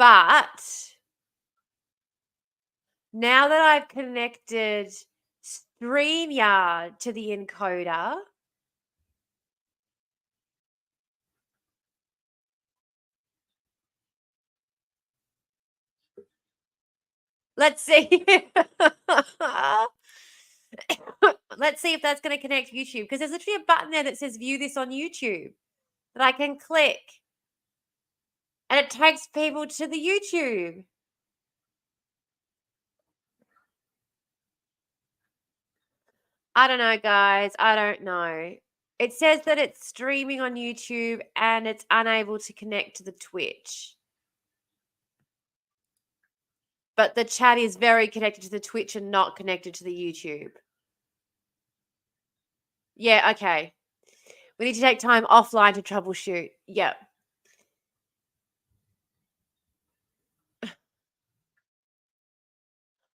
But now that I've connected StreamYard to the encoder, let's see. Let's see if that's going to connect YouTube, because there's literally a button there that says view this on YouTube that I can click, and it takes people to the YouTube. I don't know, guys. I don't know. It says that it's streaming on YouTube and it's unable to connect to the Twitch. But the chat is very connected to the Twitch and not connected to the YouTube. Yeah, okay. We need to take time offline to troubleshoot. Yep.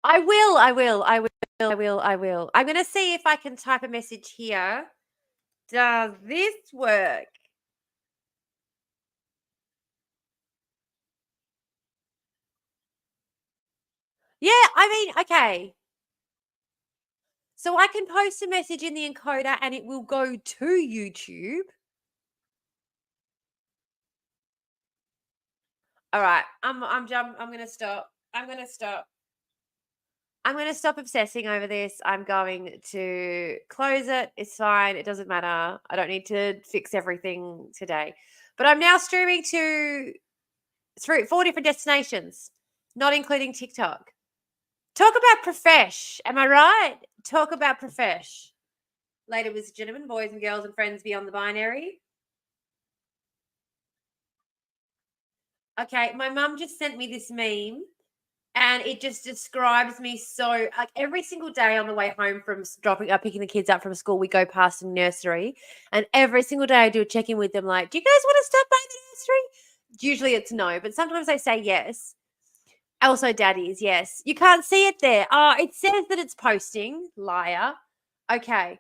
I will. I'm going to see if I can type a message here. Does this work? Yeah, I mean, okay. So I can post a message in the encoder and it will go to YouTube. All right. I'm going to stop. I'm going to stop obsessing over this. I'm going to close it. It's fine. It doesn't matter. I don't need to fix everything today. But I'm now streaming to 4 different destinations, not including TikTok. Talk about profesh. Am I right? Talk about profesh. Later with gentlemen, boys and girls and friends beyond the binary. Okay, my mum just sent me this meme. And it just describes me so, like, every single day on the way home from picking the kids up from school, we go past a nursery. And every single day I do a check-in with them, like, do you guys want to stop by the nursery? Usually it's no, but sometimes I say yes. Also, daddies, yes. You can't see it there. Oh, it says that it's posting. Liar. Okay.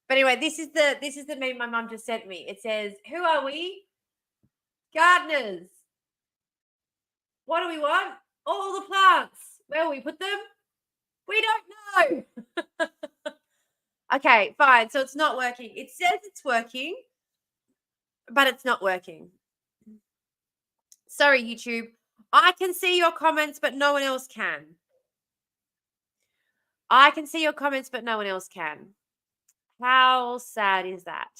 But anyway, this is the meme my mum just sent me. It says, who are we? Gardeners. What do we want? All the plants. Where will we put them? We don't know. Okay, fine. So it's not working. It says it's working, but it's not working. Sorry, YouTube. I can see your comments, but no one else can. I can see your comments, but no one else can. How sad is that?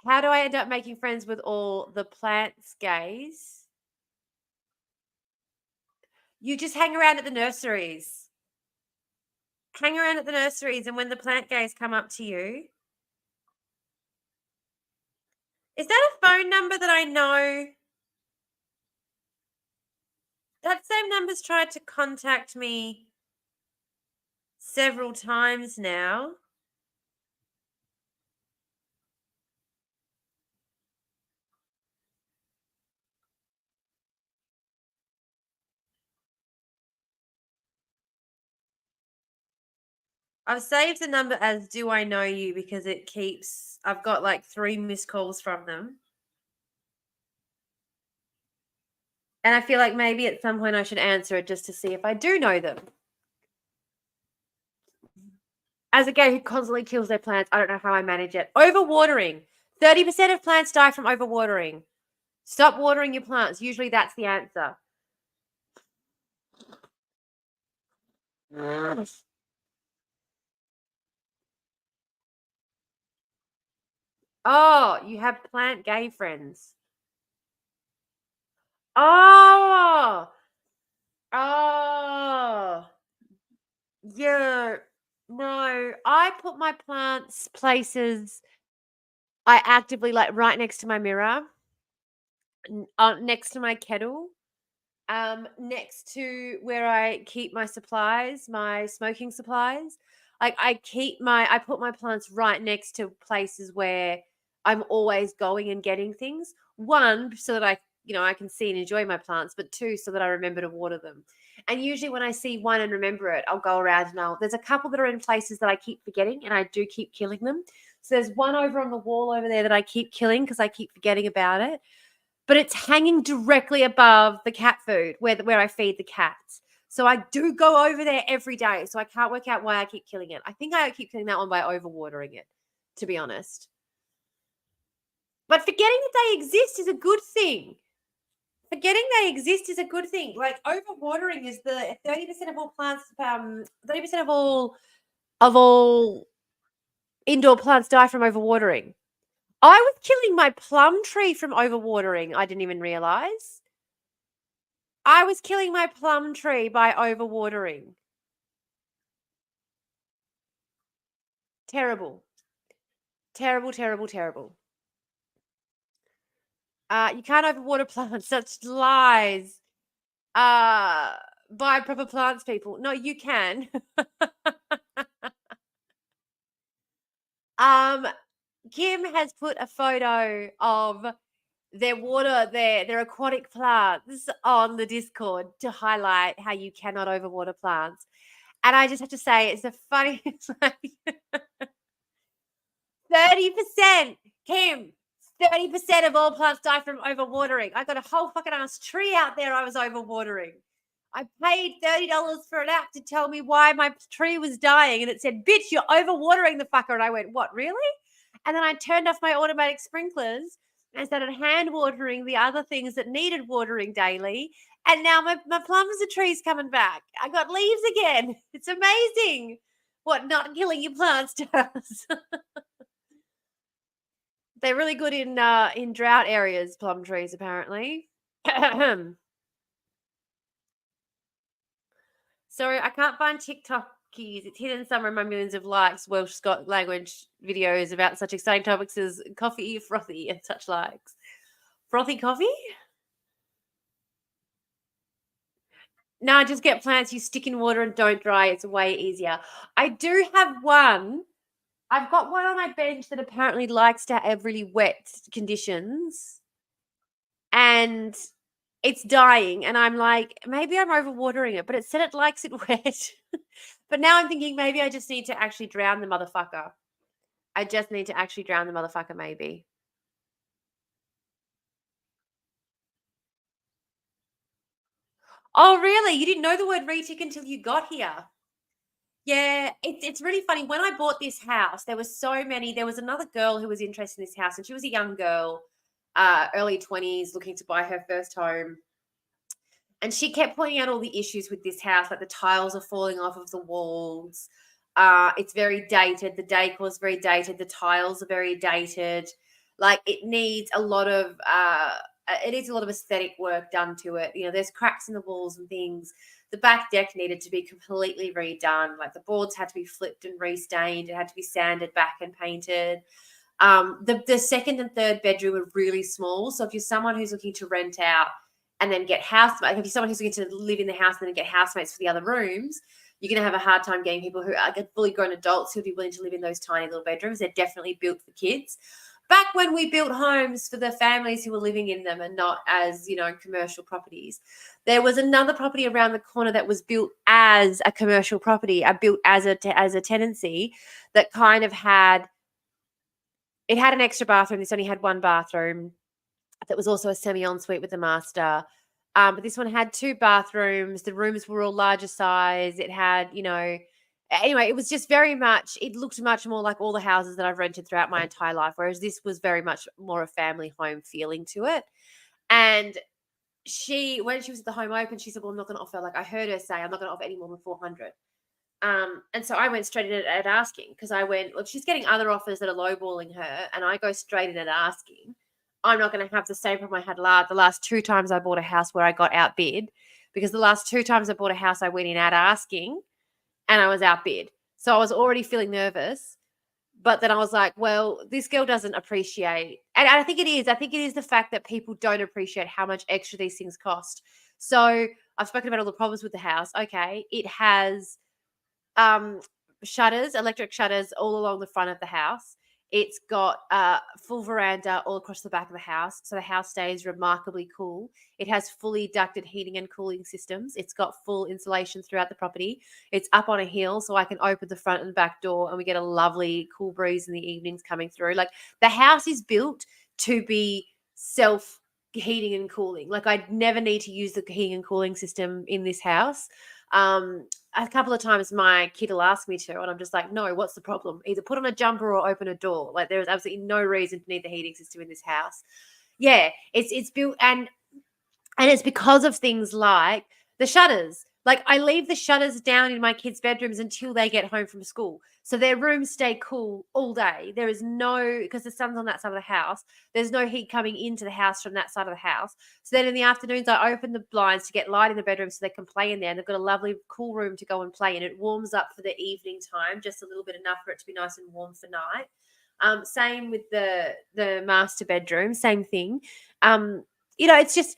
How do I end up making friends with all the plants gays? You just hang around at the nurseries. Hang around at the nurseries, and when the plant gays come up to you. Is that a phone number that I know? That same number's tried to contact me several times now. I've saved the number as do I know you because it keeps, I've got like 3 missed calls from them. And I feel like maybe at some point I should answer it just to see if I do know them. As a gay who constantly kills their plants, I don't know how I manage it. Overwatering. 30% of plants die from overwatering. Stop watering your plants. Usually that's the answer. Oh, you have plant gay friends. Oh. Oh. Yeah. No, I put my plants places I actively like right next to my mirror, next to my kettle, next to where I keep my supplies, my smoking supplies. Like I put my plants right next to places where I'm always going and getting things. One, so that I can see and enjoy my plants, but 2, so that I remember to water them. And usually when I see one and remember it, I'll go around and there's a couple that are in places that I keep forgetting and I do keep killing them. So there's one over on the wall over there that I keep killing because I keep forgetting about it. but it's hanging directly above the cat food where I feed the cats. So I do go over there every day. So I can't work out why I keep killing it. I think I keep killing that one by overwatering it, to be honest. But forgetting that they exist is a good thing. Forgetting they exist is a good thing. Like overwatering is the 30% of all plants, 30% of all indoor plants die from overwatering. I was killing my plum tree from overwatering. I didn't even realize. I was killing my plum tree by overwatering. Terrible. Terrible, terrible, terrible. You can't overwater plants. Such lies. Buy proper plants, people. No, you can. um, Kim has put a photo of their aquatic plants on the Discord to highlight how you cannot overwater plants. And I just have to say, it's the funniest. 30%, Kim. 30% of all plants die from overwatering. I got a whole fucking ass tree out there I was overwatering. I paid $30 for an app to tell me why my tree was dying, and it said, "Bitch, you're overwatering the fucker." And I went, "What, really?" And then I turned off my automatic sprinklers and started hand watering the other things that needed watering daily. And now my plums and trees coming back. I got leaves again. It's amazing what not killing your plants does. They're really good in drought areas, plum trees, apparently. Sorry, I can't find TikTok keys. It's hidden somewhere in my millions of likes. Welsh Scott language videos about such exciting topics as coffee, frothy, and such likes. Frothy coffee? No, just get plants you stick in water and don't dry. It's way easier. I do have one. I've got one on my bench that apparently likes to have really wet conditions. And it's dying, and I'm like, maybe I'm overwatering it, but it said it likes it wet. But now I'm thinking maybe I just need to actually drown the motherfucker. I just need to actually drown the motherfucker, maybe. Oh, really? You didn't know the word retic until you got here? Yeah, it's really funny. When I bought this house, there was so many. There was another girl who was interested in this house, and she was a young girl, early 20s, looking to buy her first home. And she kept pointing out all the issues with this house, like the tiles are falling off of the walls. It's very dated. The decor is very dated. The tiles are very dated. Like it needs a lot of aesthetic work done to it. You know, there's cracks in the walls and things. The back deck needed to be completely redone. Like the boards had to be flipped and restained. It had to be sanded back and painted. The second and third bedroom are really small. So if you're someone who's looking to rent out and then get housemates, if you're someone who's looking to live in the house and then get housemates for the other rooms, you're going to have a hard time getting people who are fully grown adults who'd be willing to live in those tiny little bedrooms. They're definitely built for kids. Back when we built homes for the families who were living in them and not as, commercial properties, there was another property around the corner that was built as a commercial property, built as a tenancy that kind of had an extra bathroom. This only had one bathroom. That was also a semi-ensuite with the master. But this one had two bathrooms. The rooms were all larger size. It had, anyway, it was just it looked much more like all the houses that I've rented throughout my entire life, whereas this was very much more a family home feeling to it. And when she was at the home open, she said, "Well, I'm not going to offer," like I heard her say, "I'm not going to offer any more than 400." And so I went straight in at asking, because I went, look, she's getting other offers that are lowballing her, and I go straight in at asking. I'm not going to have the same problem I had the last two times I bought a house where I got outbid, because the last two times I bought a house, I went in at asking and I was outbid. So I was already feeling nervous. But then I was like, well, this girl doesn't appreciate, and I think it is the fact that people don't appreciate how much extra these things cost. So I've spoken about all the problems with the house. Okay, it has shutters, electric shutters all along the front of the house. It's got a full veranda all across the back of the house, so the house stays remarkably cool. It has fully ducted heating and cooling systems. It's got full insulation throughout the property. It's up on a hill, so I can open the front and back door, and we get a lovely cool breeze in the evenings coming through. Like, the house is built to be heating and cooling. Like I'd never need to use the heating and cooling system in this house. A couple of times my kid will ask me to, and I'm just like, no, what's the problem? Either put on a jumper or open a door. Like there is absolutely no reason to need the heating system in this house. Yeah, it's built, and it's because of things like the shutters. Like I leave the shutters down in my kids' bedrooms until they get home from school. So their rooms stay cool all day. There is no, because the sun's on that side of the house, there's no heat coming into the house from that side of the house. So then in the afternoons, I open the blinds to get light in the bedroom so they can play in there. And they've got a lovely cool room to go and play in. It warms up for the evening time, just a little bit, enough for it to be nice and warm for night. Same with the master bedroom, same thing. It's just,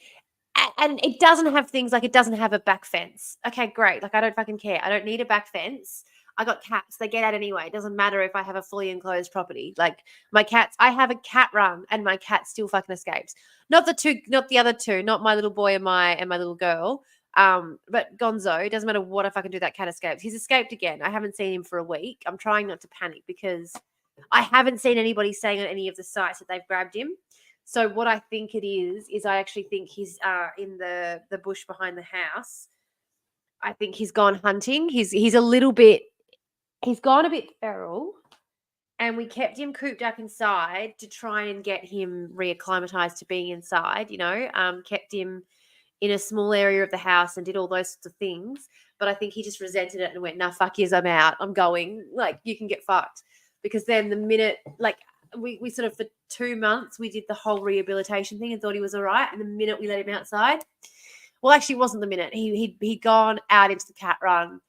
and it doesn't have things like, it doesn't have a back fence. Okay, great. Like I don't fucking care. I don't need a back fence. I got cats. They get out anyway. It doesn't matter if I have a fully enclosed property. Like my cats, I have a cat run and my cat still fucking escapes. Not the other two, not my little boy and my little girl. But Gonzo, it doesn't matter what if I can do, that cat escapes. He's escaped again. I haven't seen him for a week. I'm trying not to panic because I haven't seen anybody saying on any of the sites that they've grabbed him. So what I think it is I actually think he's in the bush behind the house. I think he's gone hunting. He's gone a bit feral, and we kept him cooped up inside to try and get him reacclimatized to being inside, kept him in a small area of the house and did all those sorts of things. But I think he just resented it and went, nah, fuck yous, I'm out. I'm going. Like, you can get fucked. Because then the minute, like, we sort of, for 2 months, we did the whole rehabilitation thing and thought he was all right. And the minute we let him outside, well, actually it wasn't the minute. He'd gone out into the cat run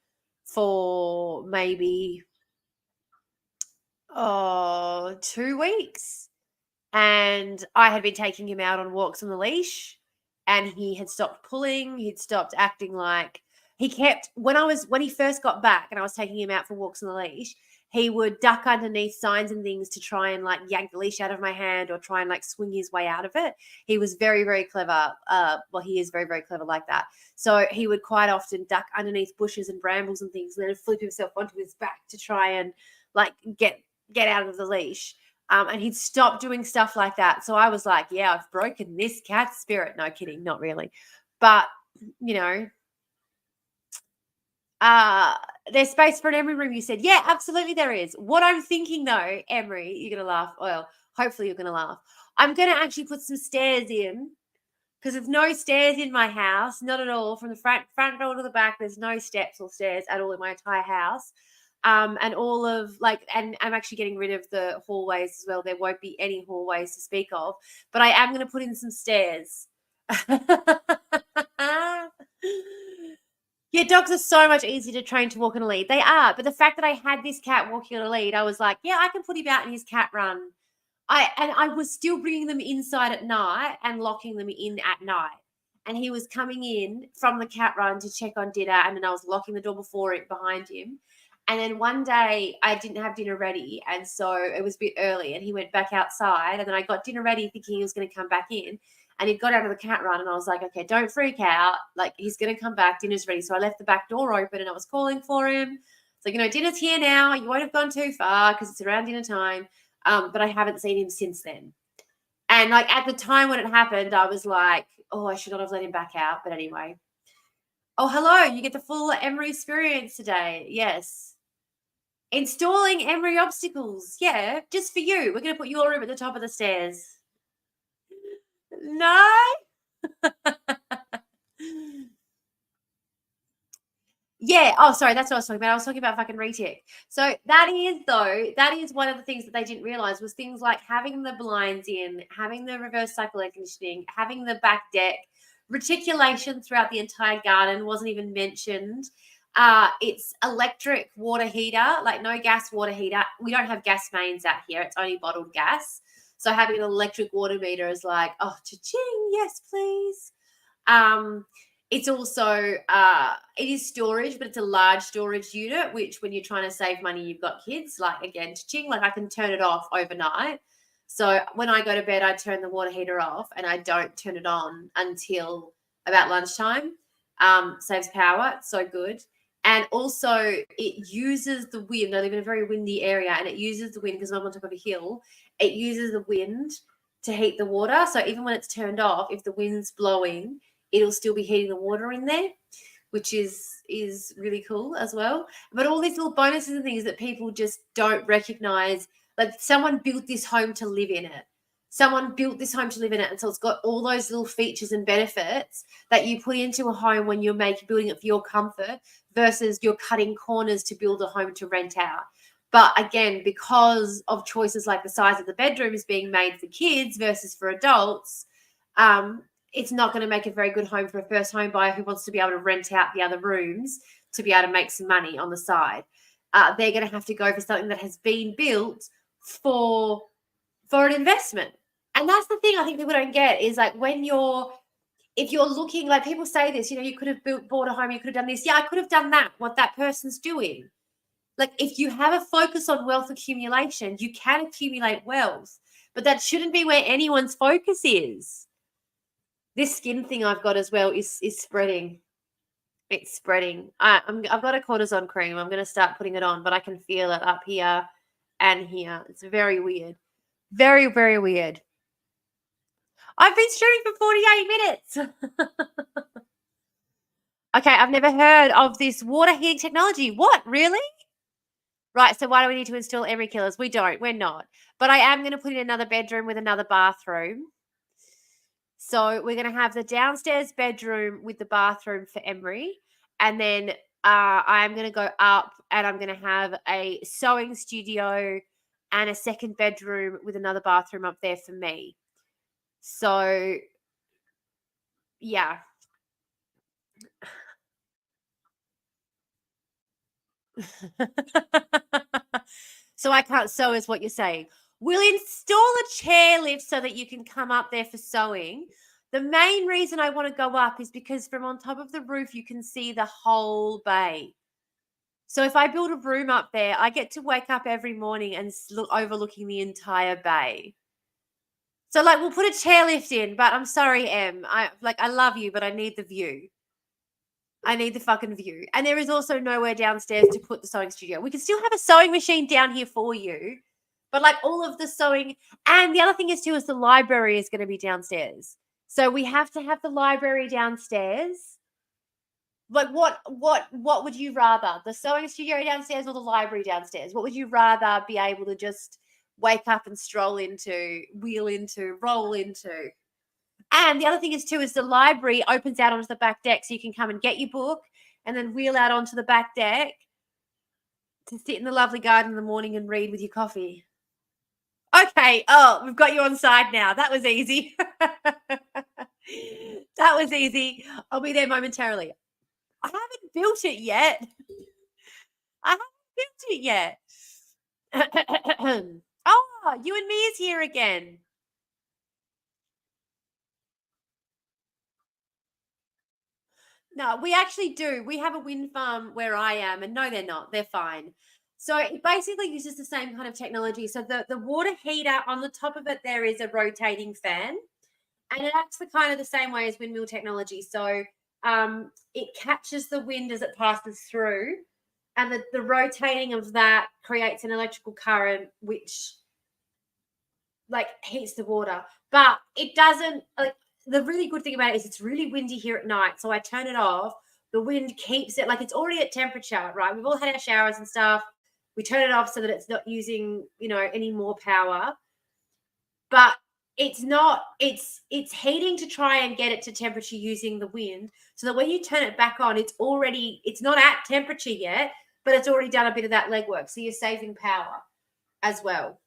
for maybe 2 weeks. And I had been taking him out on walks on the leash, and he had stopped pulling. He'd stopped acting like he kept, when he first got back and I was taking him out for walks on the leash, he would duck underneath signs and things to try and like yank the leash out of my hand or try and like swing his way out of it. He was very, very clever. He is very, very clever like that. So he would quite often duck underneath bushes and brambles and things, and then flip himself onto his back to try and like get out of the leash. And he'd stop doing stuff like that. So I was like, yeah, I've broken this cat's spirit. No kidding, not really. But, there's space for an Emery room, you said. Yeah, absolutely there is. What I'm thinking though, Emery, you're going to laugh. Well, hopefully you're going to laugh. I'm going to actually put some stairs in, because there's no stairs in my house, not at all. From the front door to the back, there's no steps or stairs at all in my entire house. And all of and I'm actually getting rid of the hallways as well. There won't be any hallways to speak of, but I am going to put in some stairs. Yeah, dogs are so much easier to train to walk on a lead. They are, but the fact that I had this cat walking on a lead, I was like, yeah, I can put him out in his cat run. I was still bringing them inside at night and locking them in at night. And he was coming in from the cat run to check on dinner, and then I was locking the door behind him. And then one day I didn't have dinner ready, and so it was a bit early, and he went back outside, and then I got dinner ready thinking he was going to come back in, and he got out of the cat run, and I was like, okay, don't freak out. Like, he's going to come back. Dinner's ready. So I left the back door open, and I was calling for him. It's like, dinner's here now. You won't have gone too far because it's around dinner time. But I haven't seen him since then. And like at the time when it happened, I was like, oh, I should not have let him back out. But anyway. Oh, hello. You get the full Emery experience today. Yes. Installing Emery obstacles. Yeah, just for you. We're going to put your room at the top of the stairs. No. Yeah. Oh, sorry. That's what I was talking about. I was talking about fucking retake. So that is one of the things that they didn't realize was things like having the blinds in, having the reverse cycle air conditioning, having the back deck, reticulation throughout the entire garden wasn't even mentioned. It's electric water heater, like no gas water heater. We don't have gas mains out here. It's only bottled gas. So having an electric water meter is like, oh, cha-ching, yes, please. It's also, it is storage, but it's a large storage unit, which when you're trying to save money, you've got kids, like, again, cha-ching, like I can turn it off overnight. So when I go to bed, I turn the water heater off and I don't turn it on until about lunchtime. Saves power. It's so good. And also it uses the wind. I live in a very windy area, and it uses the wind because I'm on top of a hill. It uses the wind to heat the water. So even when it's turned off, if the wind's blowing, it'll still be heating the water in there, which is really cool as well. But all these little bonuses and things that people just don't recognize, like someone built this home to live in it. Someone built this home to live in it, and so it's got all those little features and benefits that you put into a home when you're building it for your comfort versus you're cutting corners to build a home to rent out. But again, because of choices like the size of the bedroom is being made for kids versus for adults, it's not going to make a very good home for a first home buyer who wants to be able to rent out the other rooms to be able to make some money on the side. They're going to have to go for something that has been built for an investment. And that's the thing I think people don't get is like if you're looking, like people say this, you could have bought a home, you could have done this. Yeah, I could have done that, what that person's doing. Like if you have a focus on wealth accumulation, you can accumulate wealth, but that shouldn't be where anyone's focus is. This skin thing I've got as well is spreading. It's spreading. I've got a cortisone cream. I'm going to start putting it on, but I can feel it up here and here. It's very weird. Very, very weird. I've been streaming for 48 minutes. Okay, I've never heard of this water heating technology. What, really? Right, so why do we need to install Emery killers? We don't. We're not. But I am going to put in another bedroom with another bathroom. So we're going to have the downstairs bedroom with the bathroom for Emery. And then I'm going to go up and I'm going to have a sewing studio and a second bedroom with another bathroom up there for me. So, yeah. So I can't sew is what you're saying. We'll install a chairlift so that you can come up there for sewing. The main reason I want to go up is because from on top of the roof, you can see the whole bay. So if I build a room up there, I get to wake up every morning and look overlooking the entire bay. So like we'll put a chairlift in, but I'm sorry, Em. I love you, but I need the view. I need the fucking view. And there is also nowhere downstairs to put the sewing studio. We can still have a sewing machine down here for you, but like all of the sewing. And the other thing is too is the library is going to be downstairs. So we have to have the library downstairs. Like what would you rather? The sewing studio downstairs or the library downstairs? What would you rather be able to just wake up and stroll into, wheel into, roll into? And the other thing is too is the library opens out onto the back deck, so you can come and get your book and then wheel out onto the back deck to sit in the lovely garden in the morning and read with your coffee. Okay. Oh, we've got you on side now. That was easy. That was easy. I'll be there momentarily. I haven't built it yet. Oh, you and me is here again. No, we actually do. We have a wind farm where I am, and no, they're not. They're fine. So it basically uses the same kind of technology. So the water heater on the top of it, there is a rotating fan, and it acts the same way as windmill technology. So it catches the wind as it passes through, and the rotating of that creates an electrical current, which like heats the water. But it doesn't like. The really good thing about it is it's really windy here at night. So I turn it off. The wind keeps it like it's already at temperature, right? We've all had our showers and stuff. We turn it off so that it's not using, any more power. But it's not, it's heating to try and get it to temperature using the wind. So that when you turn it back on, it's not at temperature yet, but it's already done a bit of that legwork. So you're saving power as well.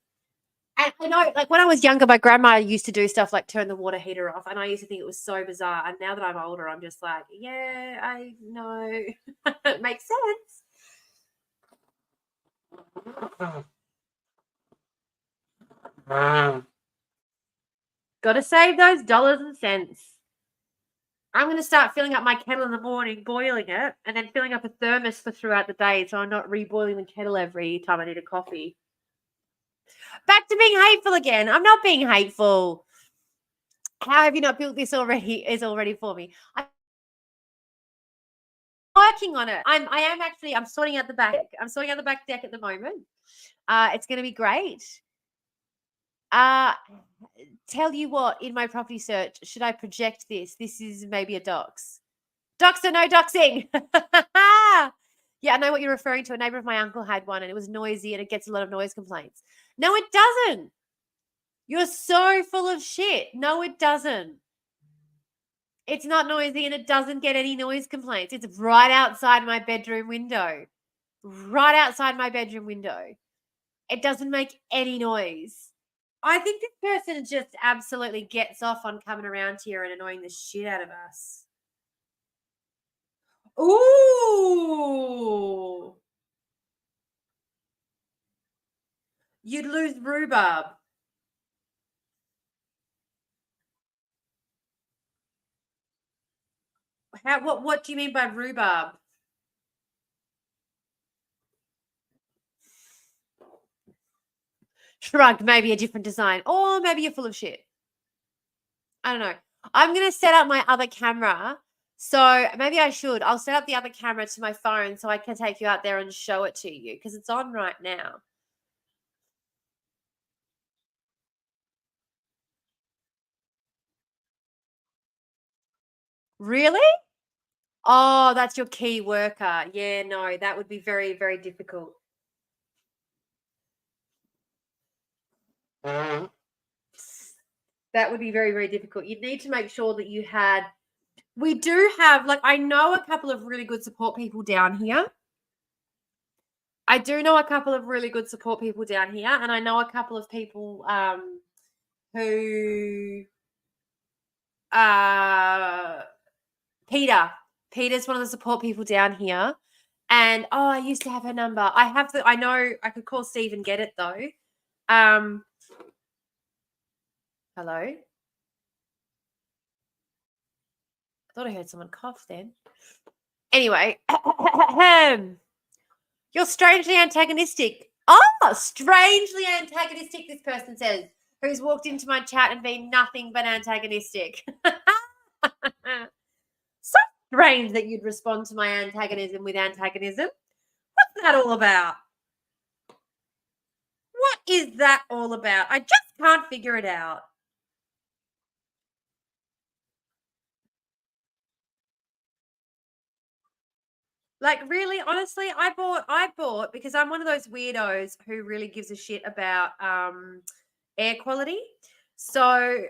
And I know, like when I was younger, my grandma used to do stuff like turn the water heater off, and I used to think it was so bizarre. And now that I'm older, I'm just like, yeah, I know, it makes sense. Got to save those dollars and cents. I'm going to start filling up my kettle in the morning, boiling it, and then filling up a thermos for throughout the day, so I'm not reboiling the kettle every time I need a coffee. Back to being hateful again. I'm not being hateful. How have you not built this already? Is already for me. I'm working on it. I'm sorting out the back. I'm sorting out the back deck at the moment. It's going to be great. Tell you what, in my property search, should I project this? This is maybe a dox. Dox or no doxing? Yeah, I know what you're referring to. A neighbor of my uncle had one and it was noisy and it gets a lot of noise complaints. No, it doesn't. You're so full of shit. No, it doesn't. It's not noisy and it doesn't get any noise complaints. It's right outside my bedroom window. Right outside my bedroom window. It doesn't make any noise. I think this person just absolutely gets off on coming around here and annoying the shit out of us. Ooh. You'd lose rhubarb. What do you mean by rhubarb? Shrug, maybe a different design. Or maybe you're full of shit. I don't know. I'm going to set up my other camera. So maybe I should. I'll set up the other camera to my phone so I can take you out there and show it to you because it's on right now. Really? Oh, that's your key worker. Yeah, no, that would be very, very difficult. That would be very, very difficult. You'd need to make sure that you had. We do have, like, I know a couple of really good support people down here. I do know a couple of really good support people down here, and I know a couple of people who Peter's one of the support people down here. And I used to have her number. I know I could call Steve and get it though. Hello? I thought I heard someone cough then. Anyway, you're strangely antagonistic. Oh, strangely antagonistic, this person says, who's walked into my chat and been nothing but antagonistic. So strange that you'd respond to my antagonism with antagonism. What's that all about? What is that all about? I just can't figure it out. Like, really, honestly, I bought because I'm one of those weirdos who really gives a shit about air quality. So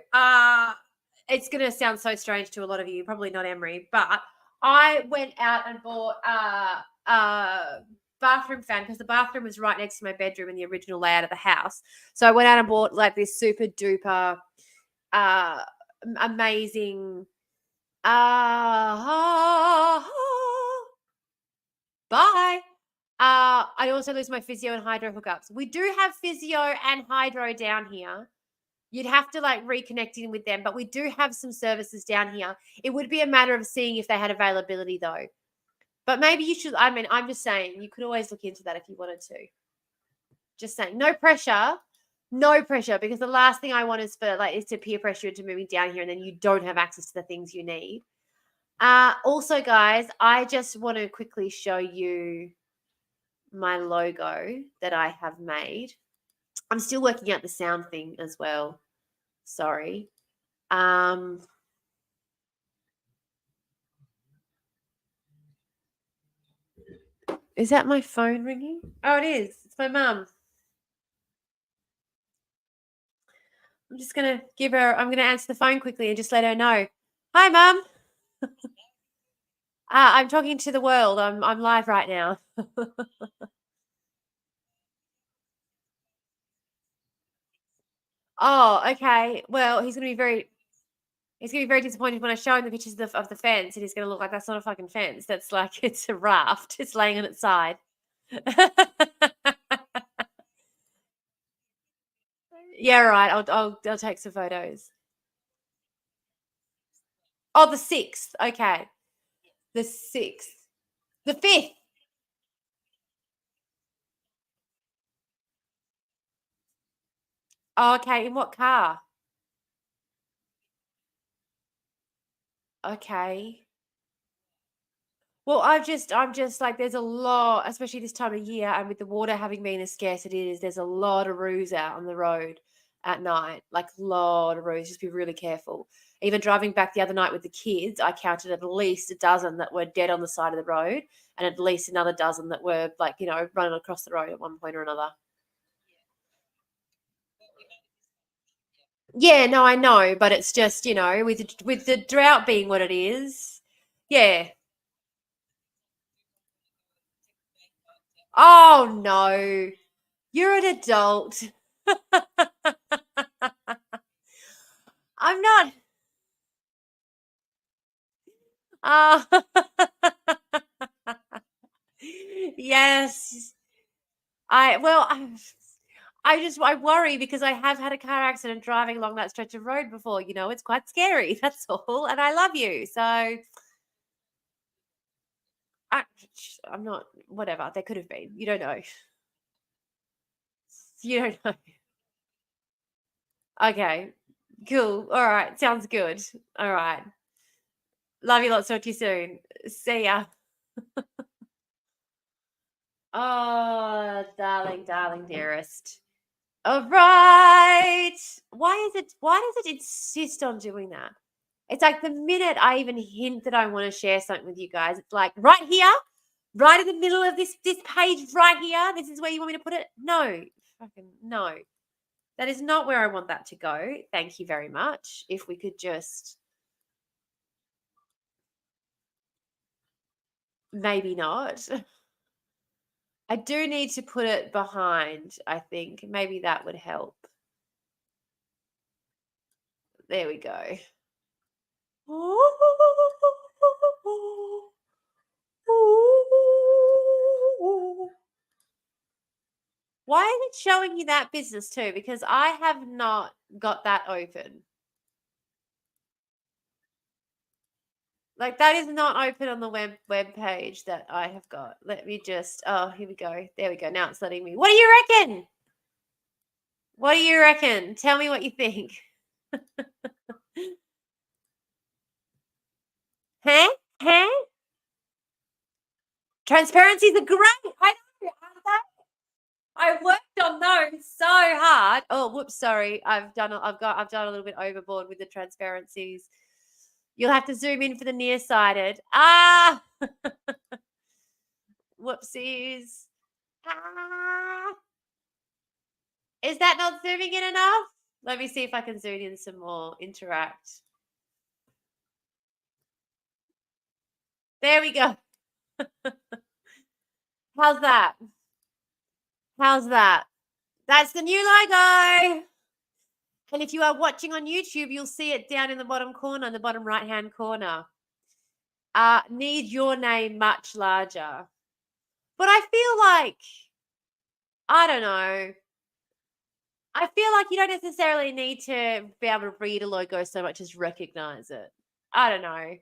it's gonna sound so strange to a lot of you, probably not Emery, but I went out and bought a bathroom fan because the bathroom was right next to my bedroom in the original layout of the house. So I went out and bought like this super duper amazing bye. I also lose my physio and hydro hookups. We do have physio and hydro down here. You'd have to like reconnect in with them, but we do have some services down here. It would be a matter of seeing if they had availability though. But maybe you should. I mean, I'm just saying you could always look into that if you wanted to. Just saying, no pressure, because the last thing I want is to peer pressure into moving down here, and then you don't have access to the things you need. Also, guys, I just want to quickly show you my logo that I have made. I'm still working out the sound thing as well. Sorry. Is that my phone ringing? Oh, it is. It's my mum. I'm just going to I'm going to answer the phone quickly and just let her know. Hi, Mum. I'm talking to the world. I'm live right now. Oh, okay. Well, he's going to be very disappointed when I show him the pictures of the fence, and he's going to look like that's not a fucking fence. That's like it's a raft. It's laying on its side. Yeah, right. I'll take some photos. Oh, the 6th. Okay. The 6th. The 5th. Oh, okay. In what car? Okay. Well, I'm just like there's a lot, especially this time of year, and with the water having been as scarce it is, there's a lot of roos out on the road. at night, like a lot of roads. Just be really careful. Even driving back the other night with the kids, I counted at least a dozen that were dead on the side of the road, and at least another dozen that were like, running across the road at one point or another. Yeah, no, I know, but it's just, with the drought being what it is. Yeah. Oh no. You're an adult. I'm not. Oh. Yes. I worry because I have had a car accident driving along that stretch of road before. It's quite scary. That's all. And I love you. So I, I'm not, whatever. There could have been. You don't know. You don't know. Okay. Cool. All right. Sounds good. All right. Love you lots. Talk to you soon. See ya. Oh, darling, darling, dearest. All right. Why does it insist on doing that? It's like the minute I even hint that I want to share something with you guys, it's like right here, right in the middle of this page right here. This is where you want me to put it? No. Fucking no. That is not where I want that to go. Thank you very much. If we could just maybe not. I do need to put it behind, I think. Maybe that would help. There we go. Why is it showing you that business too? Because I have not got that open. Like that is not open on the web page that I have got. Let me just here we go. There we go. Now it's letting me. What do you reckon? What do you reckon? Tell me what you think. Huh? Huh? Transparencies are great. I know, aren't they? I worked on those so hard. Oh, whoops, sorry. I've done a little bit overboard with the transparencies. You'll have to zoom in for the nearsighted. Ah, whoopsies. Ah. Is that not zooming in enough? Let me see if I can zoom in some more. Interact. There we go. How's that? How's that? That's the new logo. And if you are watching on YouTube, you'll see it down in the bottom corner, the bottom right-hand corner. Need your name much larger. But I feel like, I don't know. I feel like you don't necessarily need to be able to read a logo so much as recognize it. I don't know.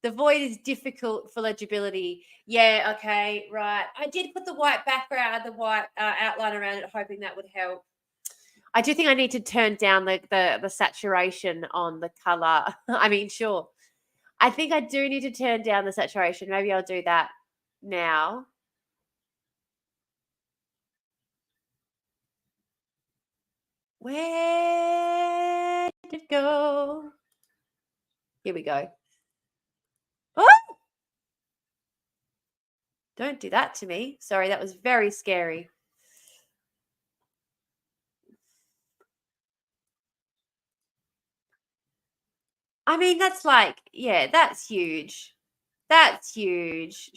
The void is difficult for legibility. Yeah, okay, right. I did put the white background, the white outline around it, hoping that would help. I do think I need to turn down the saturation on the color. I mean, sure. I think I do need to turn down the saturation. Maybe I'll do that now. Where did it go? Here we go. Oh! Don't do that to me. Sorry, that was very scary. I mean, that's like, yeah, that's huge. That's huge.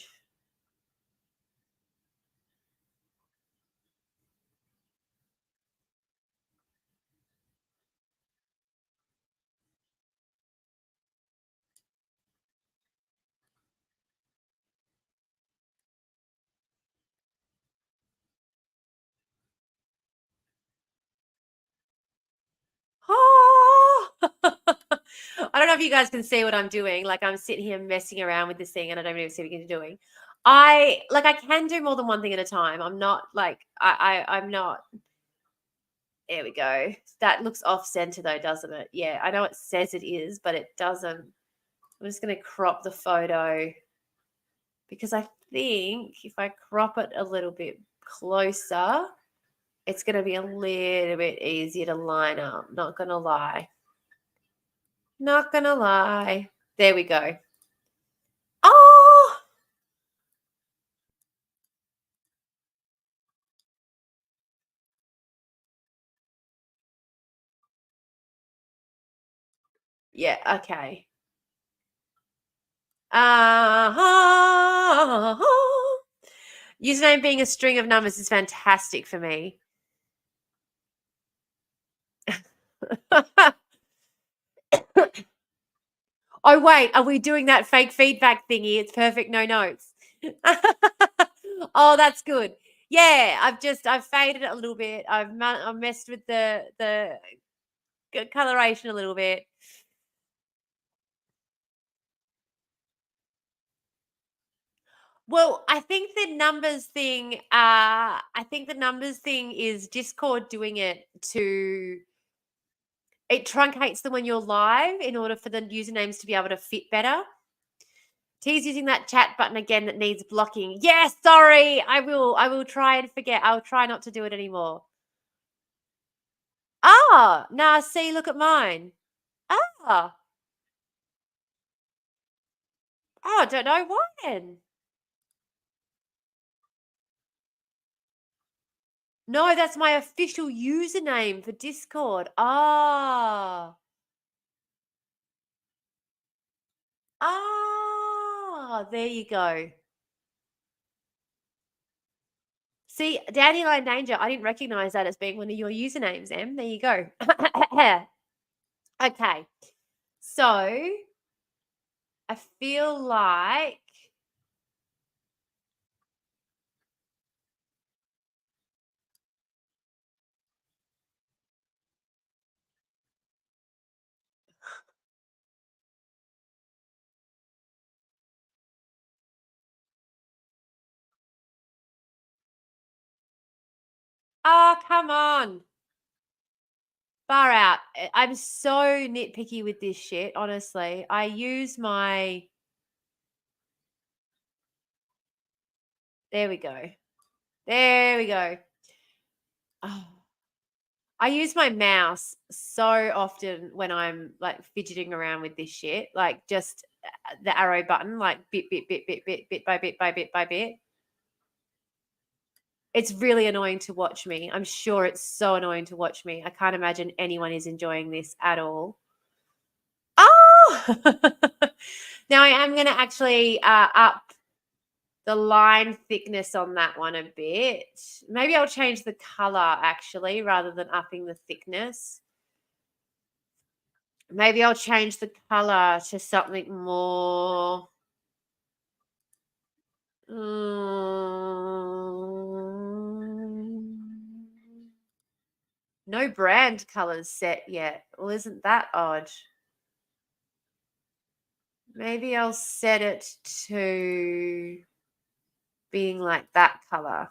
Oh! I don't know if you guys can see what I'm doing. Like I'm sitting here messing around with this thing and I don't even see what you're doing. I can do more than one thing at a time. I'm not like I'm not. There we go. That looks off center though, doesn't it? Yeah, I know it says it is, but it doesn't. I'm just going to crop the photo because I think if I crop it a little bit closer, It's going to be a little bit easier to line up. Not going to lie. Not going to lie. There we go. Oh! Yeah, okay. Uh-huh. Username being a string of numbers is fantastic for me. Oh, wait, are we doing that fake feedback thingy? It's perfect, no notes. Oh, that's good. Yeah, I've faded it a little bit. I've messed with the coloration a little bit. Well, I think the numbers thing is Discord doing it to it truncates them when you're live in order for the usernames to be able to fit better. T's using that chat button again that needs blocking. Yes, sorry. I will try and forget. I'll try not to do it anymore. Ah, nah, see, look at mine. Ah. Oh, I don't know why then. No, that's my official username for Discord. Ah. Ah, there you go. See, Dandelion Danger, I didn't recognize that as being one of your usernames, Em. There you go. Okay. So I feel like oh, come on. Far out. I'm so nitpicky with this shit, honestly. I use my there we go. There we go. Oh. I use my mouse so often when I'm like fidgeting around with this shit, like just the arrow button, like bit by bit by bit by bit. It's really annoying to watch me. I'm sure it's so annoying to watch me. I can't imagine anyone is enjoying this at all. Oh! Now I am going to actually up the line thickness on that one a bit. Maybe I'll change the color actually rather than upping the thickness. Maybe I'll change the color to something more. No brand colors set yet. Well, isn't that odd? Maybe I'll set it to being like that color.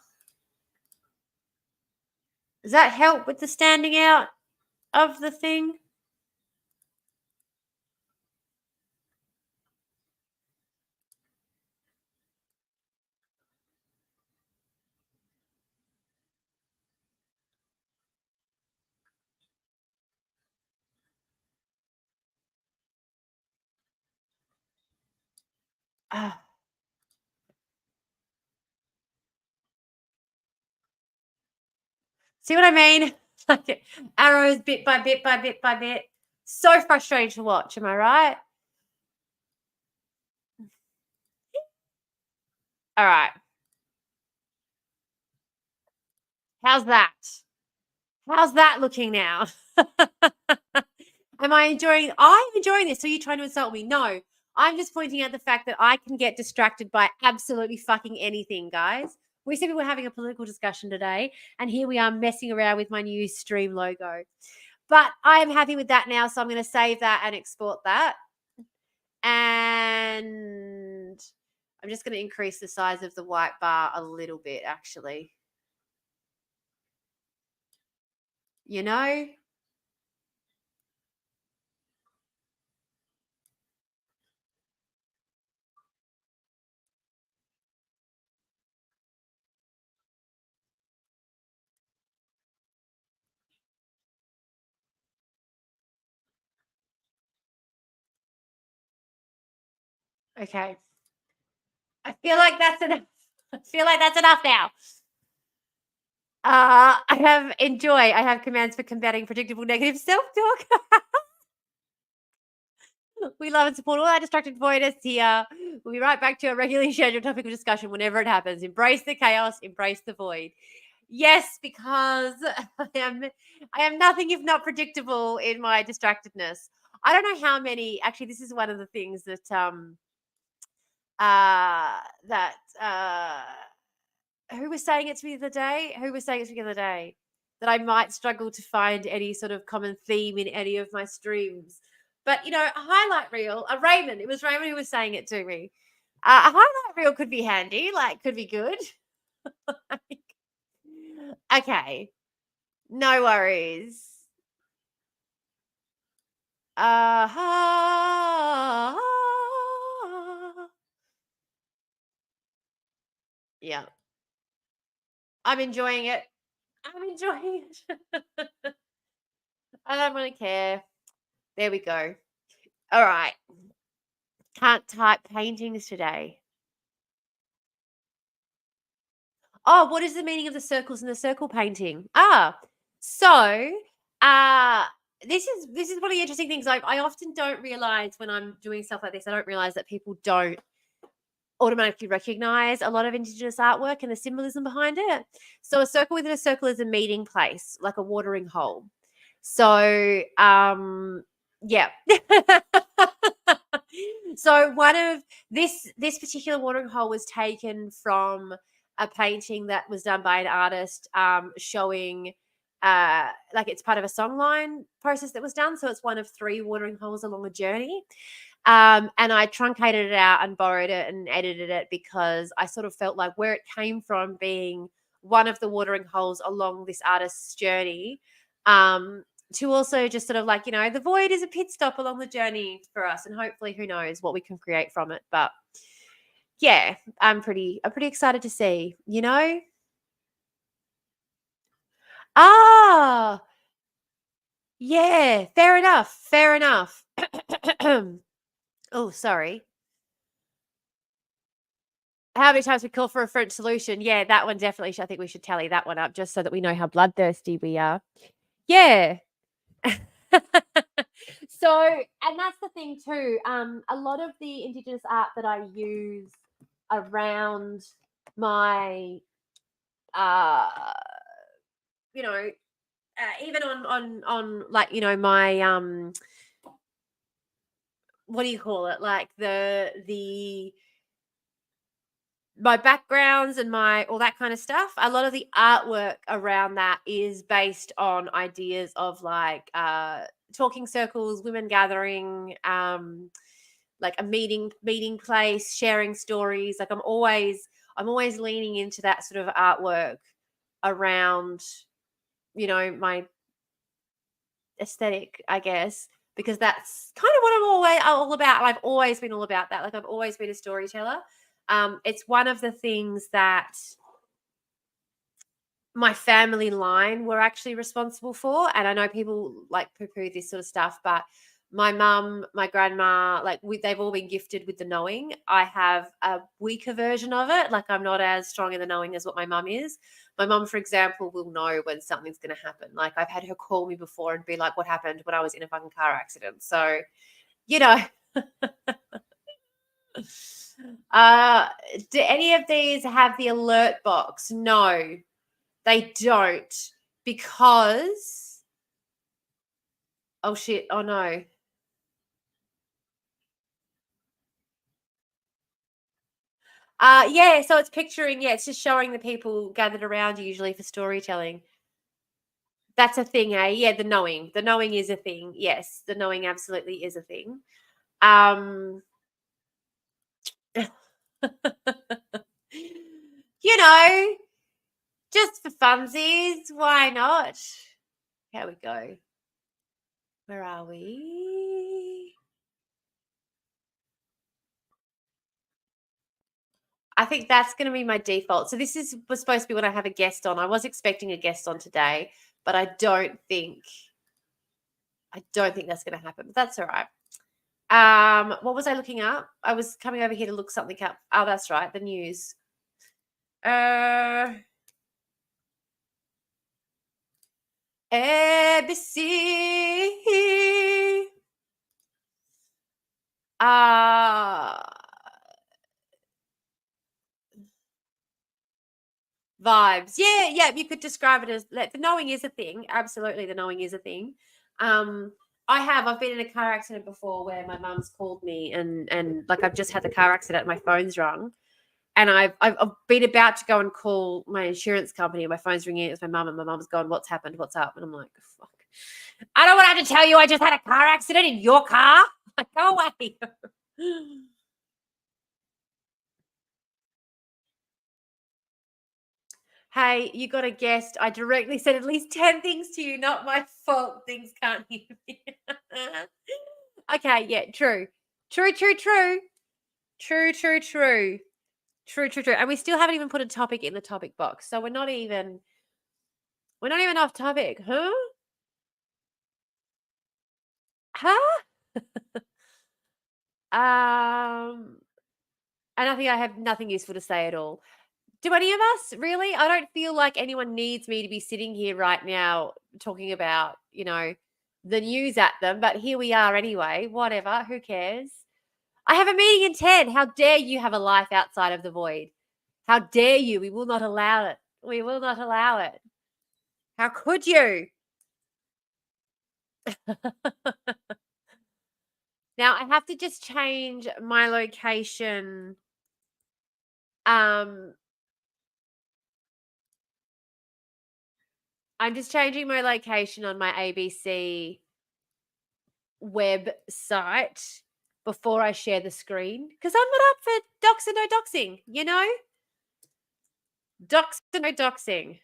Does that help with the standing out of the thing? Ah. See what I mean? Like arrows bit by bit by bit by bit. So frustrating to watch, am I right? All right. How's that? How's that looking now? I'm enjoying this. So you're trying to insult me? No. I'm just pointing out the fact that I can get distracted by absolutely fucking anything, guys. We said we were having a political discussion today, and here we are messing around with my new stream logo. But I am happy with that now, so I'm going to save that and export that. And I'm just going to increase the size of the white bar a little bit, actually. You know? Okay. I feel like that's enough. I feel like that's enough now. I have commands for combating predictable negative self-talk. We love and support all our distracted voidists here. We'll be right back to a regularly scheduled topic of discussion whenever it happens. Embrace the chaos, embrace the void. Yes, because I am nothing if not predictable in my distractedness. I don't know how many. Actually, this is one of the things that uh that who was saying it to me the other day? Who was saying it to me the other day? That I might struggle to find any sort of common theme in any of my streams. But a highlight reel, Raymond, it was Raymond who was saying it to me. A highlight reel could be handy, like could be good. Okay, no worries. Uh, yeah, I'm enjoying it. I'm enjoying it. I don't really care. There we go. All right. Can't type paintings today. Oh, what is the meaning of the circles in the circle painting? So uh this is one of the interesting things. I often don't realize when I'm doing stuff like this, I don't realize that people don't automatically recognize a lot of Indigenous artwork and the symbolism behind it. So a circle within a circle is a meeting place, like a watering hole. So yeah. So one of this particular watering hole was taken from a painting that was done by an artist showing like it's part of a songline process that was done. So it's one of 3 watering holes along a journey. And I truncated it out and borrowed it and edited it because I sort of felt like where it came from being one of the watering holes along this artist's journey, to also just sort of like, the void is a pit stop along the journey for us. And hopefully, who knows what we can create from it. But yeah, I'm pretty excited to see, Ah, yeah, fair enough. Fair enough. Oh, sorry. How many times we call for a French solution? Yeah, that one definitely. I think we should tally that one up just so that we know how bloodthirsty we are. Yeah. So, and that's the thing too. A lot of the Indigenous art that I use around my, uh, you know, even on like my what do you call it? Like the my backgrounds and my all that kind of stuff, a lot of the artwork around that is based on ideas of like talking circles, women gathering, like a meeting place, sharing stories. Like I'm always leaning into that sort of artwork around my aesthetic, I guess, because that's kind of what I'm always all about. I've always been all about that. Like I've always been a storyteller. It's one of the things that my family line were actually responsible for. And I know people like poo-poo this sort of stuff, but my mum, my grandma, like they've all been gifted with the knowing. I have a weaker version of it. Like I'm not as strong in the knowing as what my mum is. My mum, for example, will know when something's going to happen. Like I've had her call me before and be like, "What happened when I was in a fucking car accident?" So, you know, uh, do any of these have the alert box? No, they don't, because oh shit, oh no. Yeah, so it's picturing, yeah, it's just showing the people gathered around usually for storytelling. That's a thing, eh? Yeah, the knowing. The knowing is a thing. Yes, the knowing absolutely is a thing. Um you know, just for funsies, why not? Here we go. Where are we? I think that's going to be my default. So this was supposed to be when I have a guest on. I was expecting a guest on today, but I don't think that's going to happen. But that's all right. What was I looking up? I was coming over here to look something up. Oh, that's right, the news. ABC. Vibes. Yeah, you could describe it as the knowing is a thing. Absolutely, the knowing is a thing. I've been in a car accident before where my mum's called me and like I've just had the car accident, my phone's rung. And I've been about to go and call my insurance company. My phone's ringing. It's my mum, and my mum's gone, "What's happened? What's up?" And I'm like, "Fuck! I don't want to have to tell you I just had a car accident in your car. Like, go away." Hey, you got a guest. I directly said at least 10 things to you. Not my fault. Things can't hear me. Okay, yeah, true. True. And we still haven't even put a topic in the topic box. So we're not even off topic. Huh? Huh? And I think I have nothing useful to say at all. Do any of us really? I don't feel like anyone needs me to be sitting here right now talking about, the news at them, but here we are anyway. Whatever, who cares? I have a meeting in 10. How dare you have a life outside of the void? How dare you? We will not allow it. We will not allow it. How could you? Now I have to just change my location. I'm just changing my location on my ABC website before I share the screen because I'm not up for docs and no doxing, Docs and no doxing.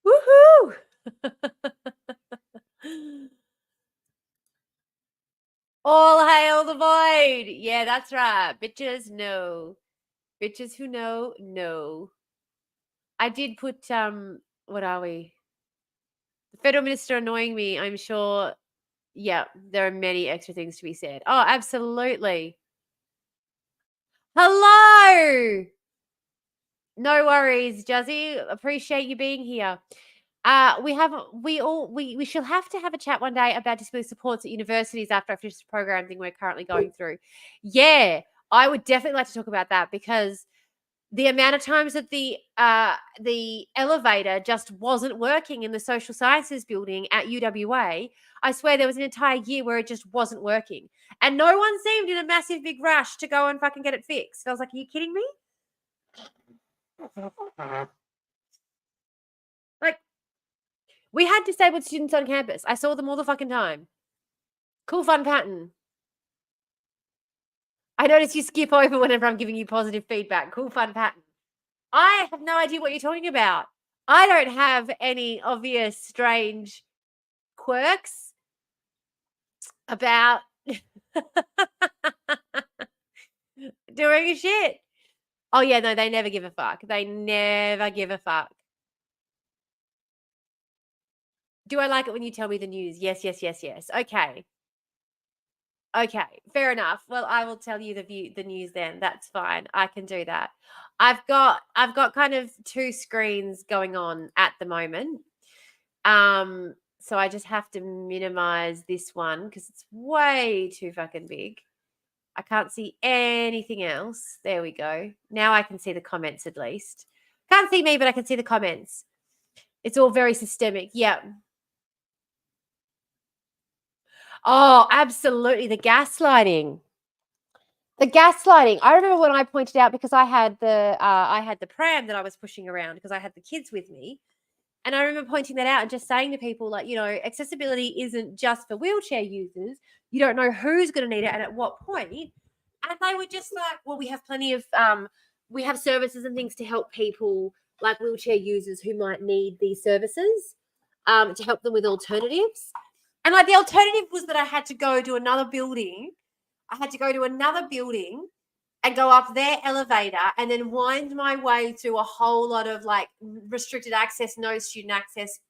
Woohoo! All hail the void. Yeah, that's right. Bitches, no. Bitches who know, no. I did put what are we? The federal minister annoying me, I'm sure. Yeah, there are many extra things to be said. Oh, absolutely. Hello. No worries, Juzzy. Appreciate you being here. We shall have to have a chat one day about disability supports at universities after I finish the program thing we're currently going through. Yeah, I would definitely like to talk about that because the amount of times that the elevator just wasn't working in the social sciences building at UWA, I swear there was an entire year where it just wasn't working. And no one seemed in a massive big rush to go and fucking get it fixed. I was like, are you kidding me? Like, we had disabled students on campus. I saw them all the fucking time. Cool fun pattern. I notice you skip over whenever I'm giving you positive feedback. Cool fun pattern. I have no idea what you're talking about. I don't have any obvious strange quirks about doing shit. Oh yeah, no, they never give a fuck. They never give a fuck. Do I like it when you tell me the news? Yes. Okay. Okay, fair enough. Well, I will tell you the news then. That's fine. I can do that. I've got kind of two screens going on at the moment. So I just have to minimize this one because it's way too fucking big. I can't see anything else. There we go. Now I can see the comments at least. Can't see me, but I can see the comments. It's all very systemic. Yeah. Oh, absolutely. The gaslighting. The gaslighting. I remember when I pointed out because I had the pram that I was pushing around because I had the kids with me. And I remember pointing that out and just saying to people, like, accessibility isn't just for wheelchair users. You don't know who's going to need it and at what point. And they were just like, well, we have plenty of, we have services and things to help people like wheelchair users who might need these services to help them with alternatives. And like the alternative was that I had to go to another building I had to go to another building and go up their elevator and then wind my way through a whole lot of like restricted access, no student access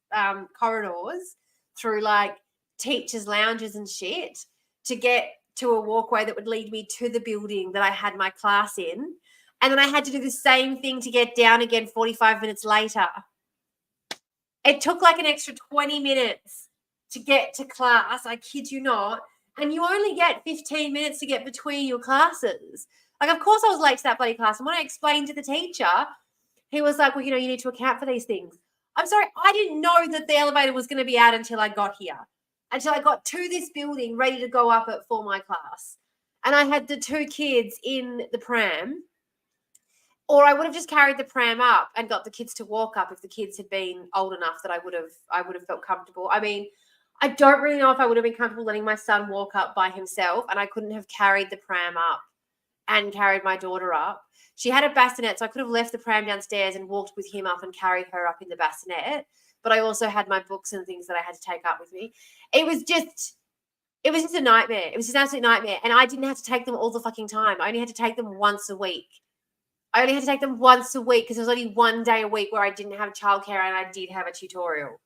corridors through like teachers' lounges and shit to get to a walkway that would lead me to the building that I had my class in. And then I had to do the same thing to get down again 45 minutes later. It took like an extra 20 minutes to get to class. I kid you not. And you only get 15 minutes to get between your classes. Like, of course I was late to that bloody class. And when I explained to the teacher, he was like, well, you need to account for these things. I'm sorry, I didn't know that the elevator was going to be out until I got here, until I got to this building ready to go up for my class. And I had the 2 kids in the pram, or I would have just carried the pram up and got the kids to walk up if the kids had been old enough that I would have felt comfortable. I mean, I don't really know if I would have been comfortable letting my son walk up by himself, and I couldn't have carried the pram up and carried my daughter up. She had a bassinet, so I could have left the pram downstairs and walked with him up and carried her up in the bassinet. But I also had my books and things that I had to take up with me. It was just a nightmare. It was just an absolute nightmare. And I didn't have to take them all the fucking time. I only had to take them once a week. Because there was only one day a week where I didn't have childcare and I did have a tutorial.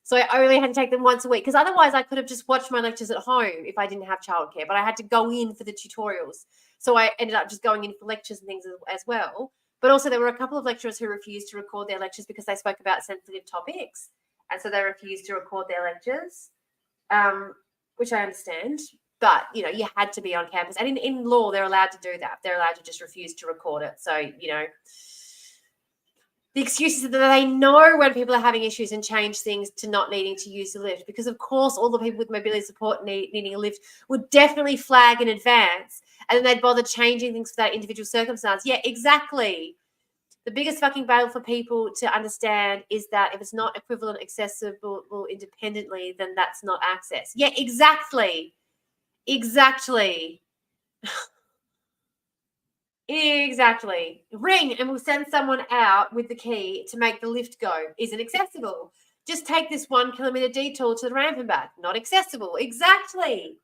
So I only had to take them once a week, because otherwise I could have just watched my lectures at home if I didn't have childcare, but I had to go in for the tutorials. So I ended up just going in for lectures and things as well. But also there were a couple of lecturers who refused to record their lectures because they spoke about sensitive topics. And so they refused to record their lectures, which I understand. But, you had to be on campus. And in law, they're allowed to do that. They're allowed to just refuse to record it. So, the excuse is that they know when people are having issues and change things to not needing to use the lift, because, of course, all the people with mobility support needing a lift would definitely flag in advance, and then they'd bother changing things for that individual circumstance. Yeah, exactly. The biggest fucking battle for people to understand is that if it's not equivalent, accessible independently, then that's not access. Yeah, exactly. Exactly. Exactly. Ring and we'll send someone out with the key to make the lift go. Isn't accessible. Just take this 1 kilometre detour to the ramp and back. Not accessible. Exactly.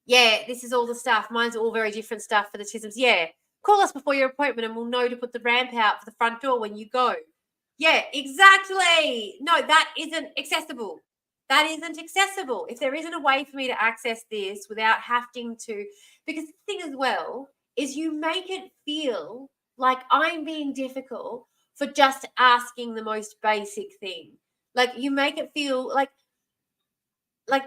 Yeah, this is all the stuff. Mine's all very different stuff for the TISMs. Yeah. Call us before your appointment and we'll know to put the ramp out for the front door when you go. Yeah, exactly. No, that isn't accessible. That isn't accessible. If there isn't a way for me to access this without having to, because the thing as well is you make it feel like I'm being difficult for just asking the most basic thing. Like you make it feel like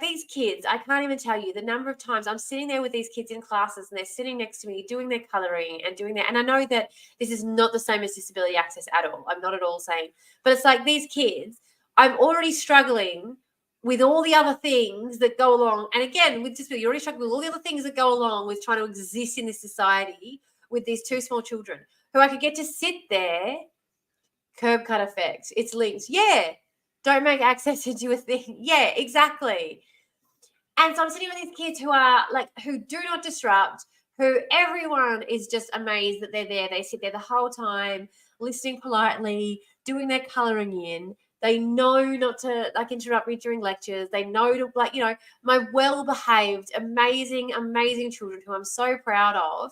these kids, I can't even tell you the number of times I'm sitting there with these kids in classes and they're sitting next to me doing their colouring and doing that. And I know that this is not the same as disability access at all. I'm not at all saying, but it's like these kids, I'm already struggling with all the other things that go along. And again, with disability, you're already struggling with all the other things that go along with trying to exist in this society with these 2 small children who I could get to sit there, curb cut effect. It's linked. Yeah. Don't make access into a thing. Yeah, exactly. And so I'm sitting with these kids who do not disrupt, who everyone is just amazed that they're there. They sit there the whole time, listening politely, doing their colouring in. They know not to interrupt me during lectures. They know to my well-behaved, amazing, amazing children who I'm so proud of.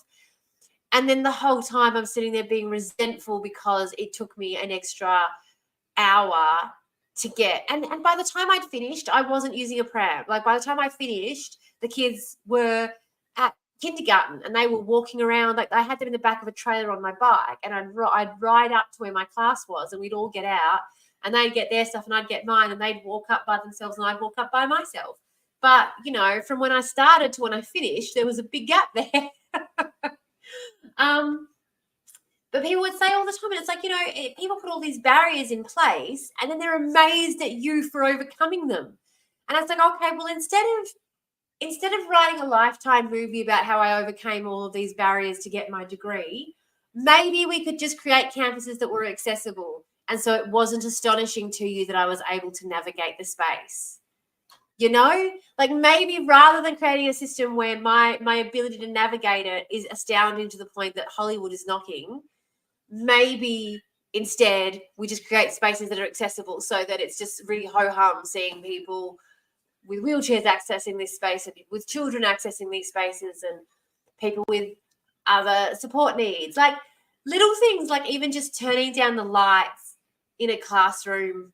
And then the whole time I'm sitting there being resentful because it took me an extra hour to get. And by the time I'd finished, I wasn't using a pram. Like by the time I finished, the kids were at kindergarten and they were walking around. Like I had them in the back of a trailer on my bike, and I'd ride up to where my class was, and we'd all get out and they'd get their stuff and I'd get mine, and they'd walk up by themselves and I'd walk up by myself. But, from when I started to when I finished, there was a big gap there. But people would say all the time, and it's like, people put all these barriers in place and then they're amazed at you for overcoming them. And I was like, okay, well, instead of writing a Lifetime movie about how I overcame all of these barriers to get my degree, maybe we could just create campuses that were accessible. And so it wasn't astonishing to you that I was able to navigate the space. Maybe rather than creating a system where my ability to navigate it is astounding to the point that Hollywood is knocking, maybe instead we just create spaces that are accessible so that it's just really ho-hum seeing people with wheelchairs accessing this space, and with children accessing these spaces, and people with other support needs. Like little things, like even just turning down the lights in a classroom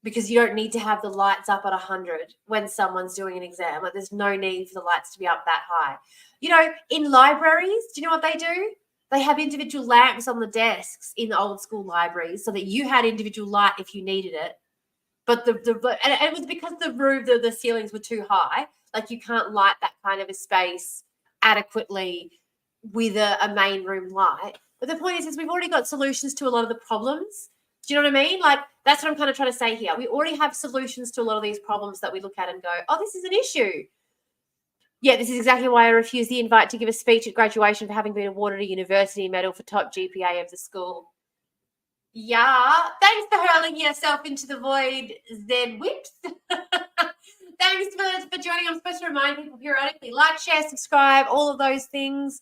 because you don't need to have the lights up at 100 when someone's doing an exam. Like there's no need for the lights to be up that high. You know, in libraries, do you know what they do? They have individual lamps on the desks in the old school libraries so that you had individual light if you needed it. But and it was because the ceilings were too high. Like you can't light that kind of a space adequately with a main room light. But the point is we've already got solutions to a lot of the problems. Do you know what I mean? Like that's what I'm kind of trying to say here. We already have solutions to a lot of these problems that we look at and go, oh, this is an issue. Yeah, this is exactly why I refused the invite to give a speech at graduation for having been awarded a university medal for top GPA of the school. Yeah, thanks for hurling yourself into the void, Zed Whips. Thanks for joining. I'm supposed to remind people periodically, like, share, subscribe, all of those things.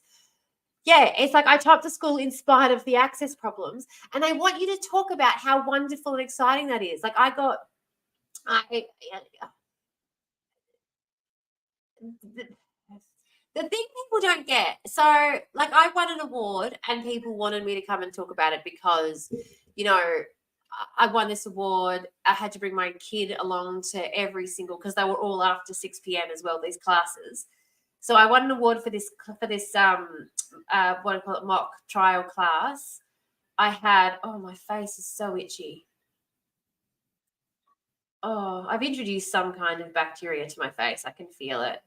Yeah, it's like I top the school in spite of the access problems, and they want you to talk about how wonderful and exciting that is. Like the thing people don't get. So, like, I won an award, and people wanted me to come and talk about it because, you know, I won this award. I had to bring my kid along to every single because they were all after 6 p.m. as well. These classes. So I won an award for this what do I call it, mock trial class. I had, oh, my face is so itchy. Oh, I've introduced some kind of bacteria to my face. I can feel it.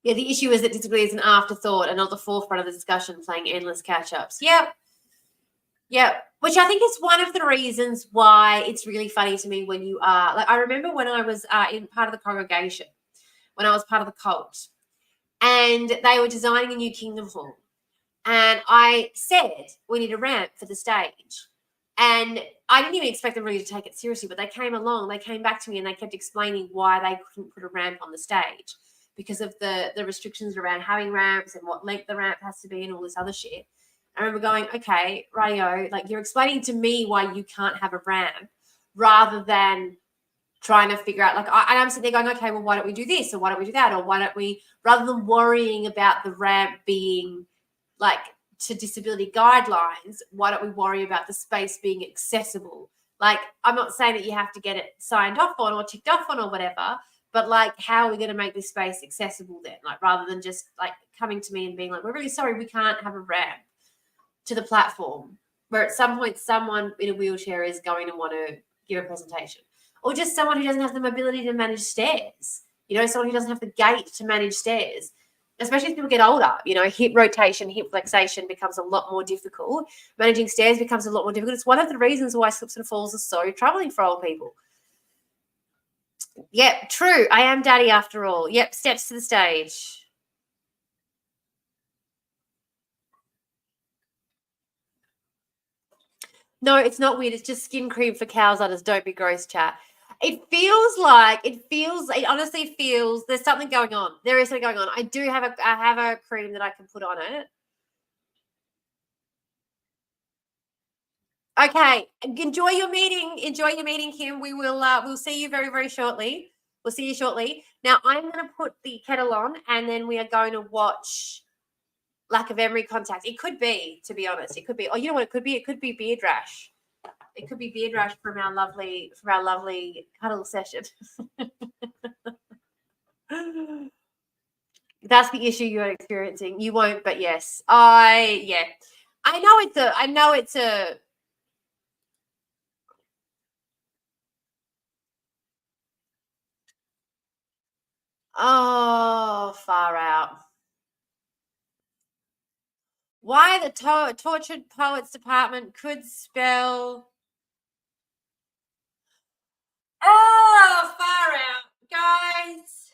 Yeah, the issue is that disability is an afterthought and not the forefront of the discussion, playing endless catch-ups. Yep. Which I think is one of the reasons why it's really funny to me when you are, like, I remember when I was in part of the congregation, when I was part of the cult, and they were designing a new Kingdom Hall. And I said, we need a ramp for the stage. And I didn't even expect them really to take it seriously, but they came back to me and they kept explaining why they couldn't put a ramp on the stage because of the restrictions around having ramps and what length the ramp has to be and all this other shit. I remember going, okay, rightio, like you're explaining to me why you can't have a ramp rather than trying to figure out, like, I'm sitting there going, okay, well, why don't we do this or why don't we do that? Or why don't we, rather than worrying about the ramp being like to disability guidelines, why don't we worry about the space being accessible? Like, I'm not saying that you have to get it signed off on or ticked off on or whatever, but like, how are we going to make this space accessible then? Like, rather than just like coming to me and being like, we're really sorry, we can't have a ramp to the platform, where at some point someone in a wheelchair is going to want to give a presentation. Or just someone who doesn't have the mobility to manage stairs, you know, someone who doesn't have the gait to manage stairs, especially as people get older, you know, hip rotation, hip flexation becomes a lot more difficult. Managing stairs becomes a lot more difficult. It's one of the reasons why slips and falls are so troubling for old people. Yep, true. I am daddy after all. Yep, steps to the stage. No, it's not weird. It's just skin cream for cows udders. Don't be gross, chat. It honestly feels there's something going on. There is something going on. I have a cream that I can put on it. Okay. Enjoy your meeting, Kim. We'll see you very, very shortly. We'll see you shortly. Now I'm gonna put the kettle on and then we are going to watch Lack of Emery Contact. It could be, to be honest. It could be, oh, you know what it could be? It could be Beard Rash. It could be Beard Rash from our lovely cuddle session. That's the issue you're experiencing. You won't, but yes. I know it's a oh, far out. Why the Tortured Poets Department could spell. Oh, far out, guys.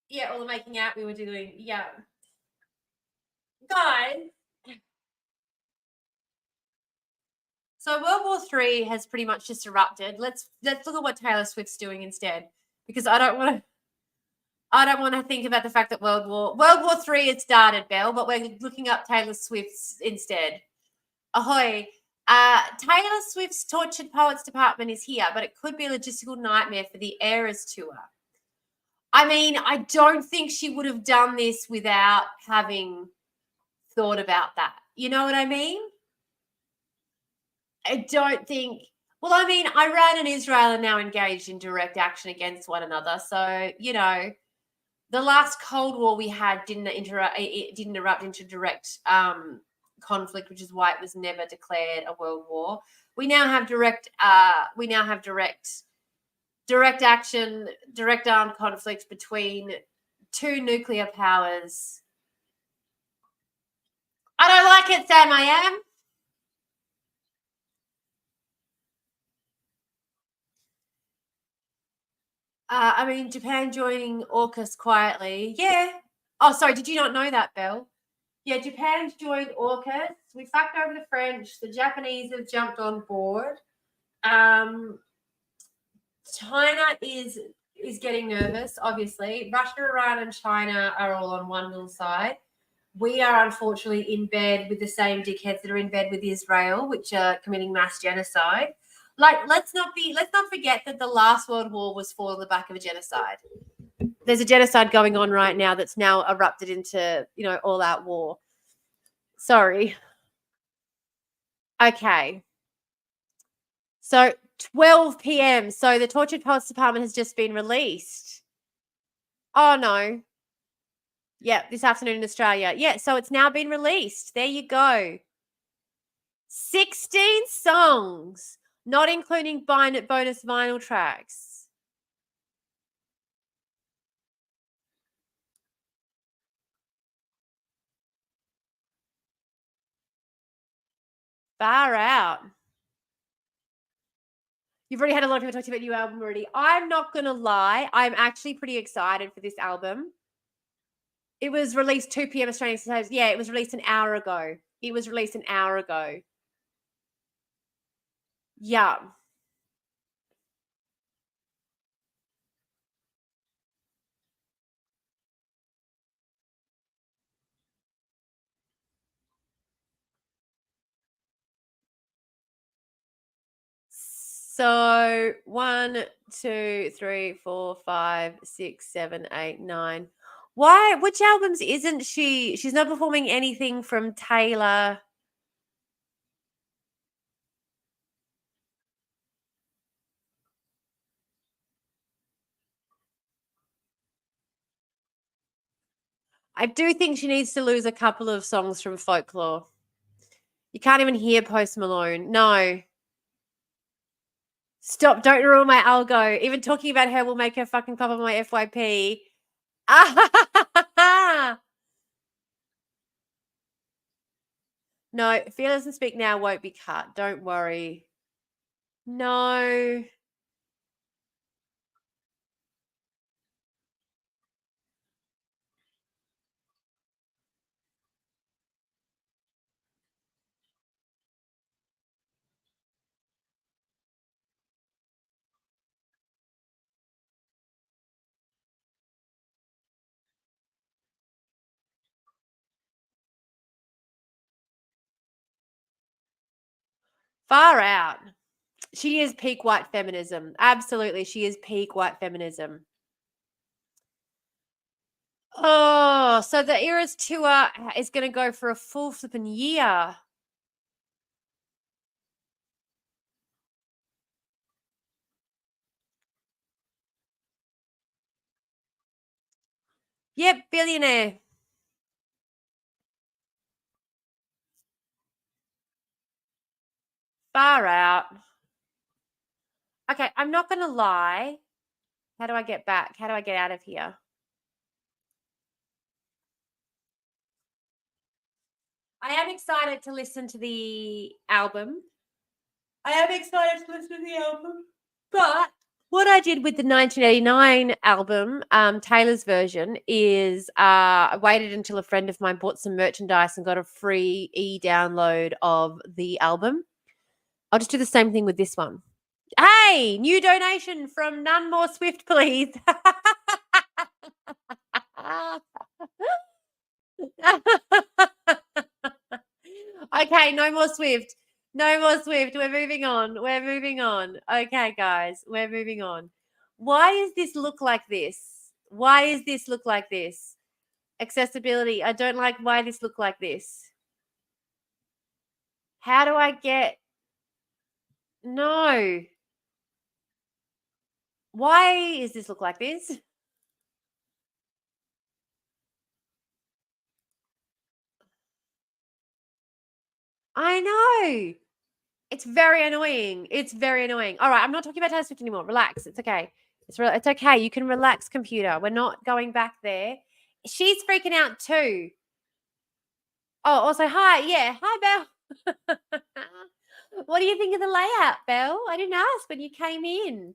Yeah, all the making out we were doing. Yeah. Guys. So World War III has pretty much just erupted. Let's look at what Taylor Swift's doing instead. Because I don't want to think about the fact that World War III had started, Belle, but we're looking up Taylor Swift's instead. Ahoy. Taylor Swift's Tortured Poets department is here, but it could be a logistical nightmare for the Eras tour. I mean, I don't think she would have done this without having thought about that. You know what I mean? I don't think. Well, I mean, Iran and Israel are now engaged in direct action against one another. So, the last Cold War we had didn't erupt into direct conflict, which is why it was never declared a world war. We now have direct action, direct armed conflict between two nuclear powers. I don't like it, Sam. I am. I mean, Japan joining AUKUS quietly. Yeah. Oh, sorry. Did you not know that, Belle? Yeah, Japan's joined AUKUS. We fucked over the French. The Japanese have jumped on board. China is getting nervous, obviously. Russia, Iran, and China are all on one little side. We are unfortunately in bed with the same dickheads that are in bed with Israel, which are committing mass genocide. Like, let's not forget that the last World War was fought on the back of a genocide. There's a genocide going on right now that's now erupted into, all out war. Sorry. Okay. So 12 p.m. So the Tortured Poets Department has just been released. Oh, no. Yeah, this afternoon in Australia. Yeah, so it's now been released. There you go. 16 songs, not including bonus vinyl tracks. Far out. You've already had a lot of people talk to you about your album already. I'm not going to lie. I'm actually pretty excited for this album. It was released 2 p.m. Australian time. Yeah, it was released an hour ago. Yeah. So 1, 2, 3, 4, 5, 6, 7, 8, 9. Why? Which albums isn't she? She's not performing anything from Taylor. I do think she needs to lose a couple of songs from Folklore. You can't even hear Post Malone. No. Stop. Don't ruin my algo. Even talking about her will make her fucking pop on my FYP. No, Fearless and Speak Now won't be cut. Don't worry. No. Far out. She is peak white feminism. Absolutely. She is peak white feminism. Oh, so the Eras tour is going to go for a full flipping year. Yep, billionaire. Far out. Okay, I'm not going to lie. How do I get back? How do I get out of here? I am excited to listen to the album. But what I did with the 1989 album, Taylor's version, is I waited until a friend of mine bought some merchandise and got a free e-download of the album. I'll just do the same thing with this one. Hey, new donation from None More Swift, please. Okay, no more Swift. No more Swift. We're moving on. We're moving on. Okay, guys, we're moving on. Why does this look like this? Why does this look like this? Accessibility. I don't like why this look like this. How do I get no? Why does this look like this? I know. It's very annoying. It's very annoying. All right, I'm not talking about Taylor Swift anymore. Relax. It's okay. It's okay. You can relax, computer. We're not going back there. She's freaking out too. Oh, also, hi. Yeah. Hi, Belle. What do you think of the layout, Belle? I didn't ask when you came in.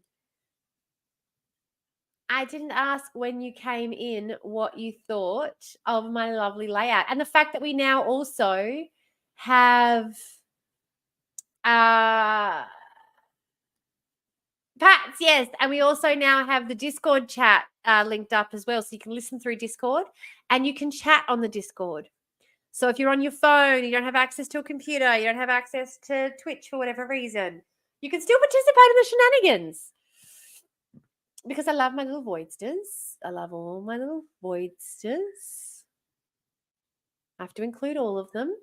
I didn't ask when you came in what you thought of my lovely layout. And the fact that we now also have Pats, yes. And we also now have the Discord chat linked up as well. So you can listen through Discord and you can chat on the Discord. So if you're on your phone, you don't have access to a computer, you don't have access to Twitch for whatever reason, you can still participate in the shenanigans. Because I love my little voidsters. I love all my little voidsters. I have to include all of them.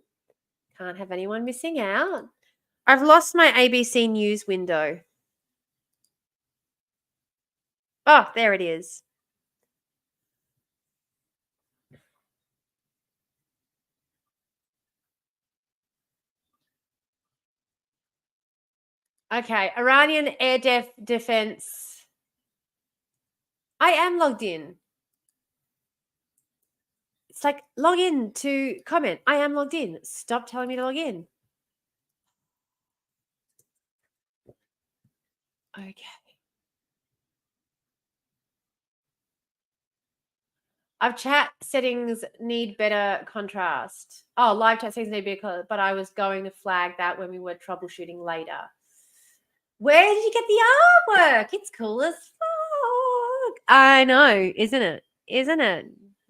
Can't have anyone missing out. I've lost my ABC News window. Oh, there it is. Okay, Iranian air defense. I am logged in. It's like log in to comment. I am logged in. Stop telling me to log in. Okay. I've chat settings need better contrast. Oh, live chat settings need better, but I was going to flag that when we were troubleshooting later. Where did you get the artwork? It's cool as fuck. I know, isn't it? Isn't it?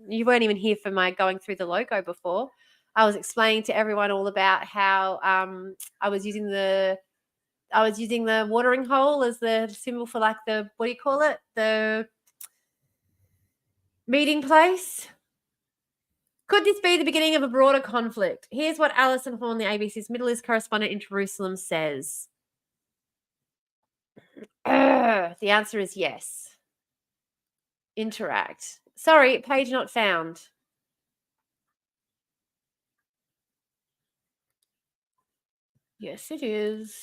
You weren't even here for my going through the logo before. I was explaining to everyone all about how I was using the watering hole as the symbol for like the what do you call it? The meeting place. Could this be the beginning of a broader conflict? Here's what Alison Horn, the ABC's Middle East correspondent in Jerusalem, says. The answer is yes. Interact. Sorry, page not found. Yes, it is.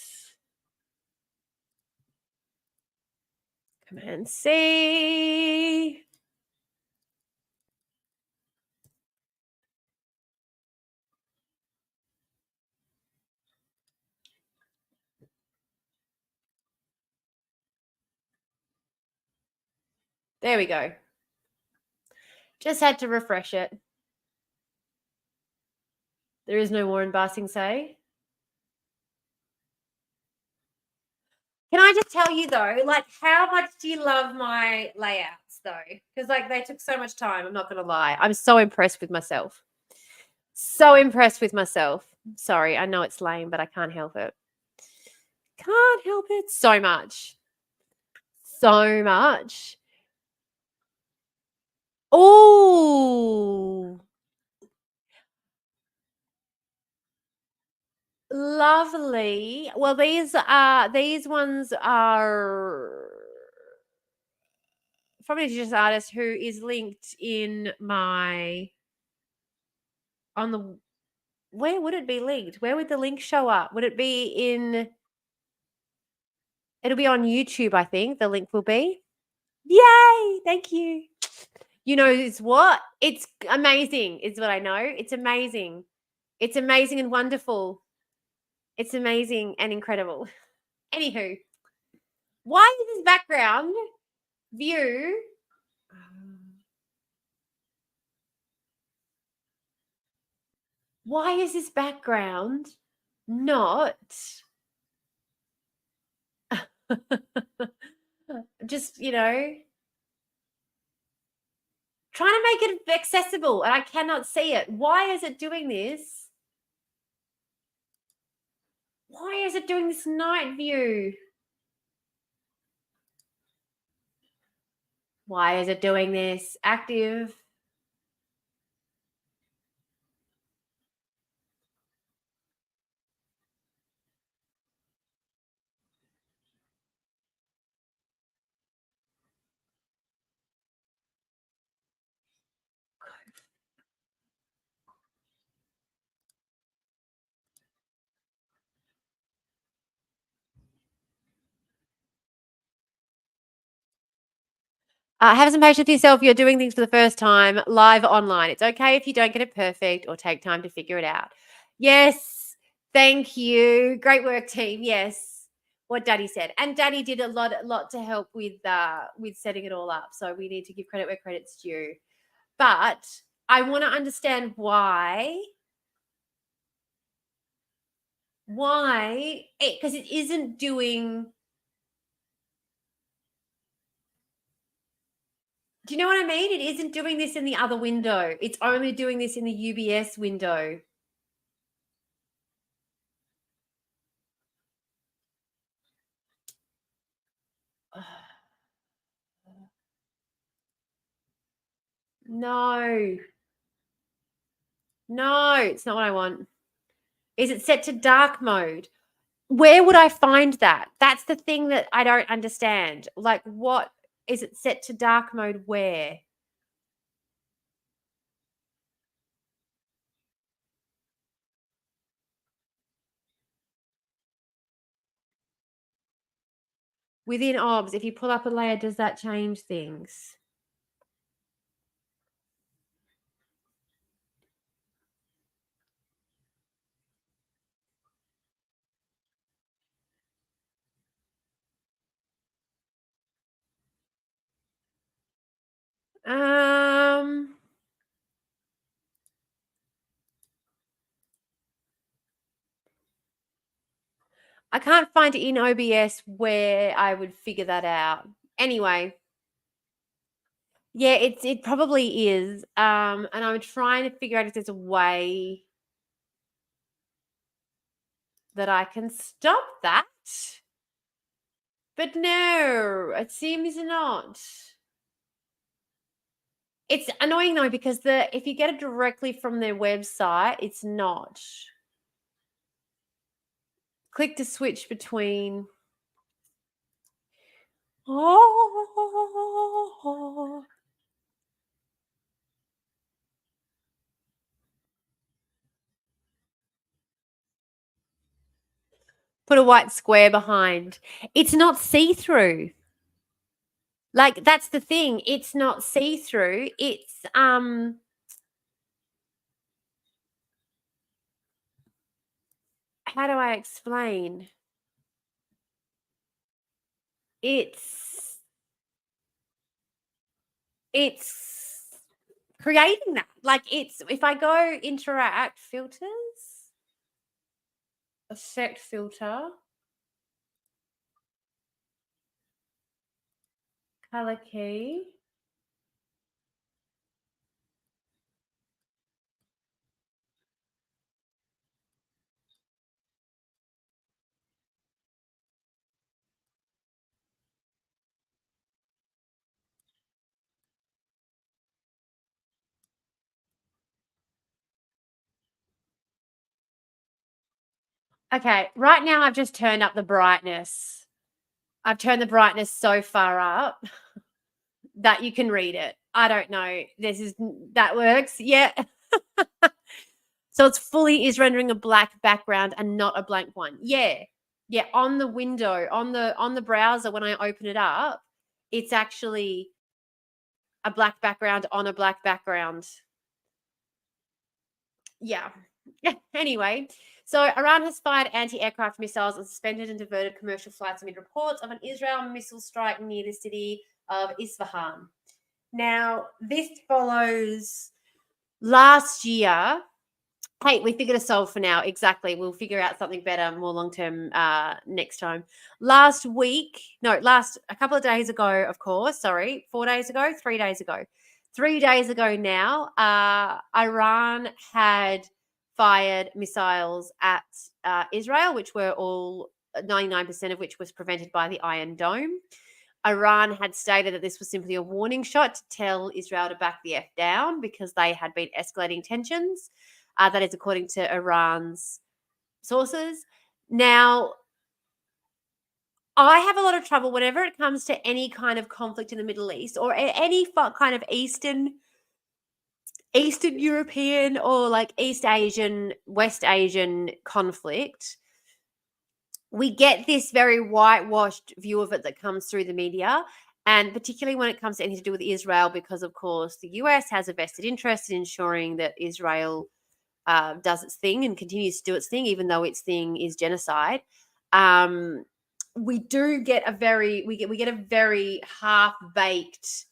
Command C. There we go. Just had to refresh it. There is no war in Ba Sing Se. Can I just tell you though, like, how much do you love my layouts though? Because like they took so much time. I'm not gonna lie. I'm so impressed with myself. So impressed with myself. Sorry, I know it's lame, but I can't help it. Can't help it. So much. So much. Oh, lovely. Well, these ones are from an Indigenous artist who is linked in my on the where would it be linked? Where would the link show up? Would it be in it'll be on YouTube, I think. The link will be. Yay! Thank you. You know, it's what? It's amazing, is what I know. It's amazing. It's amazing and wonderful. It's amazing and incredible. Anywho, why is this background view? Why is this background not just, trying to make it accessible and I cannot see it? Why is it doing this? Why is it doing this night view? Why is it doing this? Active. Have some patience with yourself. You're doing things for the first time live online. It's okay if you don't get it perfect or take time to figure it out. Yes. Thank you. Great work, team. Yes. What Daddy said. And Daddy did a lot to help with setting it all up. So we need to give credit where credit's due. But I want to understand why because it isn't doing. Do you know what I mean? It isn't doing this in the other window. It's only doing this in the UBS window. No. No, it's not what I want. Is it set to dark mode? Where would I find that? That's the thing that I don't understand. Like, what is it set to dark mode where? Within OBS, if you pull up a layer, does that change things? Um, I can't find it in OBS where I would figure that out. Anyway, yeah, it probably is. And I'm trying to figure out if there's a way that I can stop that. But no, it seems not. It's annoying though because if you get it directly from their website, it's not. Click to switch between. Oh. Put a white square behind. It's not see-through. Like that's the thing. It's not see-through. It's how do I explain? It's creating that. Like it's if I go interact filters, effect filter, color key. Okay, right now I've just turned up the brightness. I've turned the brightness so far up that you can read it. I don't know. That works. Yeah. So it's fully is rendering a black background and not a blank one. Yeah. Yeah, on the window, on the browser when I open it up, it's actually a black background on a black background. Yeah. Anyway, so Iran has fired anti-aircraft missiles and suspended and diverted commercial flights amid reports of an Israel missile strike near the city of Isfahan. Now, this follows last year. Hey, we figured a solve for now. Exactly. We'll figure out something better, more long term next time. A couple of days ago, of course. Sorry, 4 days ago, 3 days ago. 3 days ago now, Iran had fired missiles at Israel, which were all 99% of which was prevented by the Iron Dome. Iran had stated that this was simply a warning shot to tell Israel to back the F down because they had been escalating tensions. That is according to Iran's sources. Now, I have a lot of trouble whenever it comes to any kind of conflict in the Middle East or any kind of Eastern European or like East Asian, West Asian conflict. We get this very whitewashed view of it that comes through the media, and particularly when it comes to anything to do with Israel, because of course the US has a vested interest in ensuring that Israel does its thing and continues to do its thing, even though its thing is genocide. We do get a very half-baked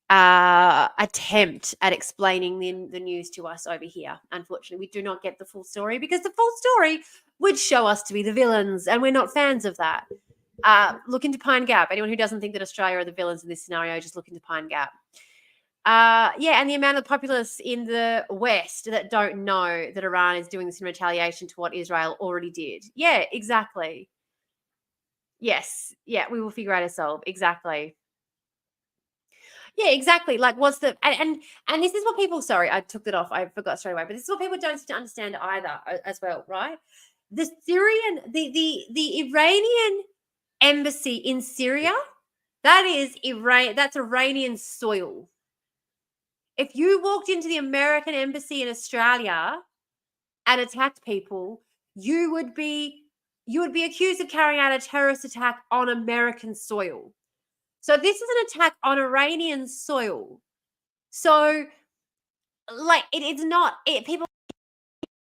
attempt at explaining the news to us over here. Unfortunately, we do not get the full story because the full story would show us to be the villains, and we're not fans of that. Look into Pine Gap. Anyone who doesn't think that Australia are the villains in this scenario, just look into Pine Gap. And the amount of populace in the West that don't know that Iran is doing this in retaliation to what Israel already did. Yeah, exactly. Yes. Yeah, we will figure out a solve. Exactly. Yeah, exactly. Like, what's the and this is what people. Sorry, I took that off. I forgot straight away. But this is what people don't understand either, as well, right? The the Iranian embassy in Syria, that is Iran. That's Iranian soil. If you walked into the American embassy in Australia and attacked people, you would be accused of carrying out a terrorist attack on American soil. So this is an attack on Iranian soil. So, like, it's not it. People,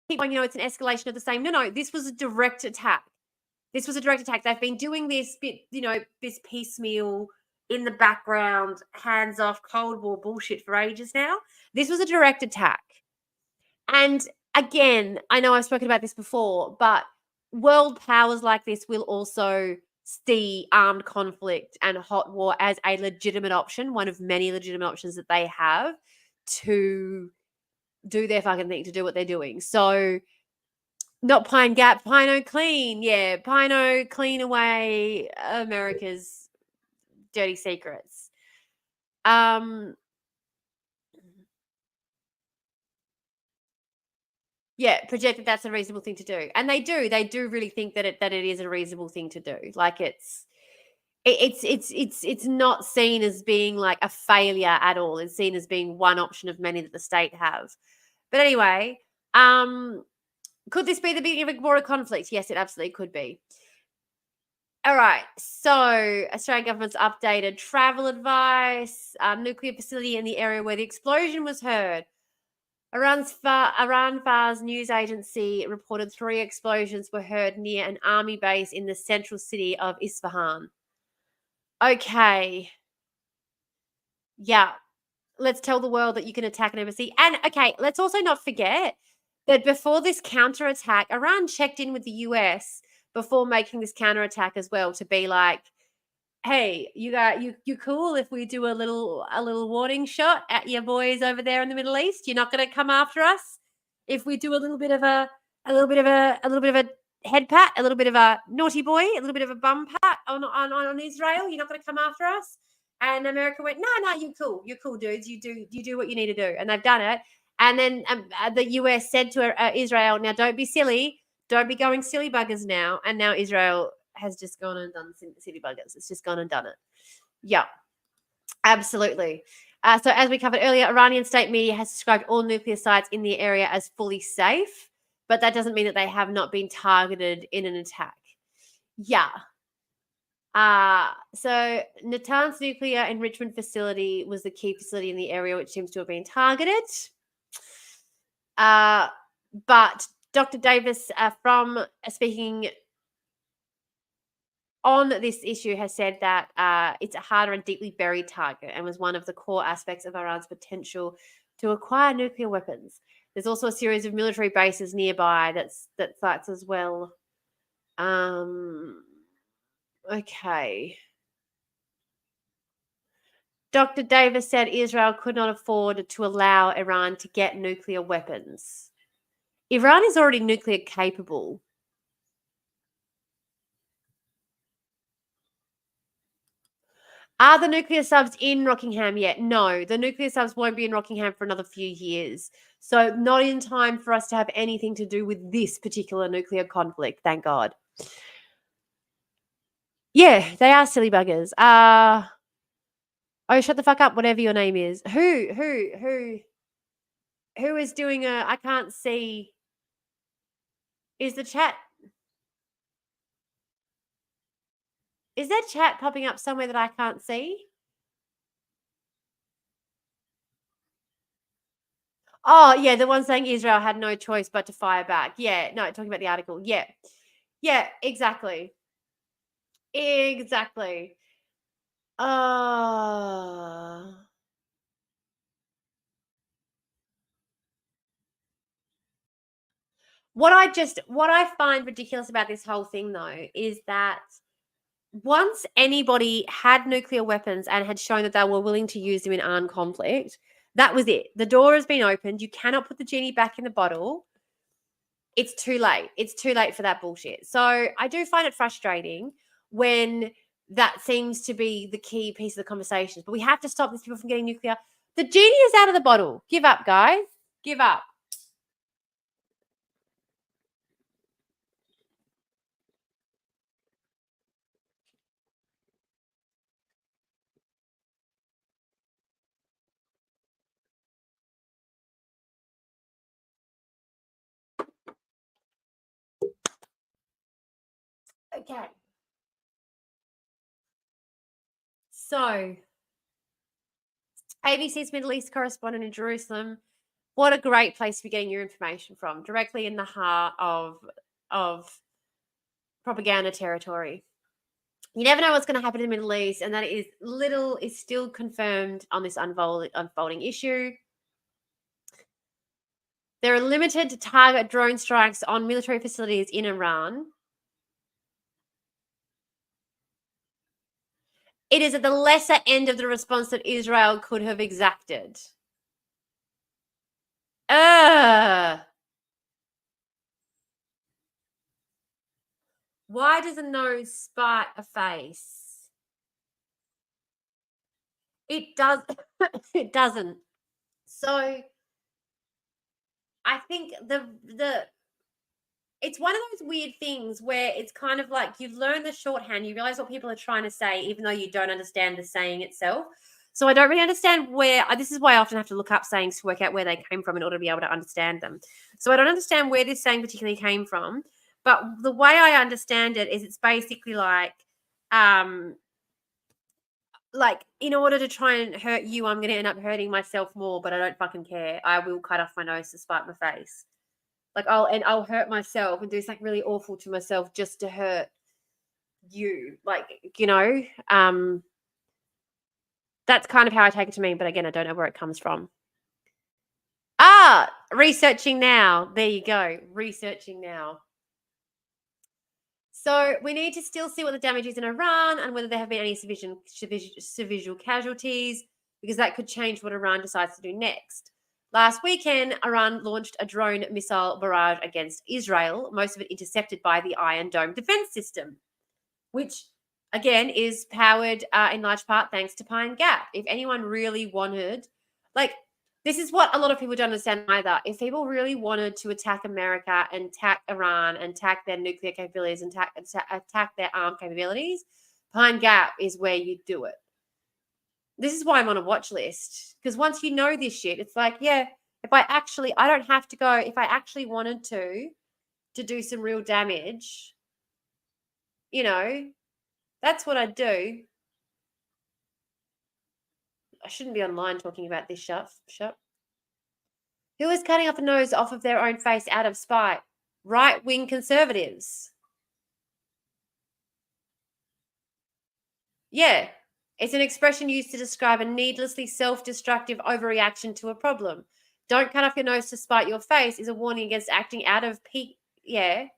it's an escalation of the same. No, this was a direct attack. This was a direct attack. They've been doing this this piecemeal in the background, hands off, Cold War bullshit for ages now. This was a direct attack. And again, I know I've spoken about this before, but world powers like this will also see armed conflict and hot war as a legitimate option, one of many legitimate options that they have to do their fucking thing, to do what they're doing. So, not Pine Gap, Pino clean. Yeah, Pino clean away America's dirty secrets. Yeah, project that that's a reasonable thing to do. And they do really think that it is a reasonable thing to do. Like, it's not seen as being like a failure at all. It's seen as being one option of many that the state have. But anyway, could this be the beginning of a broader conflict? Yes, it absolutely could be. All right, so Australian government's updated travel advice, nuclear facility in the area where the explosion was heard. Iran Far's news agency reported 3 explosions were heard near an army base in the central city of Isfahan. Okay. Yeah. Let's tell the world that you can attack an embassy. And, okay, let's also not forget that before this counterattack, Iran checked in with the US before making this counterattack as well to be like, hey, you cool if we do a little warning shot at your boys over there in the Middle East? You're not going to come after us if we do a little bit of a head pat, a little bit of a naughty boy, a little bit of a bum pat on Israel. You're not going to come after us? And America went, no, you're cool, dudes. You do what you need to do, and they've done it. And then the US said to Israel, now don't be silly, don't be going silly buggers now. And now Israel has just gone and done silly buggers. It's just gone and done it. Yeah, absolutely. So as we covered earlier, Iranian state media has described all nuclear sites in the area as fully safe, but that doesn't mean that they have not been targeted in an attack. Yeah. So Natanz nuclear enrichment facility was the key facility in the area, which seems to have been targeted. But Dr. Davis, from speaking on this issue, has said that it's a harder and deeply buried target and was one of the core aspects of Iran's potential to acquire nuclear weapons. There's also a series of military bases nearby that sites as well. Okay. Dr. Davis said Israel could not afford to allow Iran to get nuclear weapons. Iran is already nuclear capable. Are the nuclear subs in Rockingham yet? No, the nuclear subs won't be in Rockingham for another few years. So not in time for us to have anything to do with this particular nuclear conflict, thank God. Yeah, they are silly buggers. Oh, shut the fuck up, whatever your name is. Who is doing I can't see. Is the chat Is that chat popping up somewhere that I can't see? Oh, yeah, the one saying Israel had no choice but to fire back. Yeah, no, talking about the article. Yeah. Yeah, exactly. Exactly. Uh what I find ridiculous about this whole thing though is that once anybody had nuclear weapons and had shown that they were willing to use them in armed conflict, that was it. The door has been opened. You cannot put the genie back in the bottle. It's too late. It's too late for that bullshit. So I do find it frustrating when that seems to be the key piece of the conversation. But we have to stop these people from getting nuclear. The genie is out of the bottle. Give up, guys. Give up. Okay. So, ABC's Middle East correspondent in Jerusalem. What a great place to be getting your information from, directly in the heart of propaganda territory. You never know what's going to happen in the Middle East, and that is little is still confirmed on this unfolding issue. They're limited to target drone strikes on military facilities in Iran. It is at the lesser end of the response that Israel could have exacted. Ugh. Why does a nose spite a face? It does. It doesn't. So I think the it's one of those weird things where it's kind of like you've learned the shorthand, you realize what people are trying to say, even though you don't understand the saying itself. So I don't really understand where this is why I often have to look up sayings to work out where they came from in order to be able to understand them. So I don't understand where this saying particularly came from, but the way I understand it is it's basically um like in order to try and hurt you, I'm going to end up hurting myself more, but I don't fucking care. I will cut off my nose to spite my face. Like I'll hurt myself and do something really awful to myself just to hurt you. Like, that's kind of how I take it to mean, but again, I don't know where it comes from. Researching now. There you go. Researching now. So we need to still see what the damage is in Iran and whether there have been any civil casualties, because that could change what Iran decides to do next. Last weekend, Iran launched a drone missile barrage against Israel, most of it intercepted by the Iron Dome defense system, which, again, is powered in large part thanks to Pine Gap. If anyone really wanted, this is what a lot of people don't understand either. If people really wanted to attack America and attack Iran and attack their nuclear capabilities and attack their armed capabilities, Pine Gap is where you do it. This is why I'm on a watch list, because once you know this shit, it's like, yeah, I don't have to go. If I actually wanted to do some real damage, that's what I'd do. I shouldn't be online talking about this. Shut. Who is cutting off a nose off of their own face out of spite? Right-wing conservatives. Yeah. It's an expression used to describe a needlessly self-destructive overreaction to a problem. Don't cut off your nose to spite your face is a warning against acting out of peak. Yeah.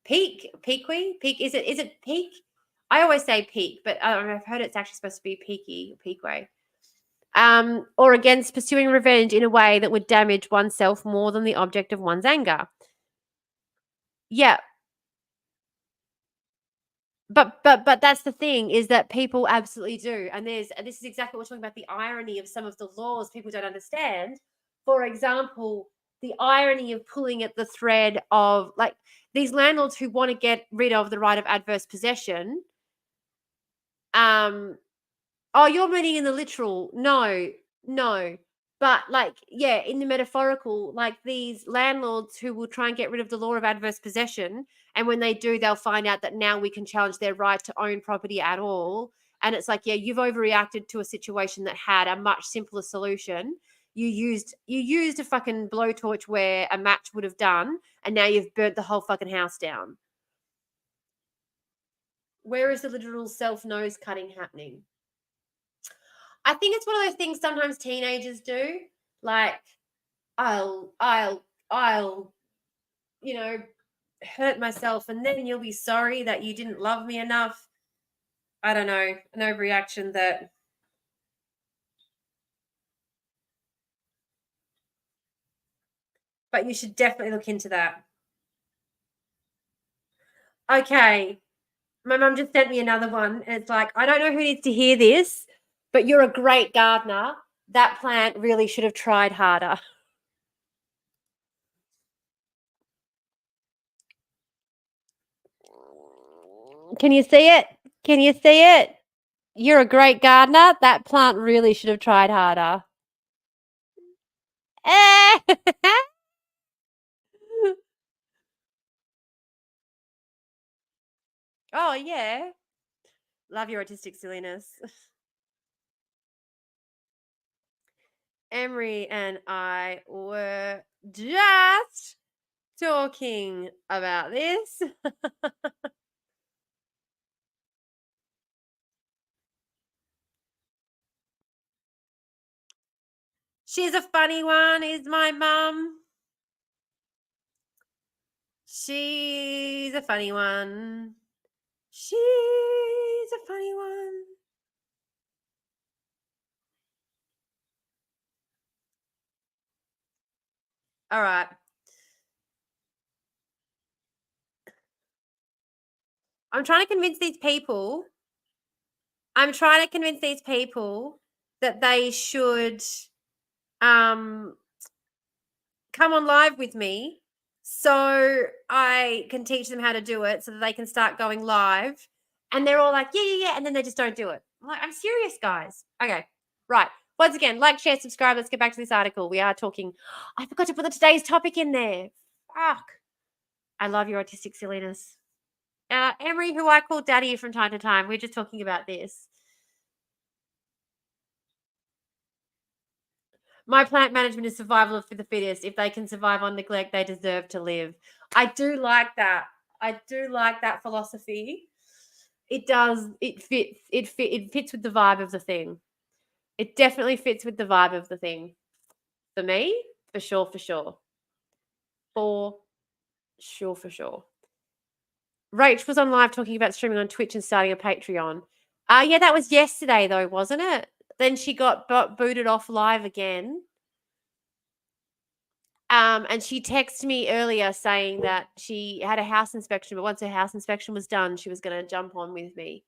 Peak? Is it peak? I always say peak, but I've heard it's actually supposed to be peaky, peak way. or against pursuing revenge in a way that would damage oneself more than the object of one's anger. Yeah, but that's the thing, is that people absolutely do, and this is exactly what we're talking about, the irony of some of the laws people don't understand. For example, the irony of pulling at the thread of, like, these landlords who want to get rid of the right of adverse possession. Oh, you're meaning in the literal. No, no. But, like, yeah, in the metaphorical, like, these landlords who will try and get rid of the law of adverse possession, and when they do, they'll find out that now we can challenge their right to own property at all. And it's like, yeah, you've overreacted to a situation that had a much simpler solution. You used a fucking blowtorch where a match would have done, and now you've burnt the whole fucking house down. Where is the literal self nose cutting happening? I think it's one of those things sometimes teenagers do. Like, I'll, I'll, I'll, you know, hurt myself, and then you'll be sorry that you didn't love me enough. I don't know, an overreaction that. But you should definitely look into that. Okay. My mum just sent me another one, and it's like, I don't know who needs to hear this, but you're a great gardener. That plant really should have tried harder. Can you see it? Can you see it? You're a great gardener. That plant really should have tried harder. Oh, yeah. Love your artistic silliness. Emery and I were just talking about this. She's a funny one, is my mum. She's a funny one. She's a funny one. All right. I'm trying to convince these people. I'm trying to convince these people that they should um come on live with me so I can teach them how to do it so that they can start going live. And they're all like, yeah, yeah, yeah. And then they just don't do it. I'm like, I'm serious, guys. Okay. Right. Once again, like, share, subscribe. Let's get back to this article. We are talking. I forgot to put the today's topic in there. Fuck. I love your artistic silliness. Emery, who I call Daddy from time to time, we're just talking about this. My plant management is survival for the fittest. If they can survive on neglect, they deserve to live. I do like that. I do like that philosophy. It does. It fits. It fits with the vibe of the thing. It definitely fits with the vibe of the thing. For me, for sure, for sure. For sure, for sure. Rach was on live talking about streaming on Twitch and starting a Patreon. Yeah, that was yesterday though, wasn't it? Then she got booted off live again. And she texted me earlier saying that she had a house inspection, but once her house inspection was done, she was going to jump on with me.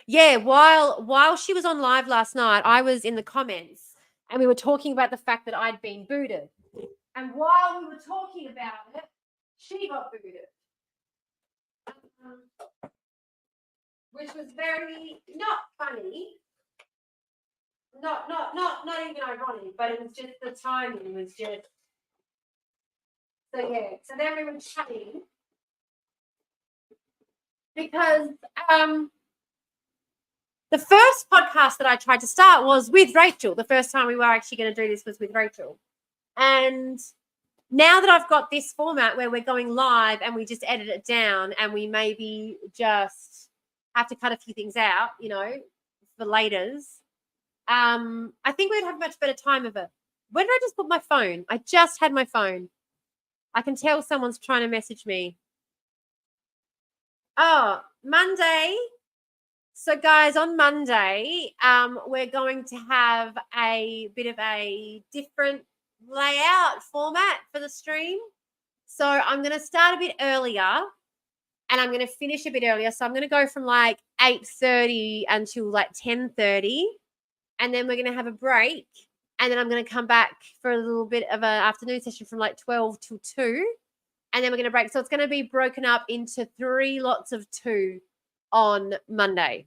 Yeah, while she was on live last night, I was in the comments and we were talking about the fact that I'd been booted. And while we were talking about it, she got booted. Which was very not funny. Not even ironic, but it was just the timing was just. So yeah, so then we were chatting because the first podcast that I tried to start was with Rachel. The first time we were actually going to do this was with Rachel. And now that I've got this format where we're going live and we just edit it down and we maybe just have to cut a few things out, for laters, I think we'd have a much better time of it. Where did I just put my phone? I just had my phone. I can tell someone's trying to message me. Oh, Monday. So, guys, on Monday, we're going to have a bit of a different layout format for the stream. So I'm going to start a bit earlier and I'm going to finish a bit earlier. So I'm going to go from like 8:30 until like 10:30, and then we're going to have a break, and then I'm going to come back for a little bit of an afternoon session from like 12 till 2, and then we're going to break. So it's going to be broken up into 3 lots of 2 on Monday.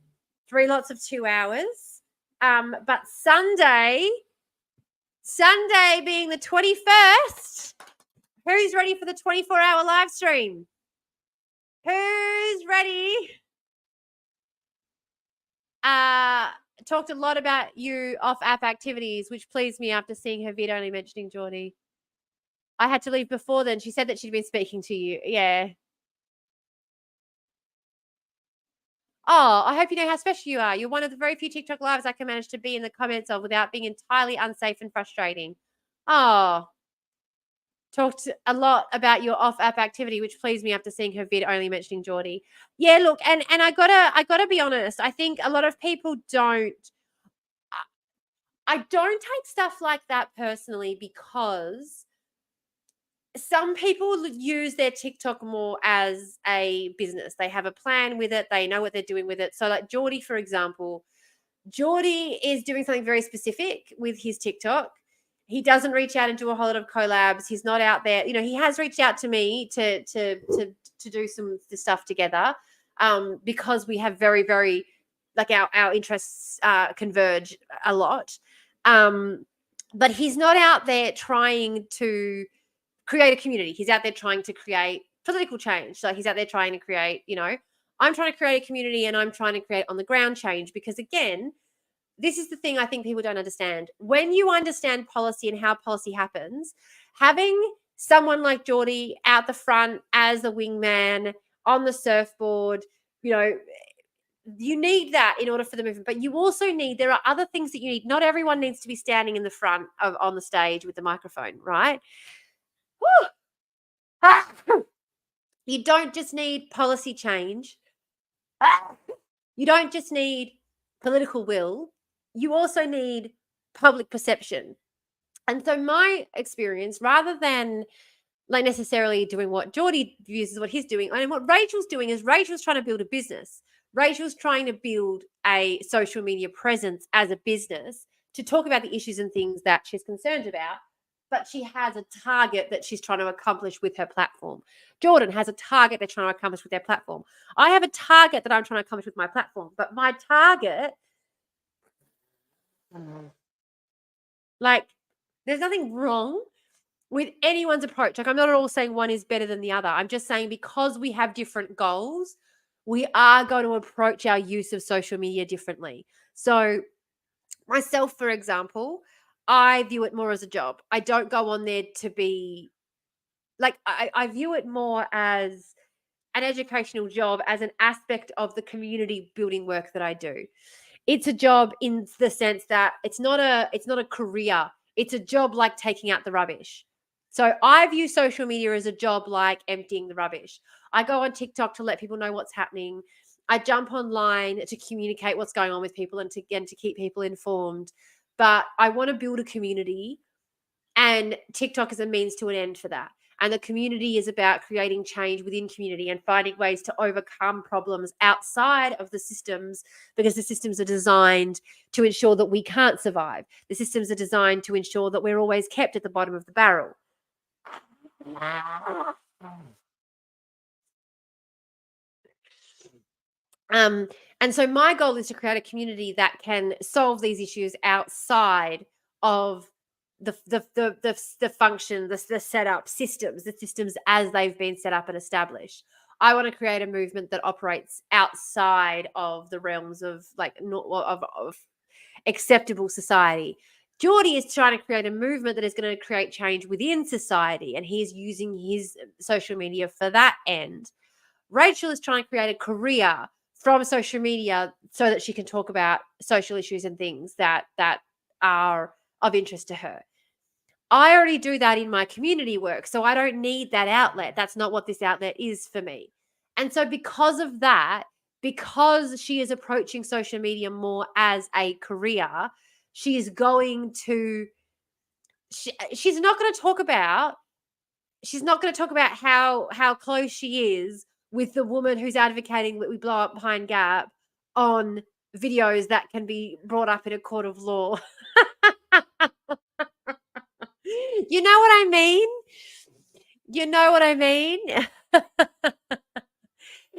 3 lots of 2 hours. But Sunday being the 21st, who's ready for the 24-hour live stream? Who's ready? Talked a lot about you off-app activities, which pleased me after seeing her vid only mentioning Geordie. I had to leave before then. She said that she'd been speaking to you. Yeah. Oh, I hope you know how special you are. You're one of the very few TikTok lives I can manage to be in the comments of without being entirely unsafe and frustrating. Oh, talked a lot about your off-app activity, which pleased me after seeing her vid only mentioning Geordie. Yeah, look, and I gotta be honest. I think a lot of people don't. I don't take stuff like that personally because some people use their TikTok more as a business. They have a plan with it. They know what they're doing with it. So, like Geordie, for example, Geordie is doing something very specific with his TikTok. He doesn't reach out and do a whole lot of collabs. He's not out there. You know, he has reached out to me to do some stuff together, because we have very, very, like, our interests converge a lot. But he's not out there trying to create a community. He's out there trying to create political change. So he's out there trying to create, I'm trying to create a community, and I'm trying to create on the ground change, because again, this is the thing I think people don't understand. When you understand policy and how policy happens, having someone like Geordie out the front as the wingman on the surfboard, you need that in order for the movement. But you also there are other things that you need. Not everyone needs to be standing in the front on the stage with the microphone, right? You don't just need policy change. You don't just need political will. You also need public perception. And so my experience, rather than like necessarily doing what Geordie views as what he's doing, and what Rachel's doing is Rachel's trying to build a business. Rachel's trying to build a social media presence as a business to talk about the issues and things that she's concerned about, but she has a target that she's trying to accomplish with her platform. Jordan has a target they're trying to accomplish with their platform. I have a target that I'm trying to accomplish with my platform, but my target, like, there's nothing wrong with anyone's approach. Like, I'm not at all saying one is better than the other. I'm just saying because we have different goals, we are going to approach our use of social media differently. So myself, for example, I view it more as a job. I don't go on there to be like, I view it more as an educational job, as an aspect of the community building work that I do. It's a job in the sense that it's not a career. It's a job like taking out the rubbish. So I view social media as a job like emptying the rubbish. I go on TikTok to let people know what's happening. I jump online to communicate what's going on with people and to keep people informed. But I want to build a community, and TikTok is a means to an end for that. And the community is about creating change within community and finding ways to overcome problems outside of the systems, because the systems are designed to ensure that we can't survive. The systems are designed to ensure that we're always kept at the bottom of the barrel. And so my goal is to create a community that can solve these issues outside of the function, the setup systems, the systems as they've been set up and established. I want to create a movement that operates outside of the realms of of acceptable society. Geordie is trying to create a movement that is going to create change within society, and he is using his social media for that end. Rachel is trying to create a career from social media so that she can talk about social issues and things that are of interest to her. I already do that in my community work, so I don't need that outlet. That's not what this outlet is for me. And so because of that, because she is approaching social media more as a career, she is going to she's not going to talk about how close she is with the woman who's advocating that we blow up behind Gap on videos that can be brought up in a court of law. You know what I mean? You know what I mean?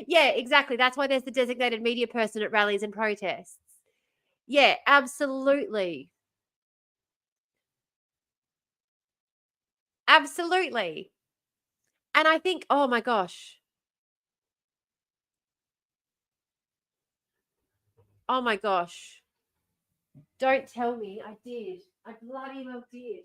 Yeah, exactly. That's why there's the designated media person at rallies and protests. Yeah, absolutely. Absolutely. And I think, oh my gosh. Oh my gosh. Don't tell me I did. I bloody well did.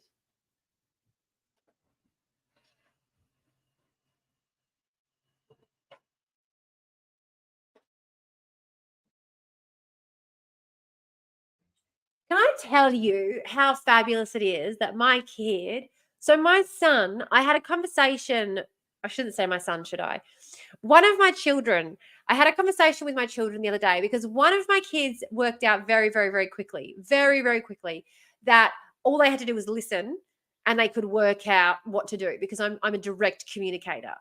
Can I tell you how fabulous it is that my kid, so my son, I had a conversation, I shouldn't say my son, should I? One of my children, I had a conversation with my children the other day because one of my kids worked out very, very, very, very quickly that all they had to do was listen and they could work out what to do because I'm a direct communicator.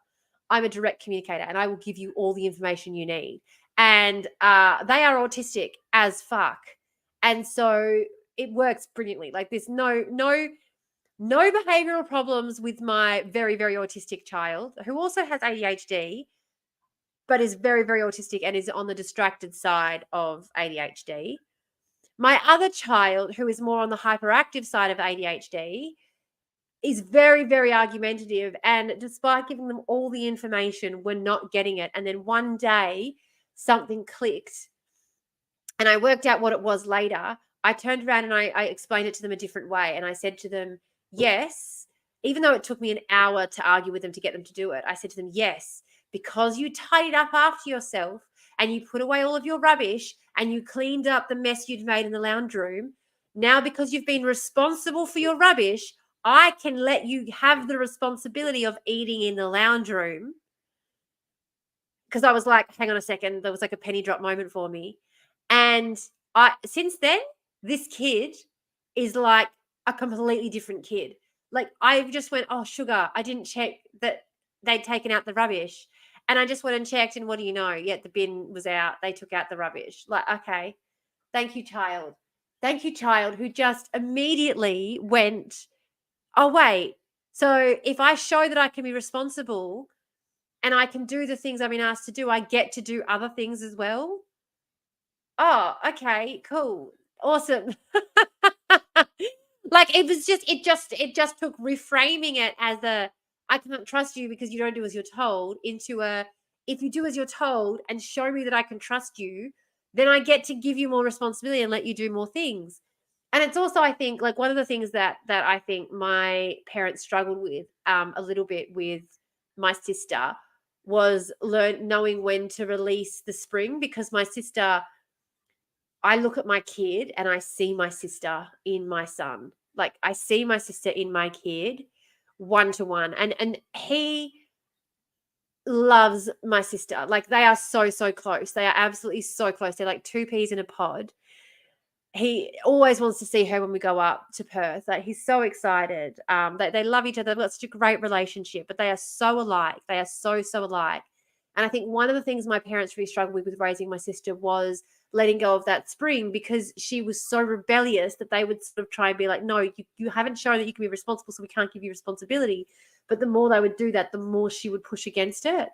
I'm a direct communicator and I will give you all the information you need. And they are autistic as fuck. And so it works brilliantly. Like there's no behavioral problems with my very, very autistic child who also has ADHD, but is very, very autistic and is on the distracted side of ADHD. My other child, who is more on the hyperactive side of ADHD, is very, very argumentative. And despite giving them all the information, we're not getting it. And then one day, something clicked and I worked out what it was later. I turned around and I explained it to them a different way. And I said to them, yes, even though it took me an hour to argue with them to get them to do it, I said to them, yes, because you tidied up after yourself and you put away all of your rubbish and you cleaned up the mess you'd made in the lounge room. Now, because you've been responsible for your rubbish, I can let you have the responsibility of eating in the lounge room. Because I was like, hang on a second, there was like a penny drop moment for me. And since then, this kid is like a completely different kid. Like I just went, oh, sugar, I didn't check that they'd taken out the rubbish. And I just went and checked, and what do you know? Yeah, the bin was out. They took out the rubbish. Like, okay, thank you, child. Thank you, child, who just immediately went, oh, wait. So if I show that I can be responsible and I can do the things I've been asked to do, I get to do other things as well. Oh, okay, cool. Awesome. Like it just took reframing it as a I cannot trust you because you don't do as you're told into a if you do as you're told and show me that I can trust you, then I get to give you more responsibility and let you do more things. And it's also I think like one of the things that I think my parents struggled with a little bit with my sister was knowing when to release the spring because my sister I look at my kid and I see my sister in my son. Like I see my sister in my kid one to one. And he loves my sister. Like they are so close. They are absolutely so close. They're like two peas in a pod. He always wants to see her when we go up to Perth. Like he's so excited. They love each other. They've got such a great relationship, but they are so alike. They are so alike. And I think one of the things my parents really struggled with raising my sister was letting go of that spring because she was so rebellious that they would sort of try and be like, no, you haven't shown that you can be responsible, so we can't give you responsibility. But the more they would do that, the more she would push against it.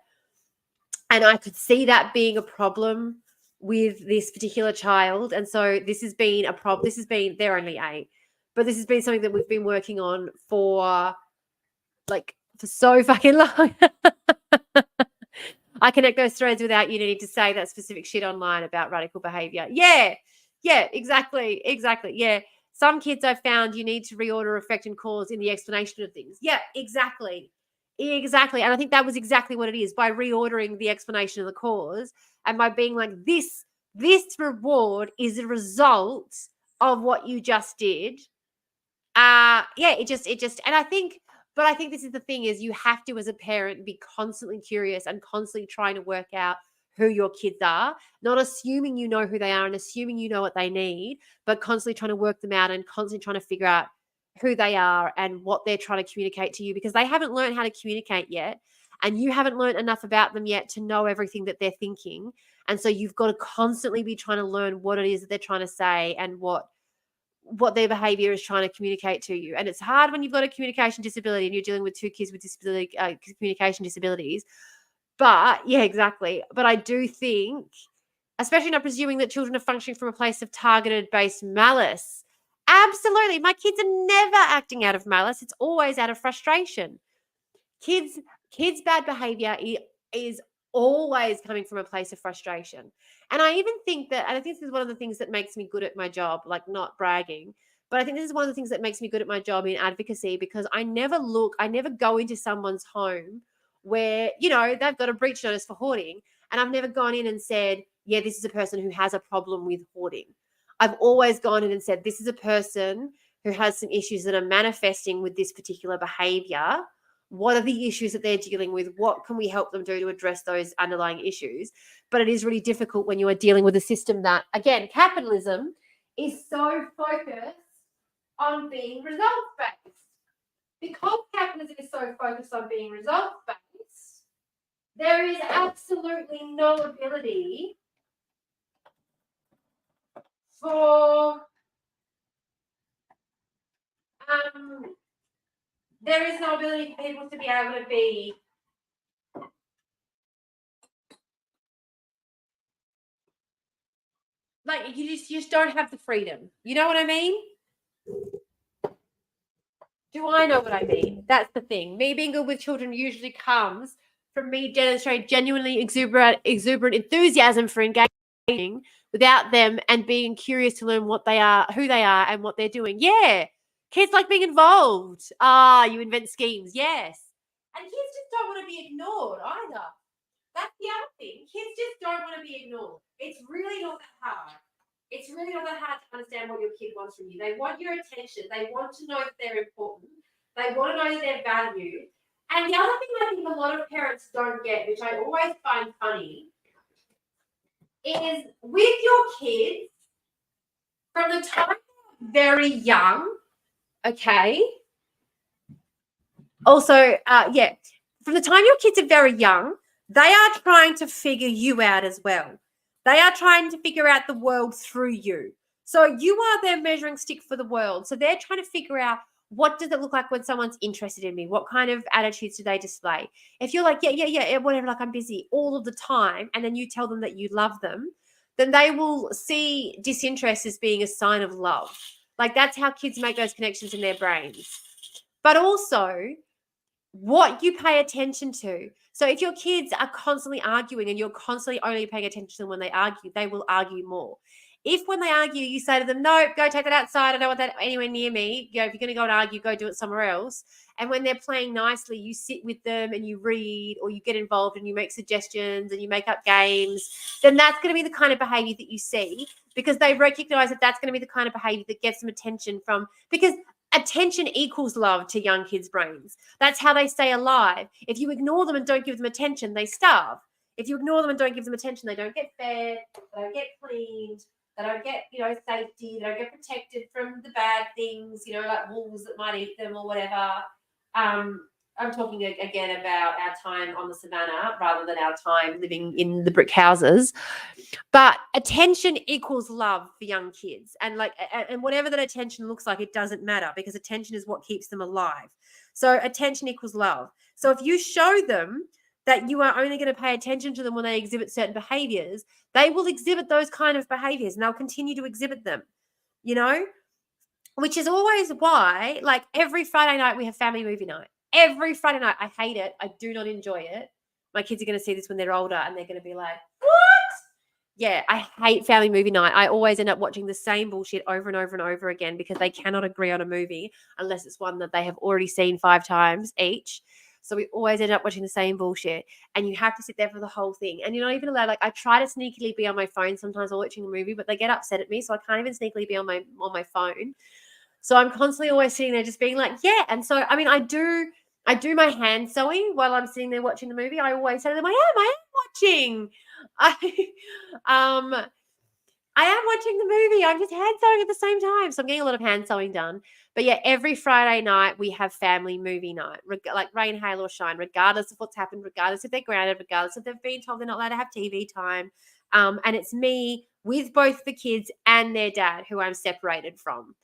And I could see that being a problem with this particular child. And so this has been a problem. This has been, they're only 8, but this has been something that we've been working on for so fucking long. I connect those threads without you needing to say that specific shit online about radical behavior. Yeah, exactly. Yeah. Some kids I've found you need to reorder effect and cause in the explanation of things. Yeah, exactly. Exactly. And I think that was exactly what it is by reordering the explanation of the cause and by being like, this reward is a result of what you just did. It just, and I think this is the thing is you have to, as a parent, be constantly curious and constantly trying to work out who your kids are, not assuming you know who they are and assuming you know what they need, but constantly trying to work them out and constantly trying to figure out who they are and what they're trying to communicate to you, because they haven't learned how to communicate yet. And you haven't learned enough about them yet to know everything that they're thinking. And so you've got to constantly be trying to learn what it is that they're trying to say and what their behavior is trying to communicate to you. And it's hard when you've got a communication disability and you're dealing with 2 kids with communication disabilities. But yeah, exactly. But I do think, especially not presuming that children are functioning from a place of targeted based malice. Absolutely. My kids are never acting out of malice. It's always out of frustration. Kids bad behavior is always coming from a place of frustration. And I even think that, and I think this is one of the things that makes me good at my job, like not bragging, but I think this is one of the things that makes me good at my job in advocacy, because I never go into someone's home where, they've got a breach notice for hoarding. And I've never gone in and said, yeah, this is a person who has a problem with hoarding. I've always gone in and said, this is a person who has some issues that are manifesting with this particular behavior. What are the issues that they're dealing with? What can we help them do to address those underlying issues? But it is really difficult when you are dealing with a system that, again, capitalism is so focused on being results-based. Because capitalism is so focused on being results-based, there is absolutely no ability for there is no ability for people to be able to be like, you just don't have the freedom. You know what I mean? Do I know what I mean? That's the thing. Me being good with children usually comes from me demonstrating genuinely exuberant enthusiasm for engaging without them and being curious to learn what they are, who they are, and what they're doing. Yeah. Kids like being involved. You invent schemes. Yes. And kids just don't want to be ignored either. That's the other thing. Kids just don't want to be ignored. It's really not that hard. It's really not that hard to understand what your kid wants from you. They want your attention. They want to know that they're important. They want to know that they're valued. And the other thing I think a lot of parents don't get, which I always find funny, is with your kids, from the time they're very young, okay? Also, from the time your kids are very young, they are trying to figure you out as well. They are trying to figure out the world through you. So you are their measuring stick for the world. So they're trying to figure out, what does it look like when someone's interested in me? What kind of attitudes do they display? If you're like, yeah, whatever, like I'm busy all of the time, and then you tell them that you love them, then they will see disinterest as being a sign of love. Like, that's how kids make those connections in their brains. But also, what you pay attention to. So if your kids are constantly arguing and you're constantly only paying attention to them when they argue, they will argue more. If when they argue, you say to them, no, go take that outside, I don't want that anywhere near me. If you're going to go and argue, go do it somewhere else. And when they're playing nicely, you sit with them and you read, or you get involved and you make suggestions and you make up games, then that's going to be the kind of behavior that you see, because they recognize that that's going to be the kind of behavior that gets them attention from, because attention equals love to young kids' brains. That's how they stay alive. If you ignore them and don't give them attention, they starve. If you ignore them and don't give them attention, they don't get fed, they don't get cleaned, they don't get, safety, they don't get protected from the bad things, like wolves that might eat them or whatever. I'm talking again about our time on the savannah rather than our time living in the brick houses. But attention equals love for young kids. And whatever that attention looks like, it doesn't matter, because attention is what keeps them alive. So attention equals love. So if you show them that you are only going to pay attention to them when they exhibit certain behaviors, they will exhibit those kind of behaviors and they'll continue to exhibit them, which is always why, like, every Friday night we have family movie night. Every Friday night. I hate it. I do not enjoy it. My kids are going to see this when they're older and they're going to be like, what? Yeah, I hate family movie night. I always end up watching the same bullshit over and over and over again, because they cannot agree on a movie unless it's one that they have already seen 5 times each. So we always end up watching the same bullshit, and you have to sit there for the whole thing. And you're not even allowed, like, I try to sneakily be on my phone sometimes while watching a movie, but they get upset at me, so I can't even sneakily be on my phone. So I'm constantly always sitting there just being like, yeah. And so, I mean, I do my hand sewing while I'm sitting there watching the movie. I always say to them, I am watching. I um I am watching the movie. I'm just hand sewing at the same time. So I'm getting a lot of hand sewing done. But yeah, every Friday night we have family movie night, like rain, hail, or shine, regardless of what's happened, regardless if they're grounded, regardless if they've been told they're not allowed to have TV time. And it's me with both the kids and their dad who I'm separated from.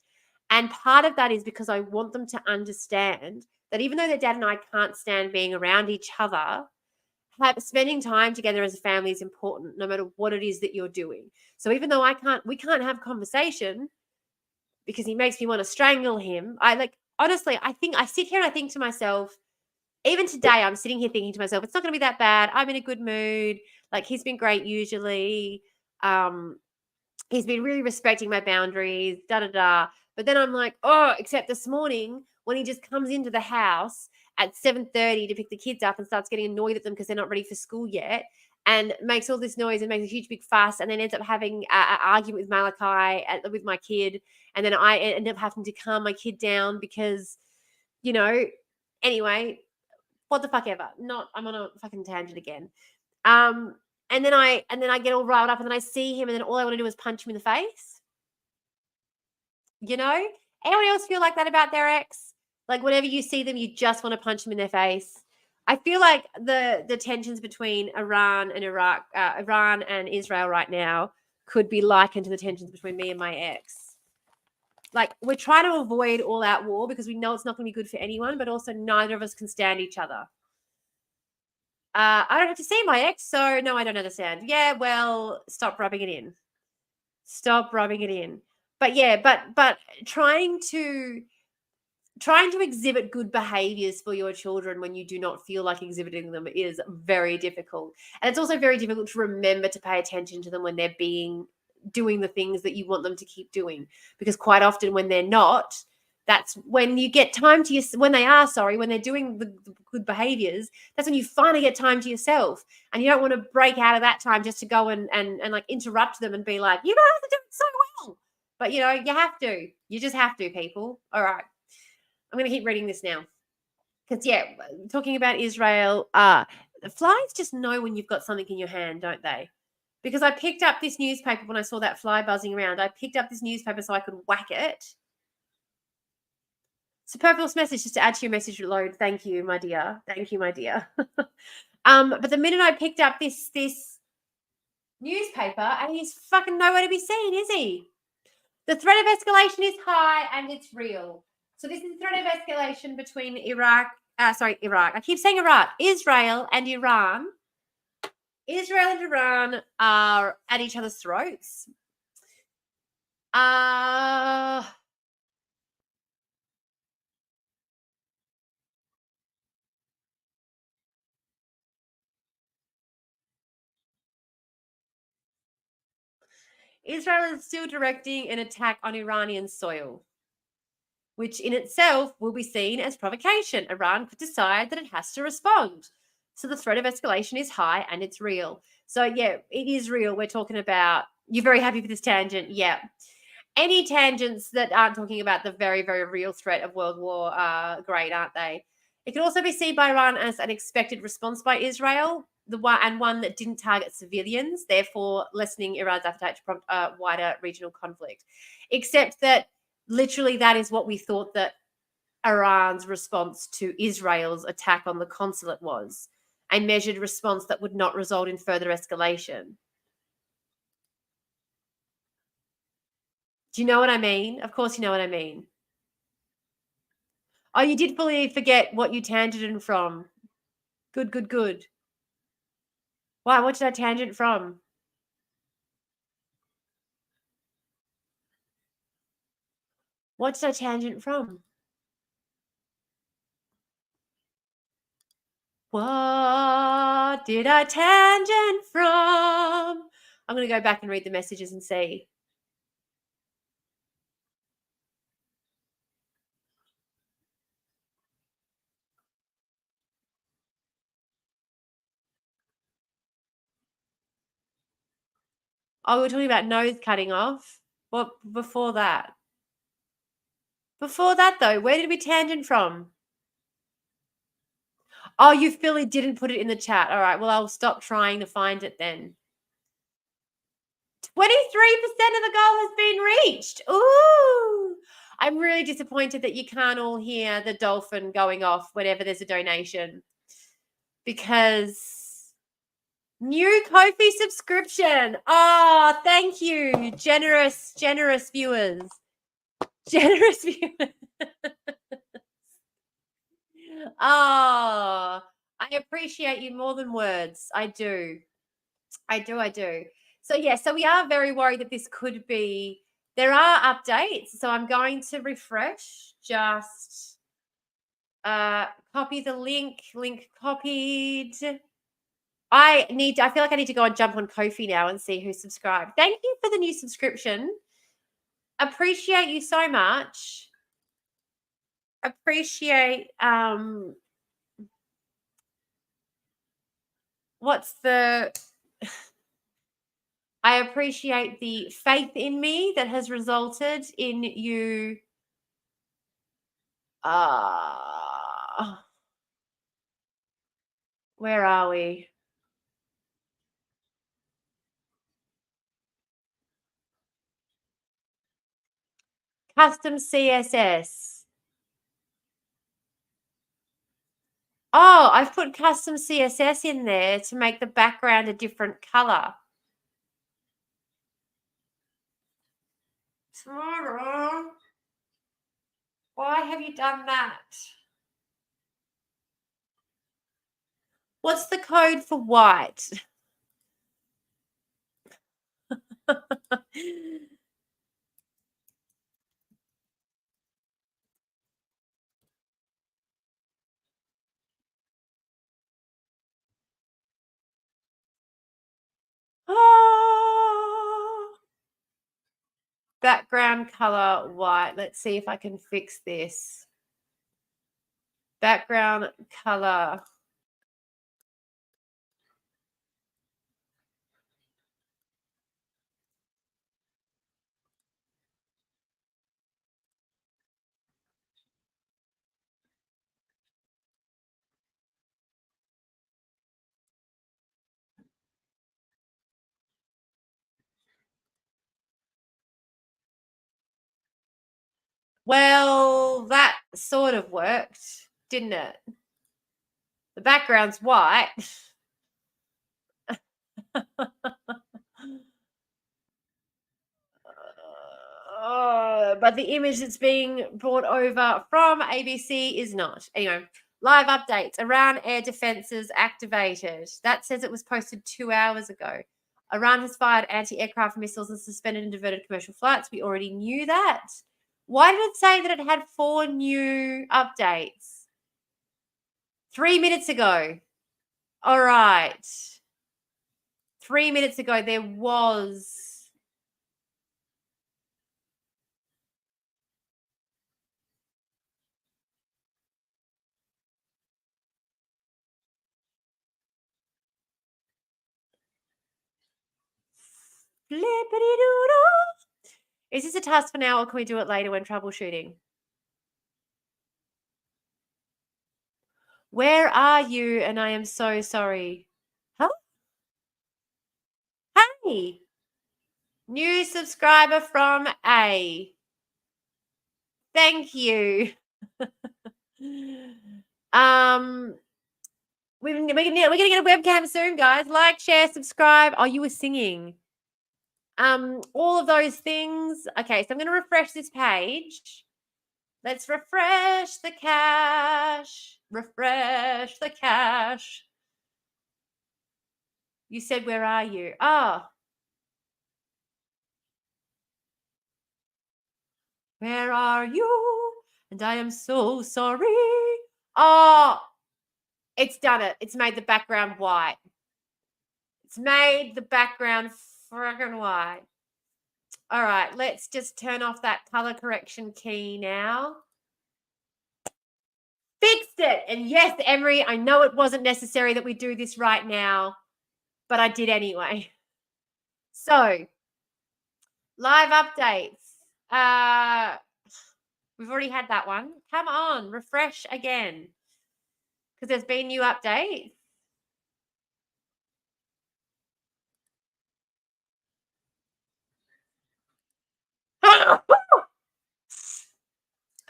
And part of that is because I want them to understand that even though their dad and I can't stand being around each other, spending time together as a family is important no matter what it is that you're doing. So even though we can't have conversation because he makes me want to strangle him. I like honestly, I think I sit here and I think to myself, even today, I'm sitting here thinking to myself, it's not going to be that bad. I'm in a good mood. Like he's been great usually. Um, he's been really respecting my boundaries, da da da. But then I'm like, oh, except this morning when he just comes into the house at 7:30 to pick the kids up and starts getting annoyed at them because they're not ready for school yet, and makes all this noise and makes a huge big fuss, and then ends up having an argument with Malachi with my kid, and then I end up having to calm my kid down because, you know, anyway, what the fuck ever. Not I'm on a fucking tangent again. Um, and then I get all riled up, and then I see him, and then all I want to do is punch him in the face. You know? Anyone else feel like that about their ex? Like whenever you see them, you just want to punch them in their face. I feel like the tensions between Iran and Iran and Israel right now could be likened to the tensions between me and my ex. Like we're trying to avoid all out war because we know it's not going to be good for anyone, but also neither of us can stand each other. I don't have to see my ex, so no, I don't understand. Yeah, well, stop rubbing it in. Stop rubbing it in. But yeah, but trying to exhibit good behaviors for your children when you do not feel like exhibiting them is very difficult. And it's also very difficult to remember to pay attention to them when they're doing the things that you want them to keep doing. Because quite often when they're not, that's when you get time to when they're doing the good behaviors, that's when you finally get time to yourself. And you don't want to break out of that time just to go and like interrupt them and be like, you don't have to do it so well. But you know, you have to. You just have to, people. All right. I'm going to keep reading this now. Because, yeah, talking about Israel, the flies just know when you've got something in your hand, don't they? Because I picked up this newspaper when I saw that fly buzzing around. I picked up this newspaper so I could whack it. Superfluous message just to add to your message load. Thank you, my dear. Thank you, my dear. But the minute I picked up this newspaper, and he's fucking nowhere to be seen, is he? The threat of escalation is high and it's real. So this is the threat of escalation between Iraq. I keep saying Iraq. Israel and Iran. Israel and Iran are at each other's throats. Israel is still directing an attack on Iranian soil, which in itself will be seen as provocation. Iran could decide that it has to respond. So the threat of escalation is high and it's real. So, yeah, it is real. We're talking about, you're very happy for this tangent. Yeah. Any tangents that aren't talking about the very, very real threat of world war are great, aren't they? It can also be seen by Iran as an expected response by Israel, one that didn't target civilians, therefore lessening Iran's appetite to prompt a wider regional conflict. Except that literally that is what we thought that Iran's response to Israel's attack on the consulate was, a measured response that would not result in further escalation. Do you know what I mean? Of course you know what I mean. Oh, you did fully forget what you tangented from. Good, good, good. Why? What did I tangent from? What did I tangent from? What did I tangent from? I'm going to go back and read the messages and see. Oh, we were talking about nose cutting off. What before that? Before that, though, where did we tangent from? Oh, you Philly didn't put it in the chat. All right. Well, I'll stop trying to find it then. 23% of the goal has been reached. Ooh. I'm really disappointed that you can't all hear the dolphin going off whenever there's a donation, because new Ko-fi subscription. Oh, thank you. Generous viewers. Generous viewers. Oh, I appreciate you more than words. I do. So yeah, so we are very worried that this could be, there are updates. So I'm going to refresh, just copy the link copied. I feel like I need to go and jump on Ko-fi now and see who subscribed. Thank you for the new subscription. Appreciate you so much. Appreciate I appreciate the faith in me that has resulted in you where are we? Custom CSS. Oh, I've put custom CSS in there to make the background a different color. Tomorrow. Why have you done that? What's the code for white? Background color white. Let's see if I can fix this. Background color. Well, that sort of worked, didn't it? The background's white. But the image that's being brought over from ABC is not. Anyway, live updates. Iran air defenses activated. That says it was posted 2 hours ago. Iran has fired anti-aircraft missiles and suspended and diverted commercial flights. We already knew that. Why did it say that it had 4 new updates? 3 minutes ago. All right. 3 minutes ago, there was... Flippity-doodle. Is this a task for now, or can we do it later when troubleshooting? Where are you? And I am so sorry. Huh? Hey! New subscriber from A. Thank you. We're gonna get a webcam soon, guys. Like, share, subscribe. Oh, you were singing. All of those things. Okay, so I'm gonna refresh this page. Let's refresh the cache. Refresh the cache. You said, where are you? Oh. Where are you? And I am so sorry. Oh, it's done it. It's made the background white. It's made the background freaking white. All right, let's just turn off that color correction key now. Fixed it. And yes, Emery, I know it wasn't necessary that we do this right now, but I did anyway. So, live updates. We've already had that one. Come on, refresh again, because there's been new updates.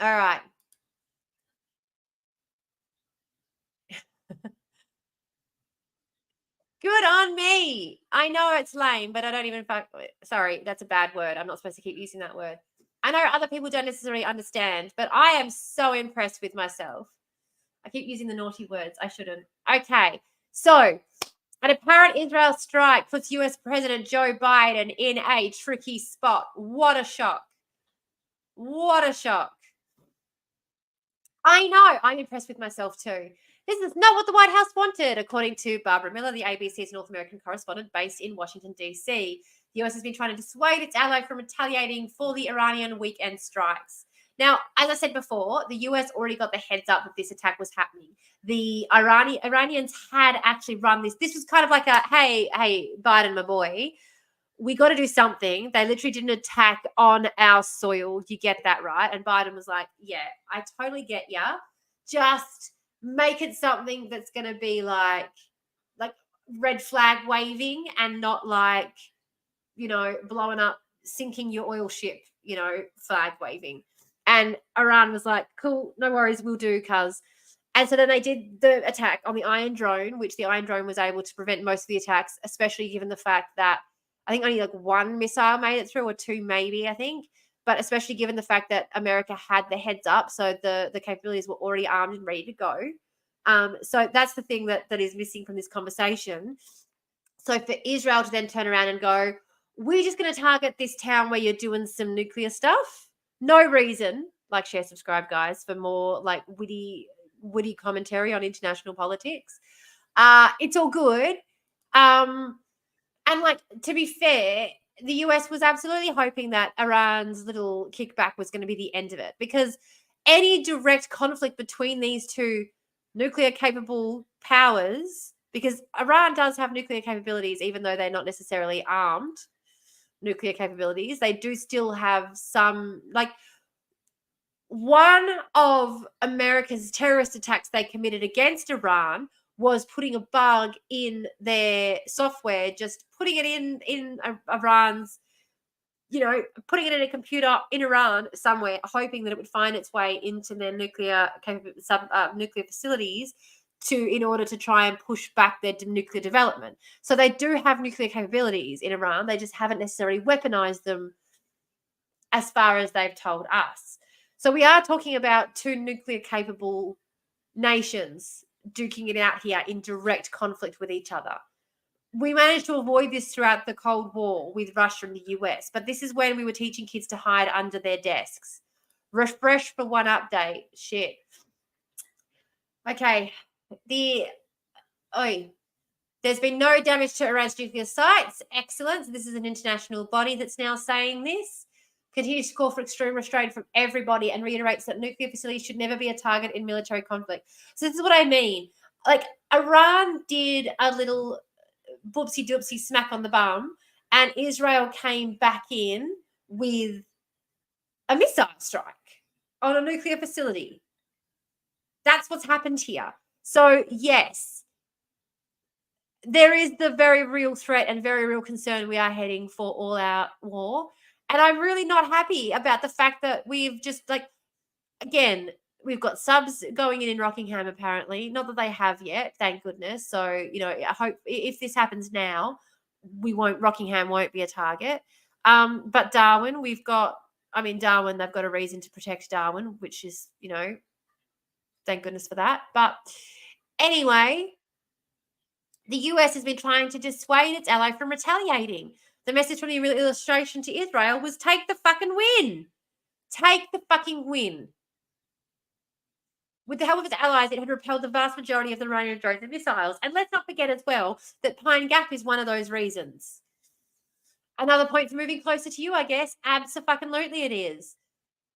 All right. Good on me. I know it's lame, but I don't even sorry, that's a bad word. I'm not supposed to keep using that word. I know other people don't necessarily understand, but I am so impressed with myself. I keep using the naughty words. I shouldn't. Okay. So, an apparent Israel strike puts US President Joe Biden in a tricky spot. What a shock. What a shock. I know. I'm impressed with myself too. This is not what the White House wanted, according to Barbara Miller, the ABC's North American correspondent based in Washington, D.C. The US has been trying to dissuade its ally from retaliating for the Iranian weekend strikes. Now, as I said before, the US already got the heads up that this attack was happening. The Iranians had actually run this. This was kind of like a, hey, Biden, my boy, we got to do something. They literally did an attack on our soil. You get that, right? And Biden was like, yeah, I totally get ya. Just make it something that's going to be like red flag waving and not like, blowing up, sinking your oil ship, flag waving. And Iran was like, cool, no worries, we'll do, cuz. And so then they did the attack on the Iron Drone, which the Iron Drone was able to prevent most of the attacks, especially given the fact that I think only like one missile made it through, or two maybe, I think. But especially given the fact that America had the heads up, so the capabilities were already armed and ready to go. So that's the thing that is missing from this conversation. So for Israel to then turn around and go, we're just going to target this town where you're doing some nuclear stuff. No reason. Like, share, subscribe, guys, for more like witty commentary on international politics. It's all good. And like, to be fair, the US was absolutely hoping that Iran's little kickback was going to be the end of it, because any direct conflict between these two nuclear capable powers, because Iran does have nuclear capabilities, even though they're not necessarily armed nuclear capabilities, they do still have some, like, one of America's terrorist attacks they committed against Iran was putting a bug in their software, just putting it in Iran's, putting it in a computer in Iran somewhere, hoping that it would find its way into their nuclear facilities in order to try and push back their nuclear development. So they do have nuclear capabilities in Iran. They just haven't necessarily weaponized them as far as they've told us. So we are talking about two nuclear capable nations duking it out here in direct conflict with each other. We managed to avoid this throughout the Cold War with Russia and the US, but this is when we were teaching kids to hide under their desks. Refresh for one update. Shit. Okay. There's been no damage to Iran's nuclear sites. Excellent. So this is an international body that's now saying this. Continues to call for extreme restraint from everybody and reiterates that nuclear facilities should never be a target in military conflict. So this is what I mean. Like, Iran did a little boopsie doopsie smack on the bum, and Israel came back in with a missile strike on a nuclear facility. That's what's happened here. So yes, there is the very real threat and very real concern we are heading for all-out war. And I'm really not happy about the fact that we've just, like, again, we've got subs going in Rockingham, apparently. Not that they have yet, thank goodness. So, I hope if this happens now, Rockingham won't be a target. But Darwin, Darwin, they've got a reason to protect Darwin, which is, thank goodness for that. But anyway, the US has been trying to dissuade its ally from retaliating. The message from the illustration to Israel was, take the fucking win. Take the fucking win. With the help of its allies, it had repelled the vast majority of the Iranian drones and missiles. And let's not forget as well that Pine Gap is one of those reasons. Another point for moving closer to you, I guess. Abso-fucking-lutely it is.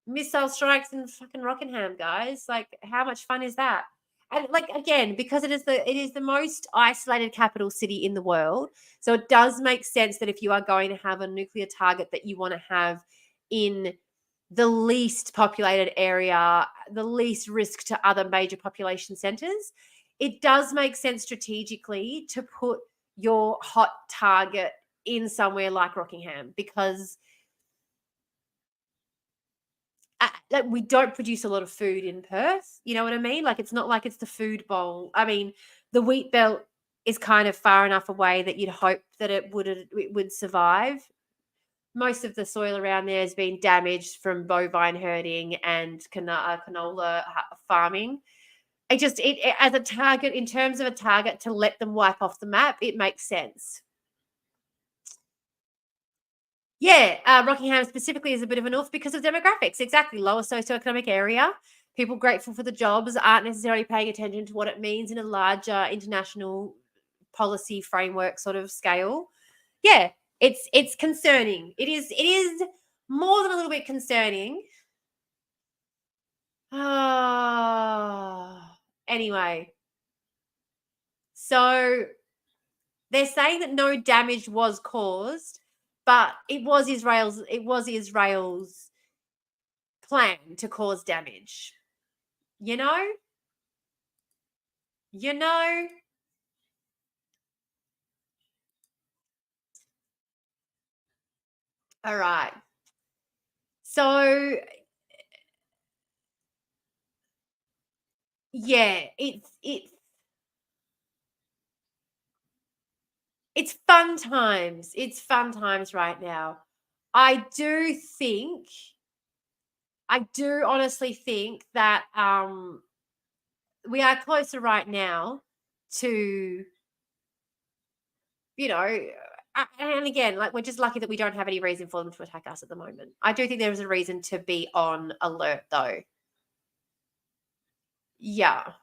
Missile strikes in fucking Rockingham, guys. Like, how much fun is that? And, like, again, because it is the most isolated capital city in the world, so it does make sense that if you are going to have a nuclear target that you want to have in the least populated area, the least risk to other major population centers, it does make sense strategically to put your hot target in somewhere like Rockingham, because like we don't produce a lot of food in Perth. You know what I mean? Like it's not like it's the food bowl. I mean, the wheat belt is kind of far enough away that you'd hope that it would survive. Most of the soil around there has been damaged from bovine herding and canola farming. It as a target, in terms of a target to let them wipe off the map, it makes sense. Yeah, Rockingham specifically is a bit of an oof because of demographics. Exactly, lower socioeconomic area. People grateful for the jobs aren't necessarily paying attention to what it means in a larger international policy framework sort of scale. Yeah, it's concerning. It is more than a little bit concerning. Anyway, so they're saying that no damage was caused, but it was Israel's plan to cause damage. You know? You know? All right. So yeah, it's fun times. It's fun times right now. I do think I do honestly think that we are closer right now to, you know, and again, like we're just lucky that we don't have any reason for them to attack us at the moment. I do think there is a reason to be on alert though. Yeah.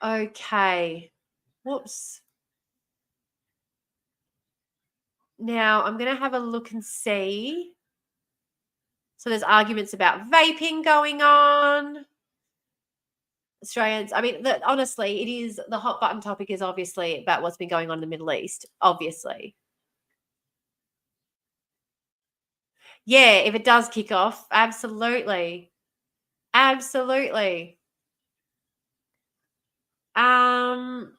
Okay. Whoops. Now I'm going to have a look and see. So there's arguments about vaping going on. Australians, I mean, honestly, it is the hot button topic is obviously about what's been going on in the Middle East, obviously. Yeah, if it does kick off, absolutely. Absolutely. Um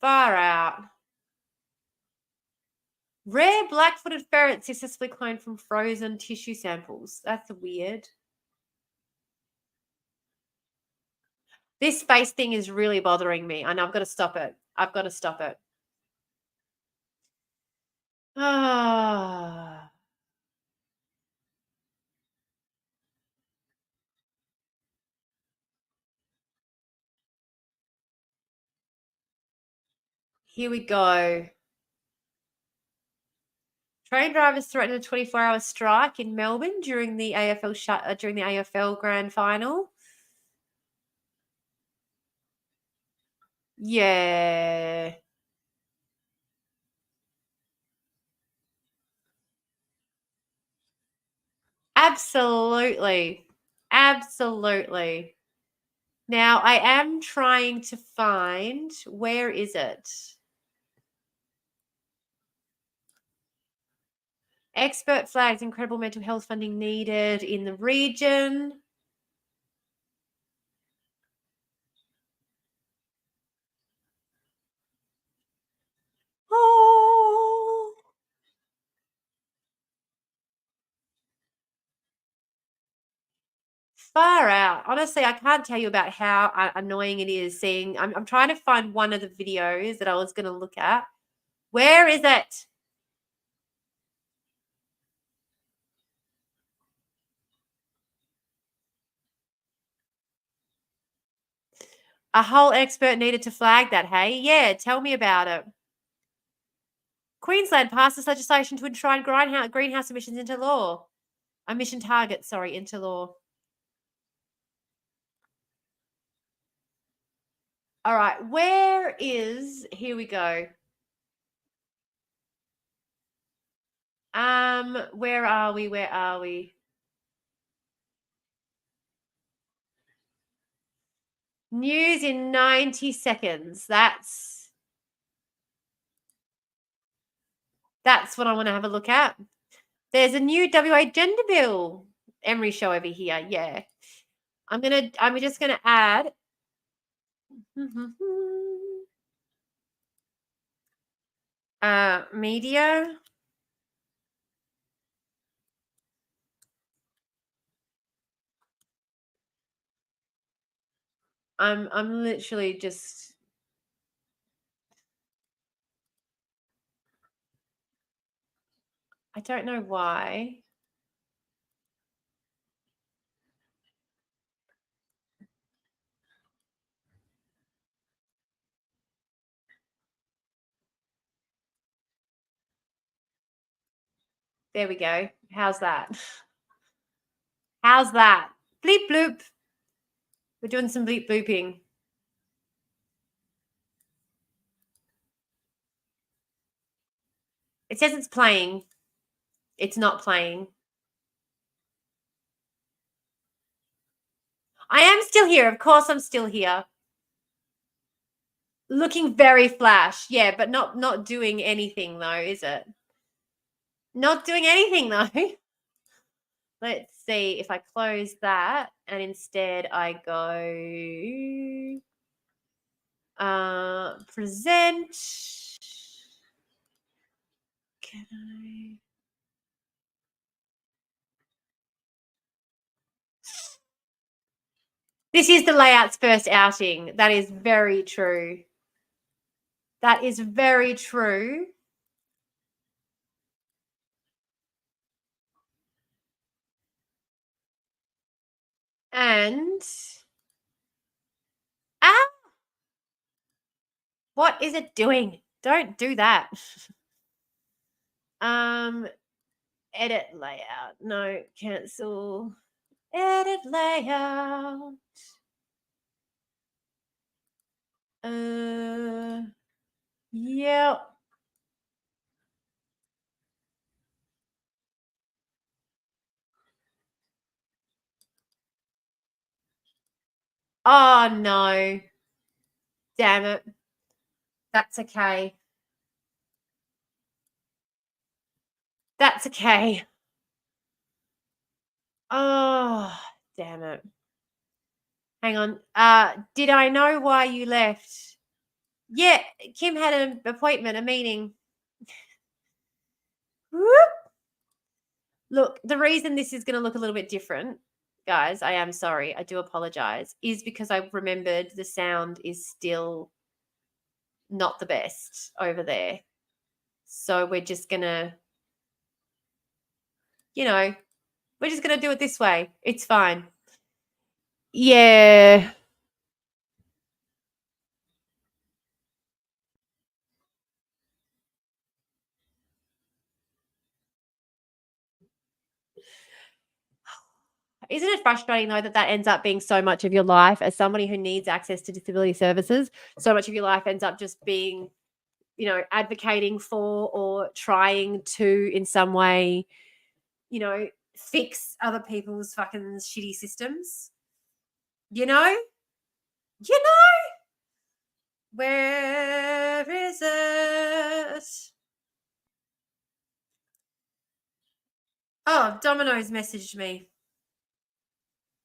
Far out. Rare black-footed ferret successfully cloned from frozen tissue samples. That's weird. This face thing is really bothering me, and I've got to stop it. I've got to stop it. Ah. Here we go. Train drivers threatened a 24-hour strike in Melbourne during the AFL Grand Final. Yeah. Absolutely. Absolutely. Now, I am trying to find, where is it? Expert flags incredible mental health funding needed in the region. Oh. Far out. Honestly, I can't tell you about how annoying it is seeing. I'm trying to find one of the videos that I was going to look at. Where is it? A whole expert needed to flag that, hey? Yeah, tell me about it. Queensland passes legislation to enshrine greenhouse emissions into law. Emission targets, sorry, into law. All right, here we go. Where are we? Where are we? News in 90 seconds. That's what I want to have a look at. There's a new WA gender bill. Emery show over here. Yeah. I'm just gonna add Media. I'm literally just. I don't know why. There we go. How's that? How's that? Bleep bloop. We're doing some bleep blooping. It says it's playing. It's not playing. I am still here. Of course I'm still here. Looking very flash. Yeah, but not doing anything though, is it? Not doing anything though. Let's see if I close that and instead I go present. Can I? This is the layout's first outing. That is very true. That is very true. And what is it doing? Don't do that. Edit layout. No, cancel. Edit layout. Yeah. Oh no. Damn it. That's okay. That's okay. Oh, damn it. Hang on. Did I know why you left? Yeah, Kim had an appointment, a meeting. Whoop. Look, the reason this is going to look a little bit different, guys, I am sorry. I do apologize, is because I remembered the sound is still not the best over there. So we're just going to, we're just going to do it this way. It's fine. Yeah. Isn't it frustrating, though, that ends up being so much of your life as somebody who needs access to disability services? So much of your life ends up just being, advocating for or trying to, in some way, fix other people's fucking shitty systems. You know? Where is it? Oh, Domino's messaged me.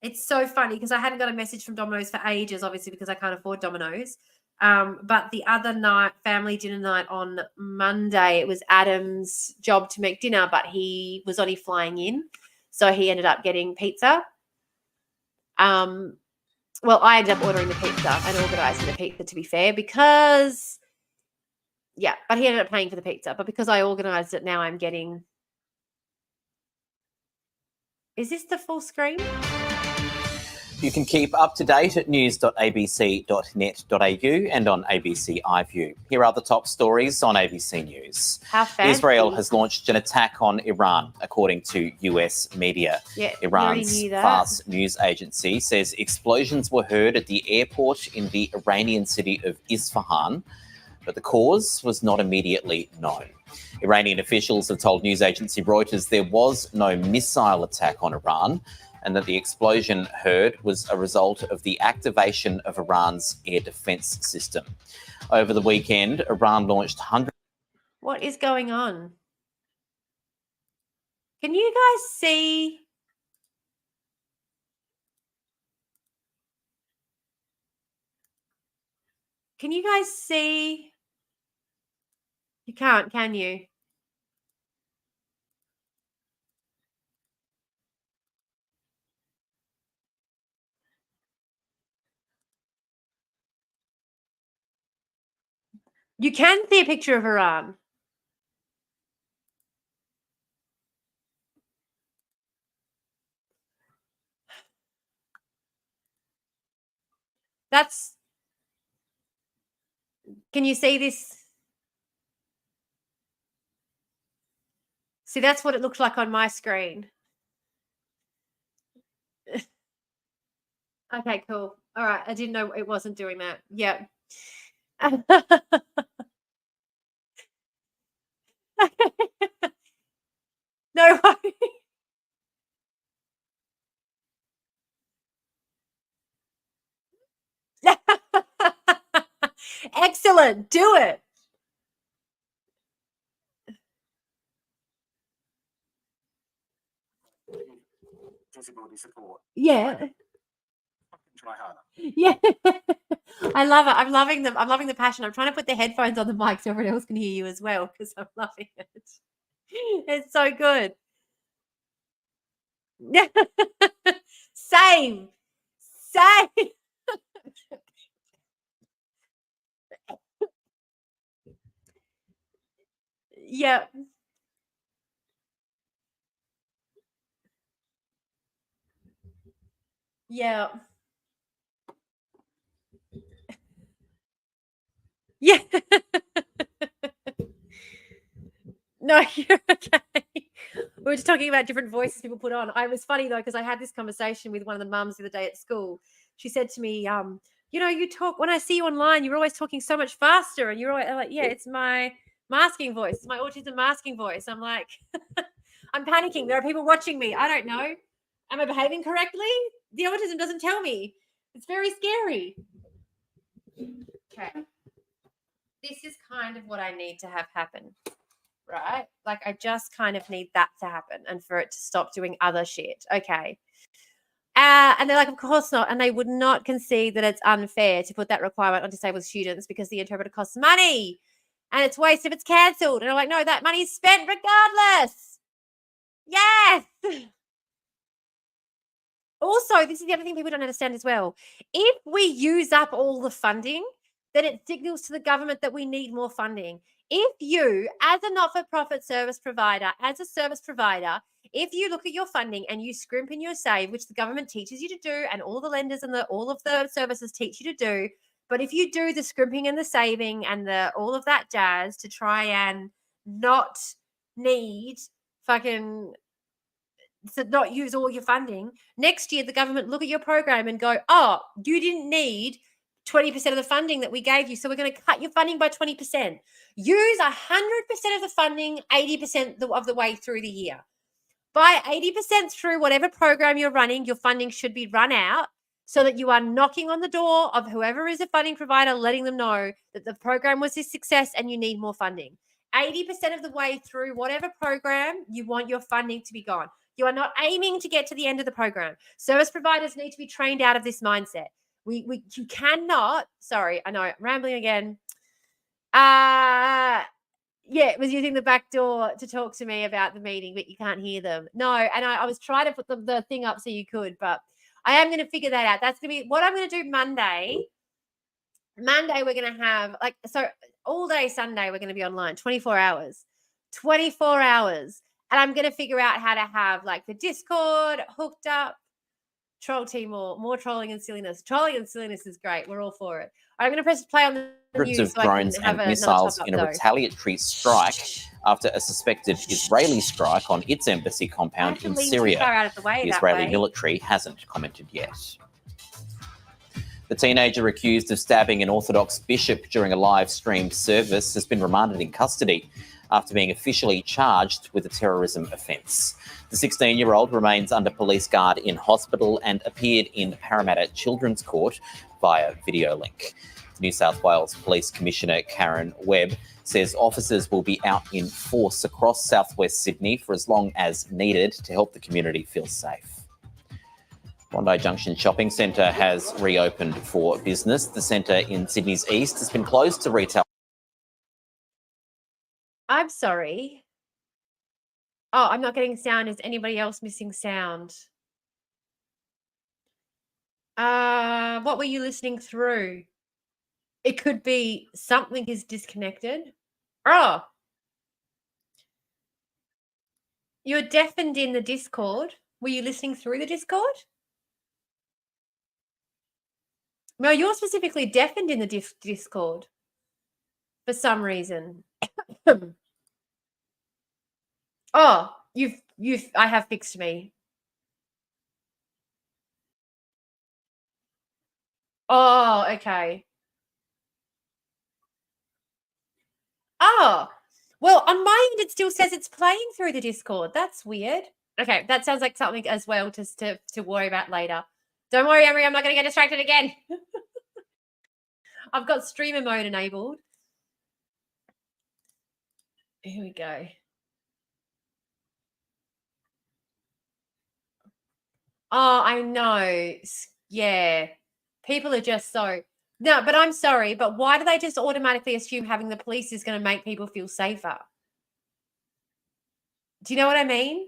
It's so funny because I hadn't got a message from Domino's for ages, obviously, because I can't afford Domino's. But the other night, family dinner night on Monday, it was Adam's job to make dinner, but he was only flying in. So he ended up getting pizza. Well, I ended up ordering the pizza and organising the pizza, to be fair, because, but he ended up paying for the pizza. But because I organised it, now I'm getting... Is this the full screen? You can keep up to date at news.abc.net.au and on ABC iView. Here are the top stories on ABC News. How fancy. Israel has launched an attack on Iran, according to US media. Yeah, Iran's Fars news agency says explosions were heard at the airport in the Iranian city of Isfahan, but the cause was not immediately known. Iranian officials have told news agency Reuters there was no missile attack on Iran, and that the explosion heard was a result of the activation of Iran's air defence system. Over the weekend, Iran launched hundreds... What is going on? Can you guys see? Can you guys see? You can't, can you? You can see a picture of Iran. Can you see this? See, that's what it looks like on my screen. Okay, cool. All right. I didn't know it wasn't doing that. Yeah. No worries. Excellent. Do it. Disability support. Yeah. Try harder. Yeah. I love it. I'm loving them. I'm loving the passion. I'm trying to put the headphones on the mic so everyone else can hear you as well because I'm loving it. It's so good. Same. Same. Yeah. Yeah. Yeah. No, you're okay. We were just talking about different voices people put on. I was funny though, because I had this conversation with one of the mums the other day at school. She said to me, you know, you talk when I see you online, you're always talking so much faster. And you're always like, yeah, it's my masking voice, it's my autism masking voice. I'm like, I'm panicking. There are people watching me. I don't know. Am I behaving correctly? The autism doesn't tell me. It's very scary. Okay. This is kind of what I need to have happen. Right? Like I just kind of need that to happen and for it to stop doing other shit. Okay. And they're like, of course not. And they would not concede that it's unfair to put that requirement on disabled students because the interpreter costs money and it's waste if it's cancelled. And I'm like, no, that money is spent regardless. Yes. Also, this is the other thing people don't understand as well. If we use up all the funding, then it signals to the government that we need more funding. If you, as a not-for-profit service provider, as a service provider, if you look at your funding and you scrimp and you save, which the government teaches you to do, and all the lenders and all of the services teach you to do, but if you do the scrimping and the saving and all of that jazz to try and not need fucking to not use all your funding, next year the government look at your program and go, oh, you didn't need 20% of the funding that we gave you, so we're going to cut your funding by 20%. Use 100% of the funding 80% of the way through the year. By 80% through whatever program you're running, your funding should be run out so that you are knocking on the door of whoever is a funding provider, letting them know that the program was a success and you need more funding. 80% of the way through whatever program, you want your funding to be gone. You are not aiming to get to the end of the program. Service providers need to be trained out of this mindset. You cannot, sorry, I know, rambling again. Yeah, it was using the back door to talk to me about the meeting, but you can't hear them. No, and I was trying to put the thing up so you could, but I am going to figure that out. That's going to be what I'm going to do Monday. Monday, we're going to have all day Sunday, we're going to be online 24 hours. 24 hours. And I'm going to figure out how to have like the Discord hooked up. Troll team more trolling and silliness. Trolling and silliness is great. We're all for it. I'm going to press play on the Hundreds news of so drones I can have and missiles in a though. retaliatory strike after a suspected Israeli strike on its embassy compound in Syria. Out of the way The Israeli military hasn't commented yet. The teenager accused of stabbing an Orthodox bishop during a live-streamed service has been remanded in custody after being officially charged with a terrorism offence. The 16-year-old remains under police guard in hospital and appeared in Parramatta Children's Court via video link. New South Wales Police Commissioner Karen Webb says officers will be out in force across southwest Sydney for as long as needed to help the community feel safe. Bondi Junction Shopping Centre has reopened for business. The centre in Sydney's east has been closed to retail. I'm sorry. Oh, I'm not getting sound. Is anybody else missing sound? What were you listening through? It could be something is disconnected. Oh, you're deafened in the Discord. Were you listening through the Discord? No, you're specifically deafened in the Discord for some reason. Oh, I have fixed me. Oh, okay. Oh, well, on my end, it still says it's playing through the Discord. That's weird. Okay, that sounds like something as well to worry about later. Don't worry, Emery, I'm not going to get distracted again. I've got streamer mode enabled. Here we go. Oh, I know. Yeah. People are just so... No, but I'm sorry, but why do they just automatically assume having the police is going to make people feel safer? Do you know what I mean?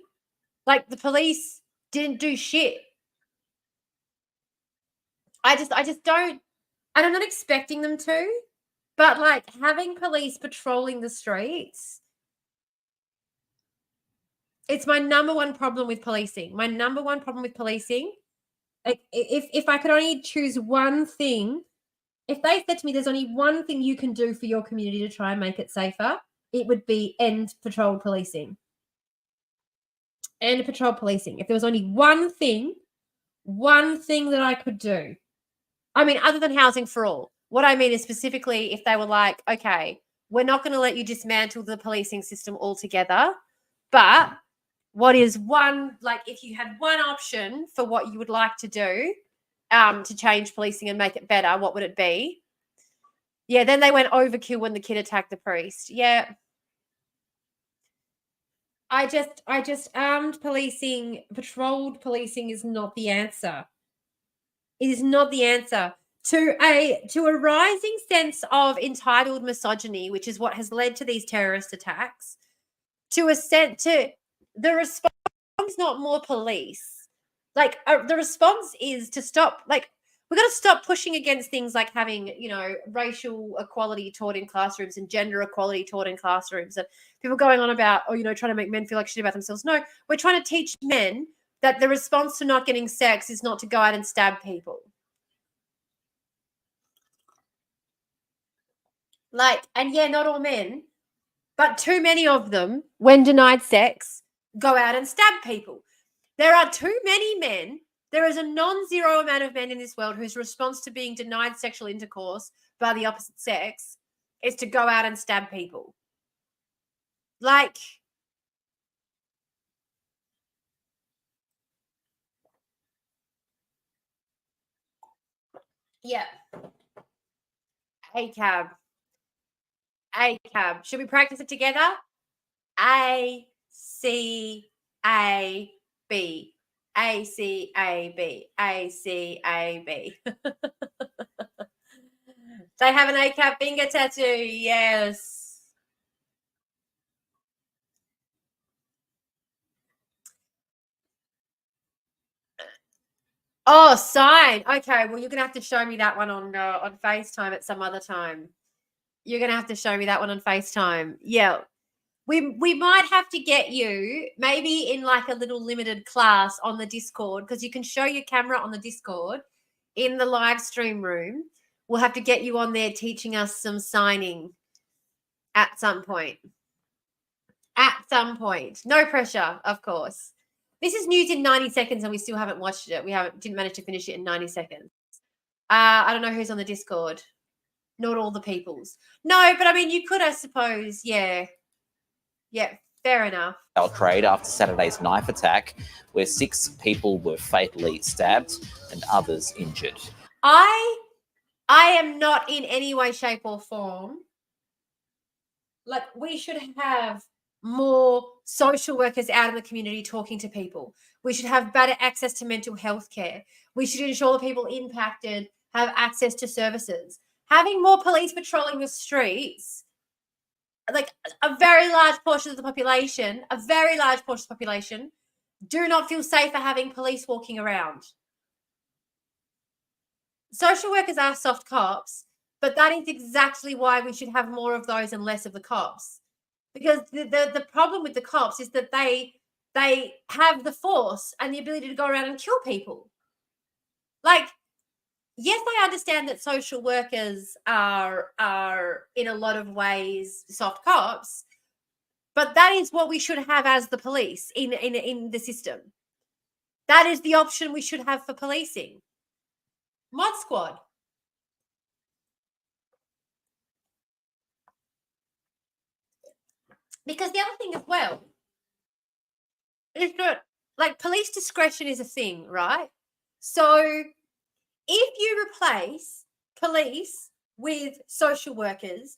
Like, the police didn't do shit. I just don't... And I'm not expecting them to, but, like, having police patrolling the streets... It's my number one problem with policing. My number one problem with policing, like, if I could only choose one thing, if they said to me, there's only one thing you can do for your community to try and make it safer, it would be end patrolled policing. End patrol policing. If there was only one thing that I could do. I mean, other than housing for all. What I mean is specifically if they were like, okay, we're not going to let you dismantle the policing system altogether, but what is one, like, if you had one option for what you would like to do to change policing and make it better, what would it be? Yeah, then they went overkill when the kid attacked the priest. Yeah. I just armed policing, patrolled policing is not the answer. It is not the answer. To a rising sense of entitled misogyny, which is what has led to these terrorist attacks, to the response is not more police. Like, the response is to stop, like, we've got to stop pushing against things like having, racial equality taught in classrooms and gender equality taught in classrooms, and people going on about, trying to make men feel like shit about themselves. No, we're trying to teach men that the response to not getting sex is not to go out and stab people. Like, and yeah, not all men, but too many of them, when denied sex, go out and stab people. There are too many men. There is a non-zero amount of men in this world whose response to being denied sexual intercourse by the opposite sex is to go out and stab people. Like, yeah. ACAB. ACAB. Should we practice it together? A-C-A-B. A-C-A-B. A-C-A-B. They have an ACAB finger tattoo. Yes. Oh, sign. Okay, well, you're going to have to show me that one on FaceTime at some other time. You're going to have to show me that one on FaceTime. Yeah. We might have to get you maybe in like a little limited class on the Discord, because you can show your camera on the Discord in the live stream room. We'll have to get you on there teaching us some signing at some point. At some point. No pressure, of course. This is news in 90 seconds and we still haven't watched it. Didn't manage to finish it in 90 seconds. I don't know who's on the Discord. Not all the peoples. No, but I mean, you could, I suppose. Yeah. Yeah, fair enough. Trade after Saturday's knife attack, where 6 people were fatally stabbed and others injured. I am not in any way, shape, or form. Like, we should have more social workers out in the community talking to people. We should have better access to mental health care. We should ensure that people impacted have access to services. Having more police patrolling the streets, like a very large portion of the population, do not feel safer having police walking around. Social workers are soft cops, but that is exactly why we should have more of those and less of the cops. Because the problem with the cops is that they have the force and the ability to go around and kill people. Like, yes, I understand that social workers are in a lot of ways soft cops, but that is what we should have as the police in the system. That is the option we should have for policing. Mod Squad. Because the other thing as well is that, like, police discretion is a thing, right? So if you replace police with social workers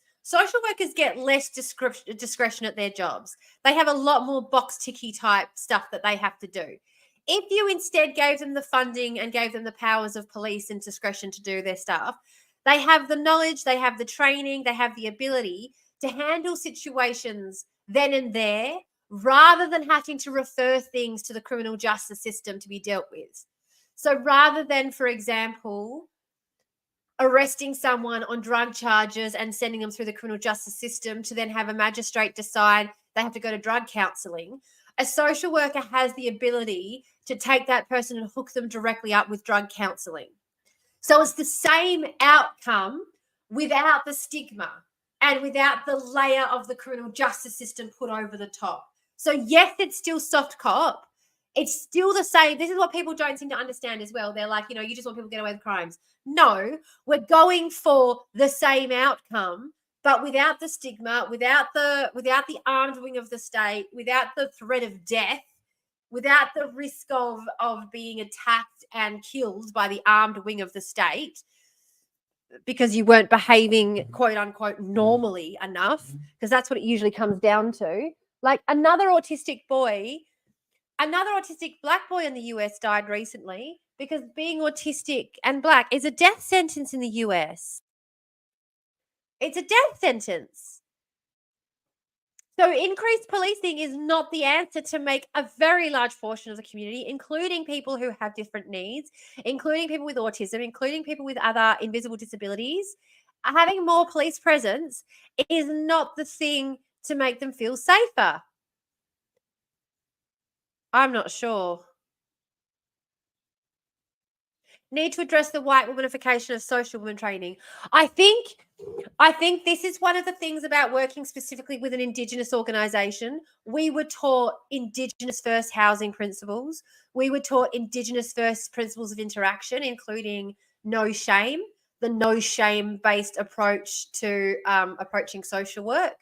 get less discretion at their jobs. They have a lot more box ticky type stuff that they have to do. If you instead gave them the funding and gave them the powers of police and discretion to do their stuff, they have the knowledge, they have the training, they have the ability to handle situations then and there, rather than having to refer things to the criminal justice system to be dealt with. So rather than, for example, arresting someone on drug charges and sending them through the criminal justice system to then have a magistrate decide they have to go to drug counselling, a social worker has the ability to take that person and hook them directly up with drug counselling. So it's the same outcome without the stigma and without the layer of the criminal justice system put over the top. So yes, it's still soft cop. It's still the same. This is what people don't seem to understand as well. They're like, you just want people to get away with crimes. No, we're going for the same outcome, but without the stigma, without the armed wing of the state, without the threat of death, without the risk of being attacked and killed by the armed wing of the state because you weren't behaving, quote unquote, normally enough, because that's what it usually comes down to. Like another autistic black boy in the US died recently because being autistic and black is a death sentence in the US. It's a death sentence. So increased policing is not the answer to make a very large portion of the community, including people who have different needs, including people with autism, including people with other invisible disabilities. Having more police presence is not the thing to make them feel safer. I'm not sure. Need to address the white womanification of social women training. I think this is one of the things about working specifically with an Indigenous organisation. We were taught Indigenous first housing principles. We were taught Indigenous first principles of interaction, including no shame, the no shame based approach to approaching social work.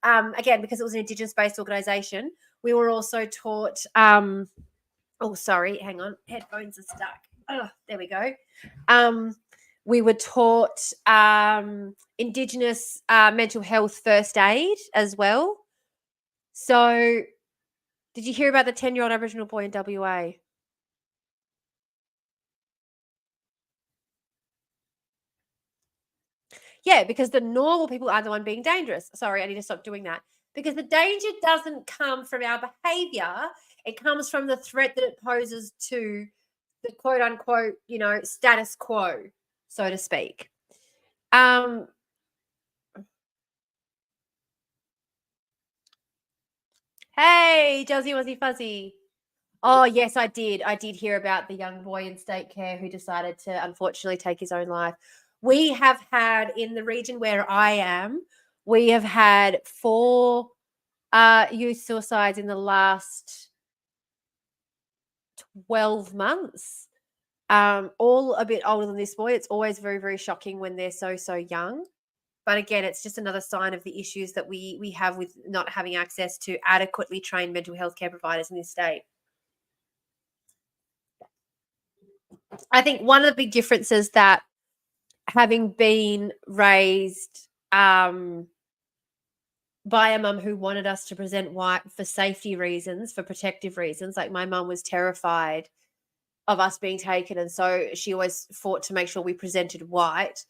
Again, because it was an Indigenous based organisation, we were also taught. Oh, sorry, hang on, headphones are stuck. Oh, there we go. We were taught Indigenous mental health first aid as well. So did you hear about the 10-year-old Aboriginal boy in WA? Yeah, because the normal people are the one being dangerous. Sorry, I need to stop doing that. Because the danger doesn't come from our behavior. It comes from the threat that it poses to the quote unquote, status quo, so to speak. Hey, Josie Wuzzy Fuzzy. Oh, yes, I did. I did hear about the young boy in state care who decided to unfortunately take his own life. We have had, in the region where I am, we have had 4 youth suicides in the last 12 months. All a bit older than this boy. It's always very, very shocking when they're so young. But again, it's just another sign of the issues that we have with not having access to adequately trained mental health care providers in this state. I think one of the big differences that having been raised by a mum who wanted us to present white for safety reasons, for protective reasons. Like my mum was terrified of us being taken, and so she always fought to make sure we presented white.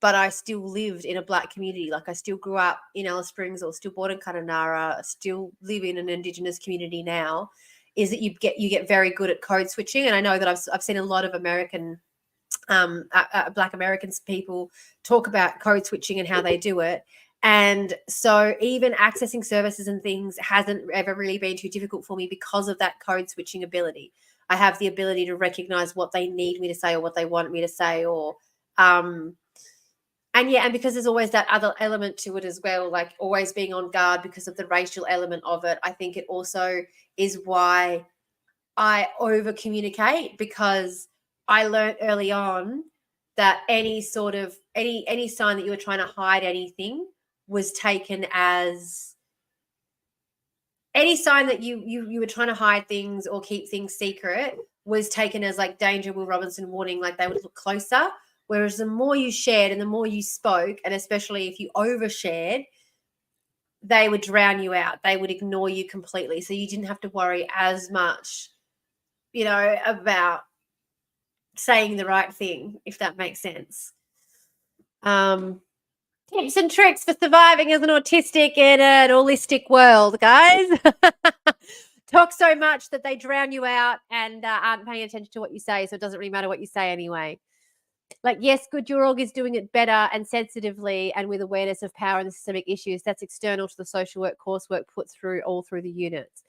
But I still lived in a black community. Like I still grew up in Alice Springs, or still born in Kununurra, still live in an Indigenous community now. Is that you get very good at code switching, and I know that I've seen a lot of American, Black Americans people talk about code switching and how they do it. And so even accessing services and things hasn't ever really been too difficult for me because of that code switching ability. I have the ability to recognize what they need me to say or what they want me to say, or and because there's always that other element to it as well, like always being on guard because of the racial element of it. I think it also is why I over communicate, because I learned early on that any sort of any sign that you were trying to hide anything was taken as any sign that you were trying to hide things or keep things secret was taken as like danger, Will Robinson warning, like they would look closer. Whereas the more you shared and the more you spoke, and especially if you overshared, they would drown you out. They would ignore you completely. So you didn't have to worry as much, about saying the right thing, if that makes sense. Tips and tricks for surviving as an autistic in an holistic world, guys. Talk so much that they drown you out and aren't paying attention to what you say, so it doesn't really matter what you say anyway. Like, yes, good, your org is doing it better and sensitively and with awareness of power and the systemic issues. That's external to the social work coursework put through all through the units.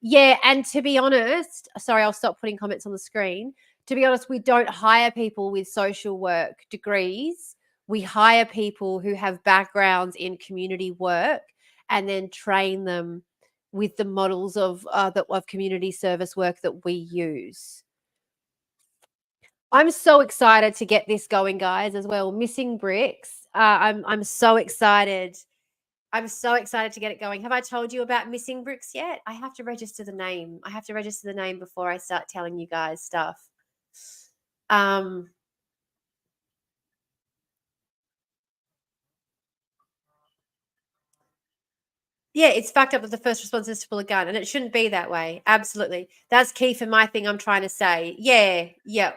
Yeah, and to be honest, sorry, I'll stop putting comments on the screen. To be honest, we don't hire people with social work degrees. We hire people who have backgrounds in community work and then train them with the models of community service work that we use. I'm so excited to get this going, guys, as well. Missing Bricks. I'm so excited. I'm so excited to get it going. Have I told you about Missing Bricks yet? I have to register the name. I have to register the name before I start telling you guys stuff. Yeah, it's fucked up that the first response is to pull a gun, and it shouldn't be that way. Absolutely. That's key for my thing I'm trying to say. Yeah.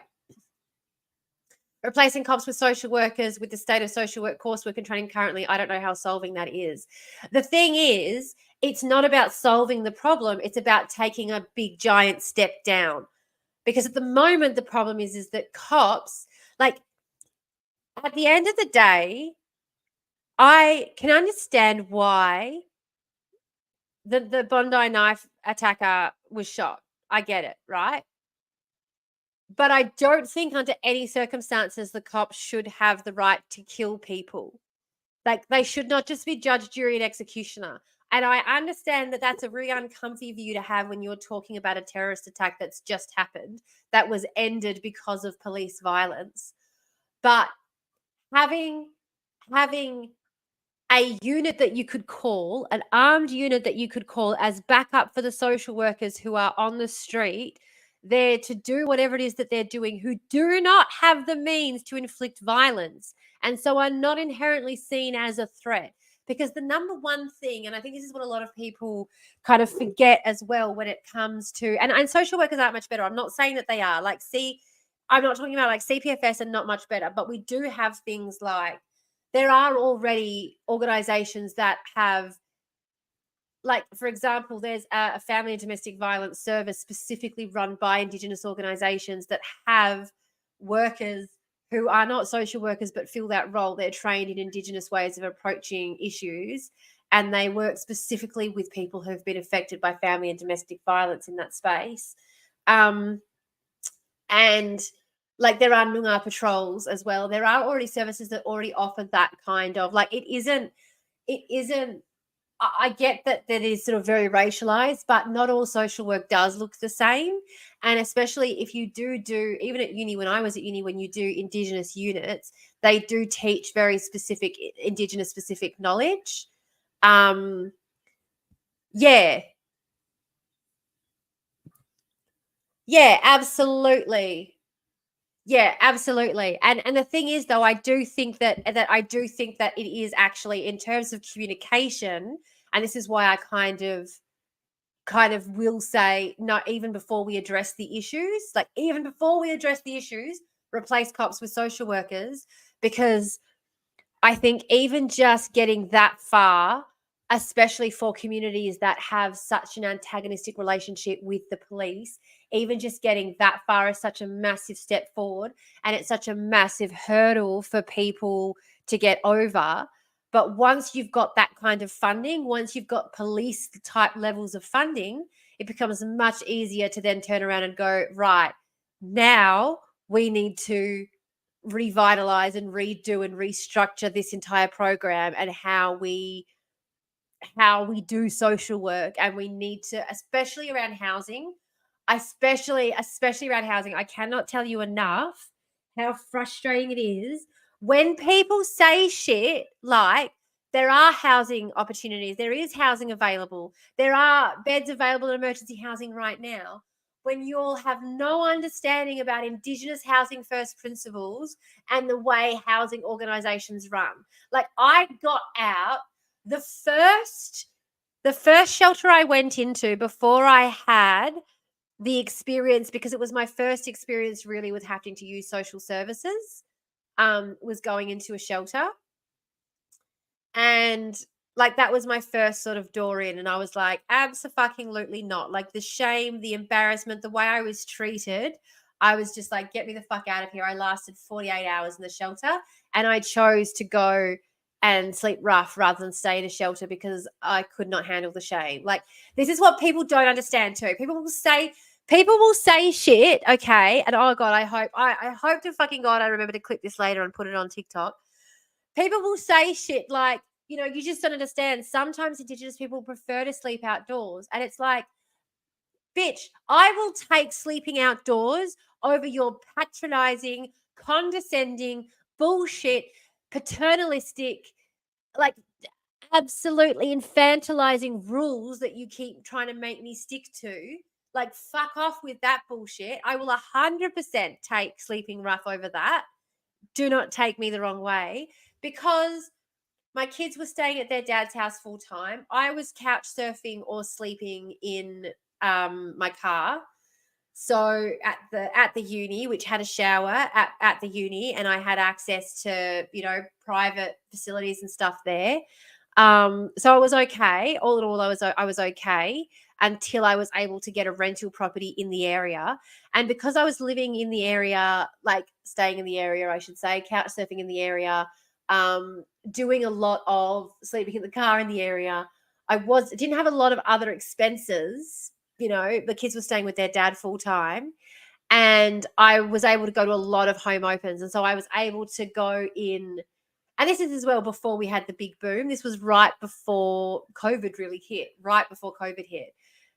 Replacing cops with social workers with the state of social work coursework and training currently, I don't know how solving that is. The thing is, it's not about solving the problem. It's about taking a big, giant step down. Because at the moment, the problem is that cops, like, at the end of the day, I can understand why the Bondi knife attacker was shot. I get it, right? But I don't think under any circumstances the cops should have the right to kill people. Like, they should not just be judge, jury, and executioner. And I understand that that's a really uncomfy view to have when you're talking about a terrorist attack that's just happened, that was ended because of police violence. But having a unit that you could call, an armed unit that you could call as backup for the social workers who are on the street there to do whatever it is that they're doing, who do not have the means to inflict violence and so are not inherently seen as a threat. Because the number one thing, and I think this is what a lot of people kind of forget as well when it comes to, and social workers aren't much better. I'm not saying that they are. I'm not talking about like CPFS and not much better, but we do have things like, there are already organizations that have, like, for example, there's a family and domestic violence service specifically run by Indigenous organizations that have workers who are not social workers but fill that role. They're trained in Indigenous ways of approaching issues, and they work specifically with people who've been affected by family and domestic violence in that space. And like, there are Noongar patrols as well. There are already services that already offer that kind of, like, it isn't, I get that is sort of very racialized, but not all social work does look the same. And especially if you do, even at uni, when I was at uni, when you do Indigenous units, they do teach very specific Indigenous specific knowledge. Yeah, absolutely. Yeah, absolutely. And the thing is, though, I do think that it is actually, in terms of communication And this is why I kind of will say, no, even before we address the issues, replace cops with social workers, because I think even just getting that far, especially for communities that have such an antagonistic relationship with the police, even just getting that far is such a massive step forward, and it's such a massive hurdle for people to get over. But once you've got that kind of funding, once you've got police type levels of funding, it becomes much easier to then turn around and go, right, now we need to revitalize and redo and restructure this entire program and how we do social work. And we need to, especially around housing, especially around housing, I cannot tell you enough how frustrating it is when people say shit like, there are housing opportunities, there is housing available, there are beds available in emergency housing right now, when you all have no understanding about Indigenous housing first principles and the way housing organizations run. Like, I got out the first shelter I went into before I had the experience, because it was my first experience really with having to use social services, was going into a shelter. And like, that was my first sort of door in, and I was like, abso-fucking-lutely not. Like, the shame, the embarrassment, the way I was treated, I was just like, get me the fuck out of here. I lasted 48 hours in the shelter, and I chose to go and sleep rough rather than stay in a shelter because I could not handle the shame. Like, this is what people don't understand too. People will say shit, okay? And oh God, I hope to fucking God I remember to clip this later and put it on TikTok. People will say shit like, you know, you just don't understand. Sometimes Indigenous people prefer to sleep outdoors. And it's like, bitch, I will take sleeping outdoors over your patronizing, condescending, bullshit, paternalistic, like absolutely infantilizing rules that you keep trying to make me stick to. Like, fuck off with that bullshit. I will 100% take sleeping rough over that. Do not take me the wrong way, because my kids were staying at their dad's house full time. I was couch surfing or sleeping in my car. So at the uni, which had a shower at the uni, and I had access to, you know, private facilities and stuff there. So I was okay. All in all, I was okay until I was able to get a rental property in the area. And because I was living in the area, like staying in the area, I should say, couch surfing in the area, doing a lot of sleeping in the car in the area, didn't have a lot of other expenses. You know, the kids were staying with their dad full time, and I was able to go to a lot of home opens. And so I was able to go in, and this is as well before we had the big boom. This was right before COVID really hit,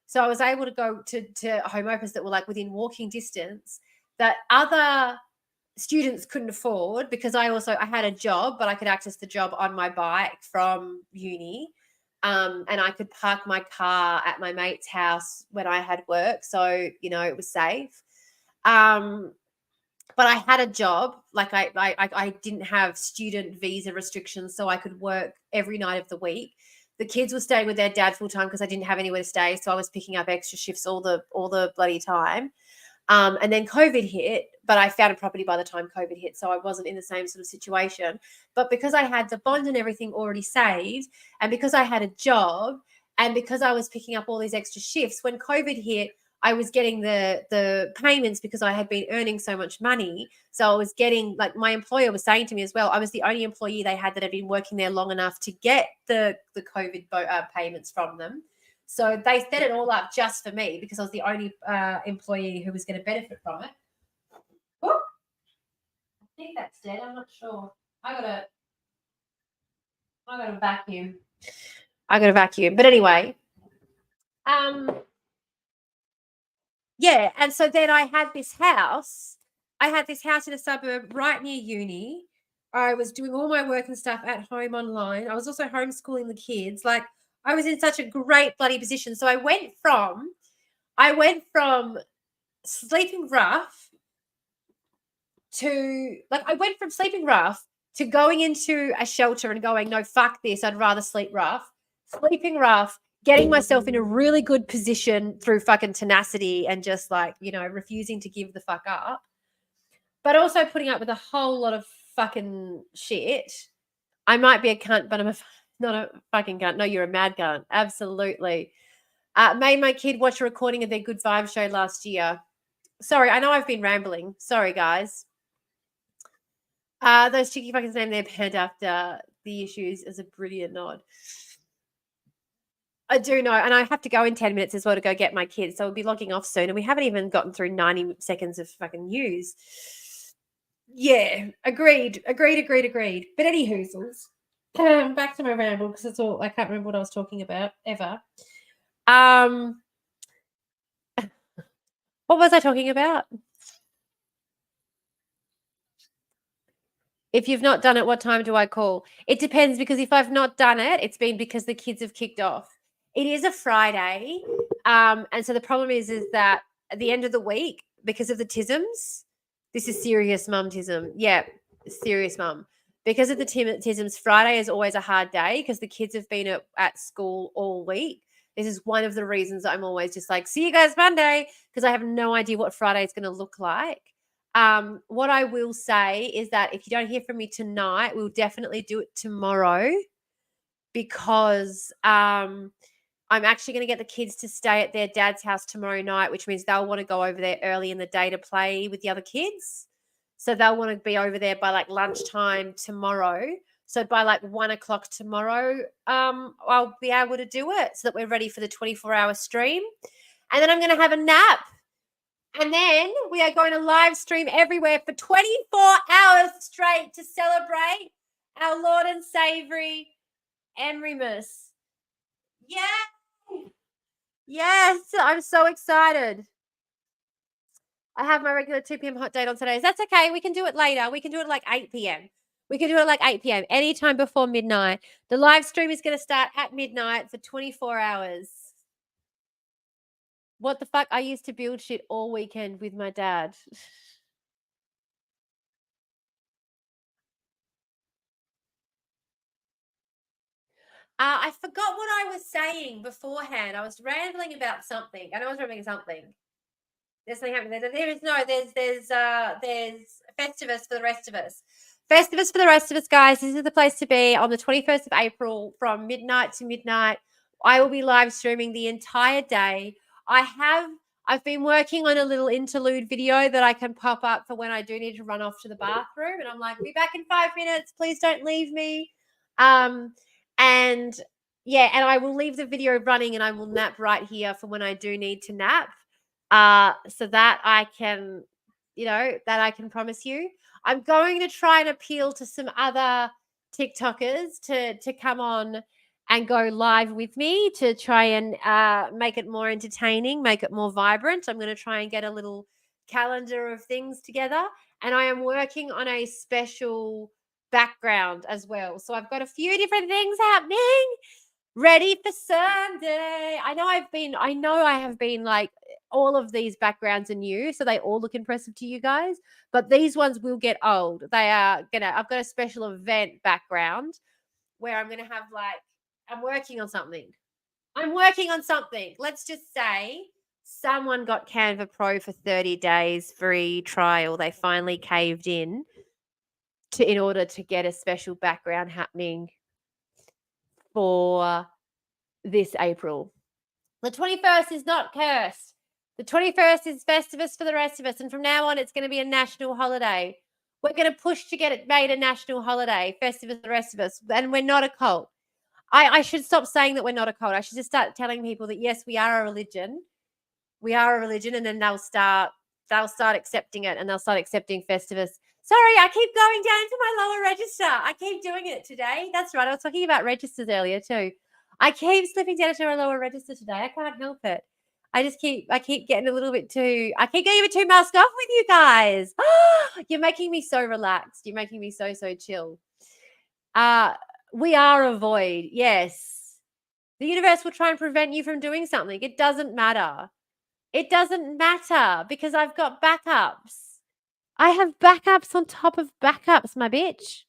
So I was able to go to home opens that were like within walking distance that other students couldn't afford, because I had a job, but I could access the job on my bike from uni. And I could park my car at my mate's house when I had work. So, you know, it was safe. But I had a job. Like I didn't have student visa restrictions, so I could work every night of the week. The kids were staying with their dad full time because I didn't have anywhere to stay. So I was picking up extra shifts all the bloody time. And then COVID hit, but I found a property by the time COVID hit, so I wasn't in the same sort of situation. But because I had the bond and everything already saved, and because I had a job, and because I was picking up all these extra shifts, when COVID hit, I was getting the payments because I had been earning so much money. So I was getting, like, my employer was saying to me as well, I was the only employee they had that had been working there long enough to get the COVID payments from them. So they set it all up just for me because I was the only employee who was going to benefit from it. Oh, I think that's dead. I'm not sure. I got a vacuum. But anyway, yeah. And so then I had this house. In a suburb right near uni. I was doing all my work and stuff at home online. I was also homeschooling the kids. Like, I was in such a great bloody position. So I went from sleeping rough to going into a shelter and going, no, fuck this, I'd rather sleep rough, sleeping rough, getting myself in a really good position through fucking tenacity and just like, refusing to give the fuck up, but also putting up with a whole lot of fucking shit. I might be a cunt, but I'm not a fucking cunt. No, you're a mad cunt. Absolutely. Made my kid watch a recording of their Good Vibes show last year. Sorry, I know I've been rambling. Sorry, guys. Those cheeky fuckers named their band after the issues as a brilliant nod. I do know, and I have to go in 10 minutes as well to go get my kids, so we'll be logging off soon, and we haven't even gotten through 90 seconds of fucking news. Yeah, agreed. But any hoozles. Back to my ramble because it's all I can't remember what I was talking about ever. What was I talking about? If you've not done it, what time do I call? It depends, because if I've not done it, it's been because the kids have kicked off. It is a Friday, and so the problem is that at the end of the week, because of the tisms, this is serious mum-tism. Yeah, serious mum. Because of the tisms, Friday is always a hard day because the kids have been at school all week. This is one of the reasons I'm always just like, see you guys Monday, because I have no idea what Friday is going to look like. What I will say is that if you don't hear from me tonight, we'll definitely do it tomorrow, because I'm actually going to get the kids to stay at their dad's house tomorrow night, which means they'll want to go over there early in the day to play with the other kids. So they'll want to be over there by like lunchtime tomorrow. So by like 1 o'clock tomorrow, I'll be able to do it so that we're ready for the 24-hour stream. And then I'm going to have a nap. And then we are going to live stream everywhere for 24 hours straight to celebrate our Lord and Saviour, Enrimus. Yay! Yes, I'm so excited. I have my regular 2 p.m. hot date on Saturdays. That's okay. We can do it later. We can do it like 8 p.m. Anytime before midnight. The live stream is going to start at midnight for 24 hours. What the fuck? I used to build shit all weekend with my dad. I forgot what I was saying beforehand. I was rambling about something. I know I was rambling something. There's something happening. There's Festivus for the rest of us. Festivus for the rest of us, guys. This is the place to be on the 21st of April from midnight to midnight. I will be live streaming the entire day. I've been working on a little interlude video that I can pop up for when I do need to run off to the bathroom. And I'm like, be back in 5 minutes. Please don't leave me. And yeah, and I will leave the video running and I will nap right here for when I do need to nap. So that I can, that I can promise you. I'm going to try and appeal to some other TikTokers to come on and go live with me to try and make it more entertaining, make it more vibrant. I'm going to try and get a little calendar of things together. And I am working on a special background as well. So I've got a few different things happening. Ready for Sunday. I know I have been like, all of these backgrounds are new, so they all look impressive to you guys, but these ones will get old. I've got a special event background where I'm gonna have I'm working on something. Let's just say someone got Canva Pro for 30 days free trial. They finally caved in in order to get a special background happening for this April. The 21st is not cursed. The 21st is Festivus for the rest of us. And from now on, it's going to be a national holiday. We're going to push to get it made a national holiday, Festivus for the rest of us. And we're not a cult. I should stop saying that we're not a cult. I should just start telling people that, yes, we are a religion. We are a religion. And then they'll start accepting it, and they'll start accepting Festivus. Sorry, I keep going down into my lower register. I keep doing it today. That's right. I was talking about registers earlier too. I keep slipping down into my lower register today. I can't help it. I keep getting a little bit too, I keep getting a bit too masked off with you guys. You're making me so relaxed. You're making me so chill. We are a void. Yes. The universe will try and prevent you from doing something. It doesn't matter. It doesn't matter because I've got backups. I have backups on top of backups, my bitch.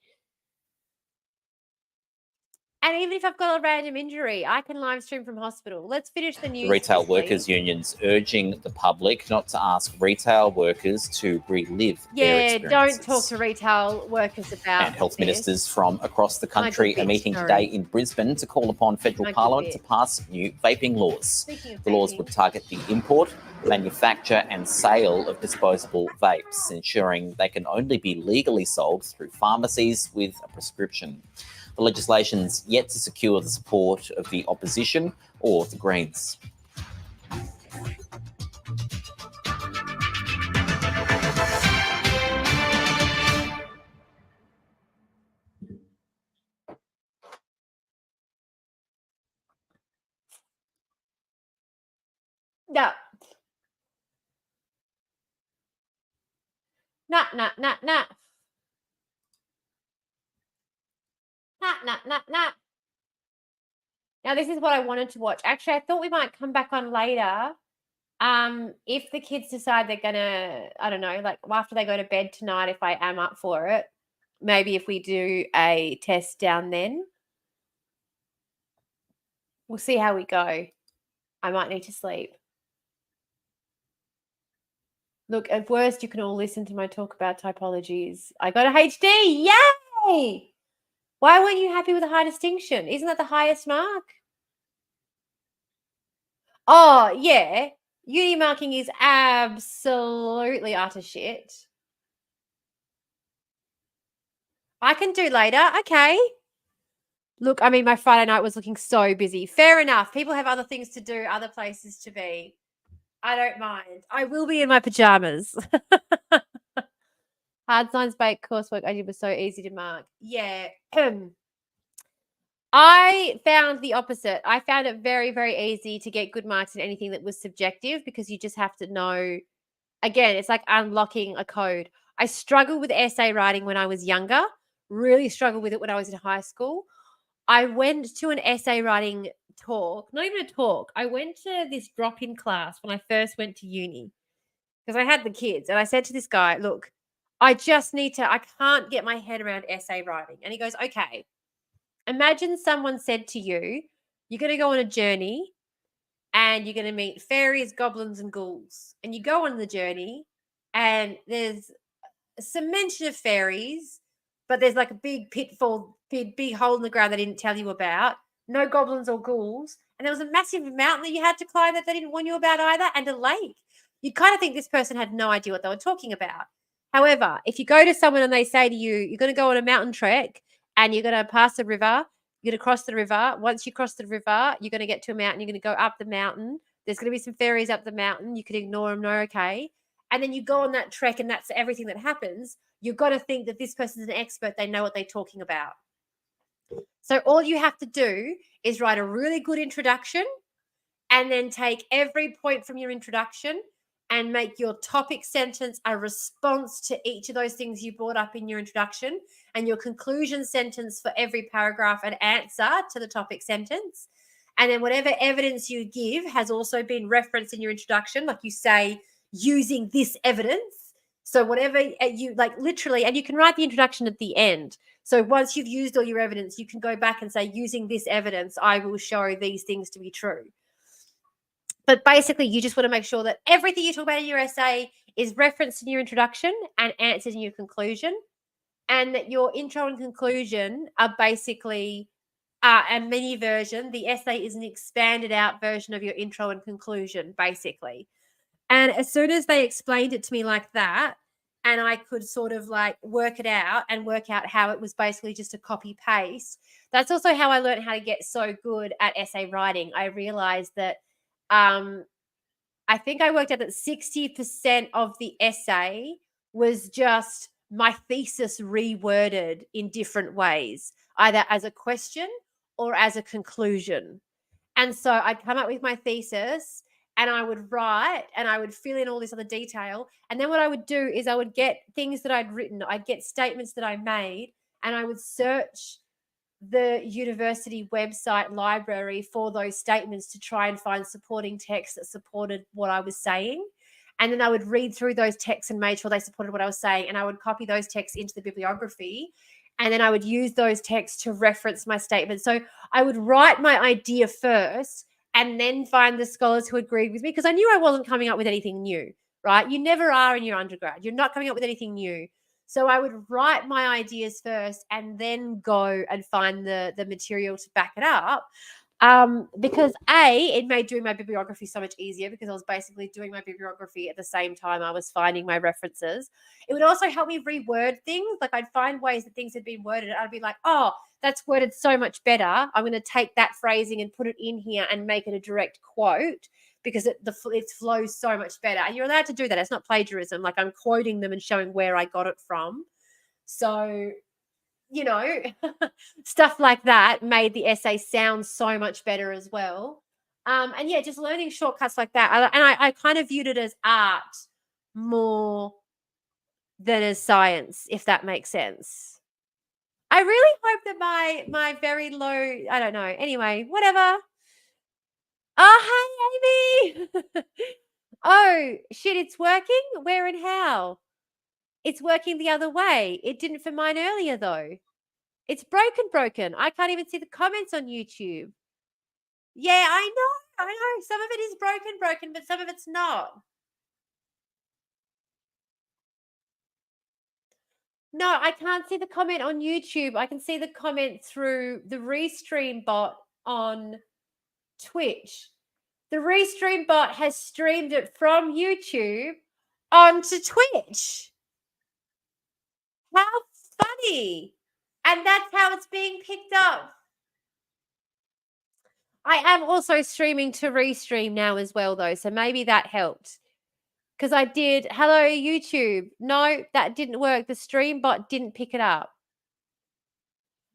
And even if I've got a random injury, I can live stream from hospital. Let's finish the news. The Retail quickly. Workers Union's urging the public not to ask retail workers to relive their Yeah, experiences. don't talk to retail workers about And health this. ministers from across the My good country are bitch, meeting sorry. today in Brisbane to call upon federal My good parliament to bitch. pass new vaping laws. Speaking of The laws vaping, would target the import, manufacture and sale of disposable vapes, ensuring they can only be legally sold through pharmacies with a prescription. The legislation's yet to secure the support of the opposition or the Greens. no. Nah. Now, this is what I wanted to watch. Actually, I thought we might come back on later. If the kids decide they're gonna, I don't know, like after they go to bed tonight, if I am up for it, maybe if we do a test down then, we'll see how we go. I might need to sleep. Look, at worst, you can all listen to my talk about typologies. I got a HD. Yay! Why weren't you happy with a high distinction? Isn't that the highest mark? Oh, yeah. Uni marking is absolutely utter shit. I can do later. Okay. Look, I mean, my Friday night was looking so busy. Fair enough. People have other things to do, other places to be. I don't mind. I will be in my pajamas. Hard science based coursework I did was so easy to mark. Yeah. I found the opposite. I found it very, very easy to get good marks in anything that was subjective because you just have to know. Again, it's like unlocking a code. I struggled with essay writing when I was younger, really struggled with it when I was in high school. I went to an essay writing talk, not even a talk. I went to this drop-in class when I first went to uni because I had the kids. And I said to this guy, look, I can't get my head around essay writing. And he goes, okay, imagine someone said to you, you're going to go on a journey and you're going to meet fairies, goblins, and ghouls. And you go on the journey and there's some mention of fairies, but there's like a big pitfall, big hole in the ground they didn't tell you about. No goblins or ghouls. And there was a massive mountain that you had to climb that they didn't warn you about either, and a lake. You'd kind of think this person had no idea what they were talking about. However, if you go to someone and they say to you, you're going to go on a mountain trek and you're going to pass a river, you're going to cross the river. Once you cross the river, you're going to get to a mountain. You're going to go up the mountain. There's going to be some fairies up the mountain. You can ignore them. No, okay. And then you go on that trek and that's everything that happens. You've got to think that this person's an expert. They know what they're talking about. So all you have to do is write a really good introduction and then take every point from your introduction and make your topic sentence a response to each of those things you brought up in your introduction, and your conclusion sentence for every paragraph an answer to the topic sentence. And then whatever evidence you give has also been referenced in your introduction, like you say, using this evidence. So whatever you like, literally, and you can write the introduction at the end. So once you've used all your evidence, you can go back and say, using this evidence, I will show these things to be true. But basically, you just want to make sure that everything you talk about in your essay is referenced in your introduction and answered in your conclusion, and that your intro and conclusion are basically a mini version. The essay is an expanded out version of your intro and conclusion, basically. And as soon as they explained it to me like that, and I could sort of like work it out and work out how it was basically just a copy paste, that's also how I learned how to get so good at essay writing. I realized that I think I worked out that 60% of the essay was just my thesis reworded in different ways, either as a question or as a conclusion. And so I'd come up with my thesis and I would write and I would fill in all this other detail. And then what I would do is I would get things that I'd written, I'd get statements that I made, and I would search the university website library for those statements to try and find supporting text that supported what I was saying. And then I would read through those texts and make sure they supported what I was saying. And I would copy those texts into the bibliography. And then I would use those texts to reference my statement. So I would write my idea first and then find the scholars who agreed with me, because I knew I wasn't coming up with anything new, right? You never are in your undergrad. You're not coming up with anything new. So I would write my ideas first and then go and find the material to back it up. Because it made doing my bibliography so much easier, because I was basically doing my bibliography at the same time I was finding my references. It would also help me reword things. Like I'd find ways that things had been worded. I'd be like, oh, that's worded so much better. I'm going to take that phrasing and put it in here and make it a direct quote, because it flows so much better. And you're allowed to do that. It's not plagiarism. Like I'm quoting them and showing where I got it from. So, stuff like that made the essay sound so much better as well. And yeah, just learning shortcuts like that. I kind of viewed it as art more than as science, if that makes sense. I really hope that my very low, I don't know. Anyway, whatever. Oh, hey, Amy. Oh, shit, it's working? Where and how? It's working the other way. It didn't for mine earlier, though. It's broken. I can't even see the comments on YouTube. Yeah, I know. Some of it is broken, but some of it's not. No, I can't see the comment on YouTube. I can see the comment through the Restream bot on Twitch. The Restream bot has streamed it from YouTube onto Twitch. How funny. And that's how it's being picked up. I am also streaming to Restream now as well, though, so maybe that helped. Because I did, hello, YouTube. No, that didn't work. The stream bot didn't pick it up.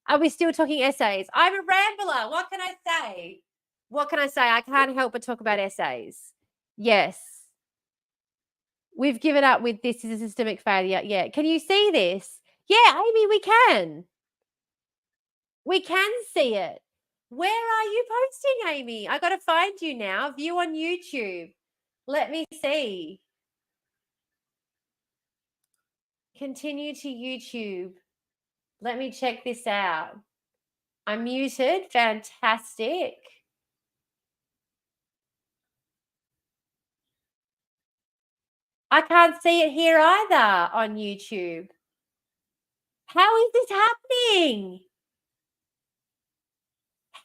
Are we still talking essays? I'm a rambler. What can I say? I can't help but talk about essays. Yes. We've given up with this is a systemic failure. Yeah. Can you see this? Yeah, Amy, we can. We can see it. Where are you posting, Amy? I got to find you now. View on YouTube. Let me see. Continue to YouTube. Let me check this out. I'm muted. Fantastic. I can't see it here either on YouTube. How is this happening?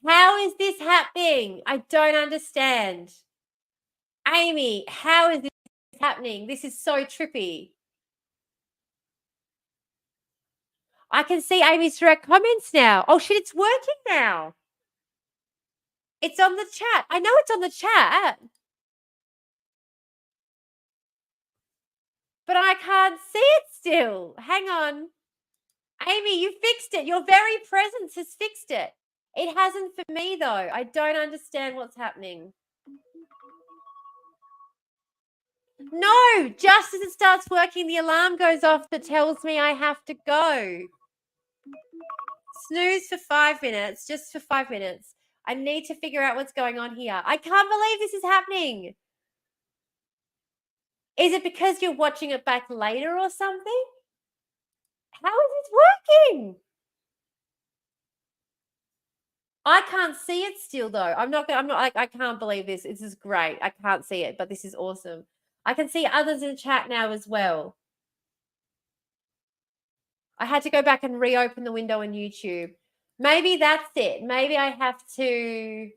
How is this happening? I don't understand. Amy, how is this happening? This is so trippy. I can see Amy's direct comments now. Oh, shit, it's working now. It's on the chat. I know it's on the chat. But I can't see it still. Hang on. Amy, you fixed it. Your very presence has fixed it. It hasn't for me, though. I don't understand what's happening. No, just as it starts working, the alarm goes off that tells me I have to go. Snooze for 5 minutes, just for 5 minutes. I need to figure out what's going on here. I can't believe this is happening. Is it because you're watching it back later or something? How is this working? I can't see it still, though. I'm not like, I can't believe this. This is great. I can't see it, but this is awesome. I can see others in the chat now as well. I had to go back and reopen the window on YouTube. Maybe that's it. Maybe I have to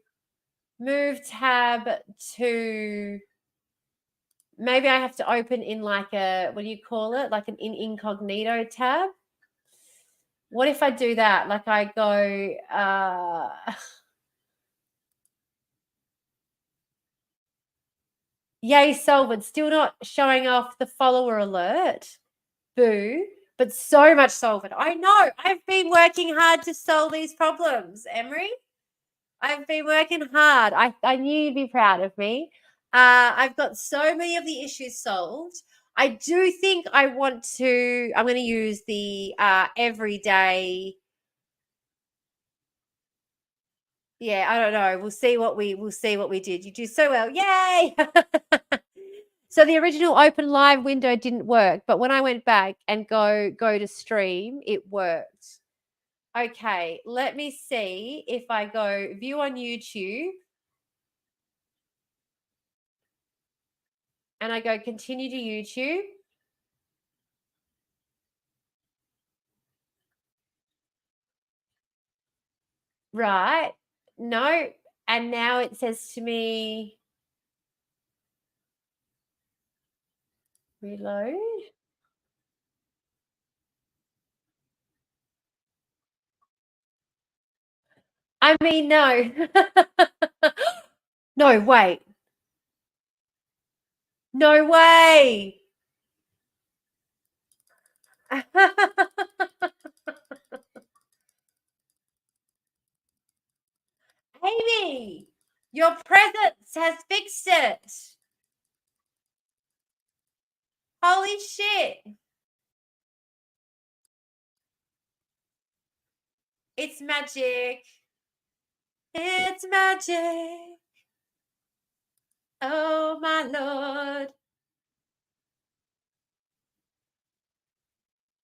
move tab to, maybe I have to open in like a, what do you call it? Like an incognito tab. What if I do that? Like I go, yay, Solvent, still not showing off the follower alert. Boo. But so much Solvent. I know. I've been working hard to solve these problems, Emery. I've been working hard. I knew you'd be proud of me. I've got so many of the issues solved. I do think I'm going to use the everyday. Yeah, I don't know. We'll see what we did. You do so well. Yay! So the original open live window didn't work, but when I went back and go to stream, it worked. Okay, let me see if I go view on YouTube and I go continue to YouTube. Right. No. And now it says to me, reload. I mean, no. No, wait. No way. Amy, your presence has fixed it. Holy shit. It's magic. It's magic. Oh, my Lord.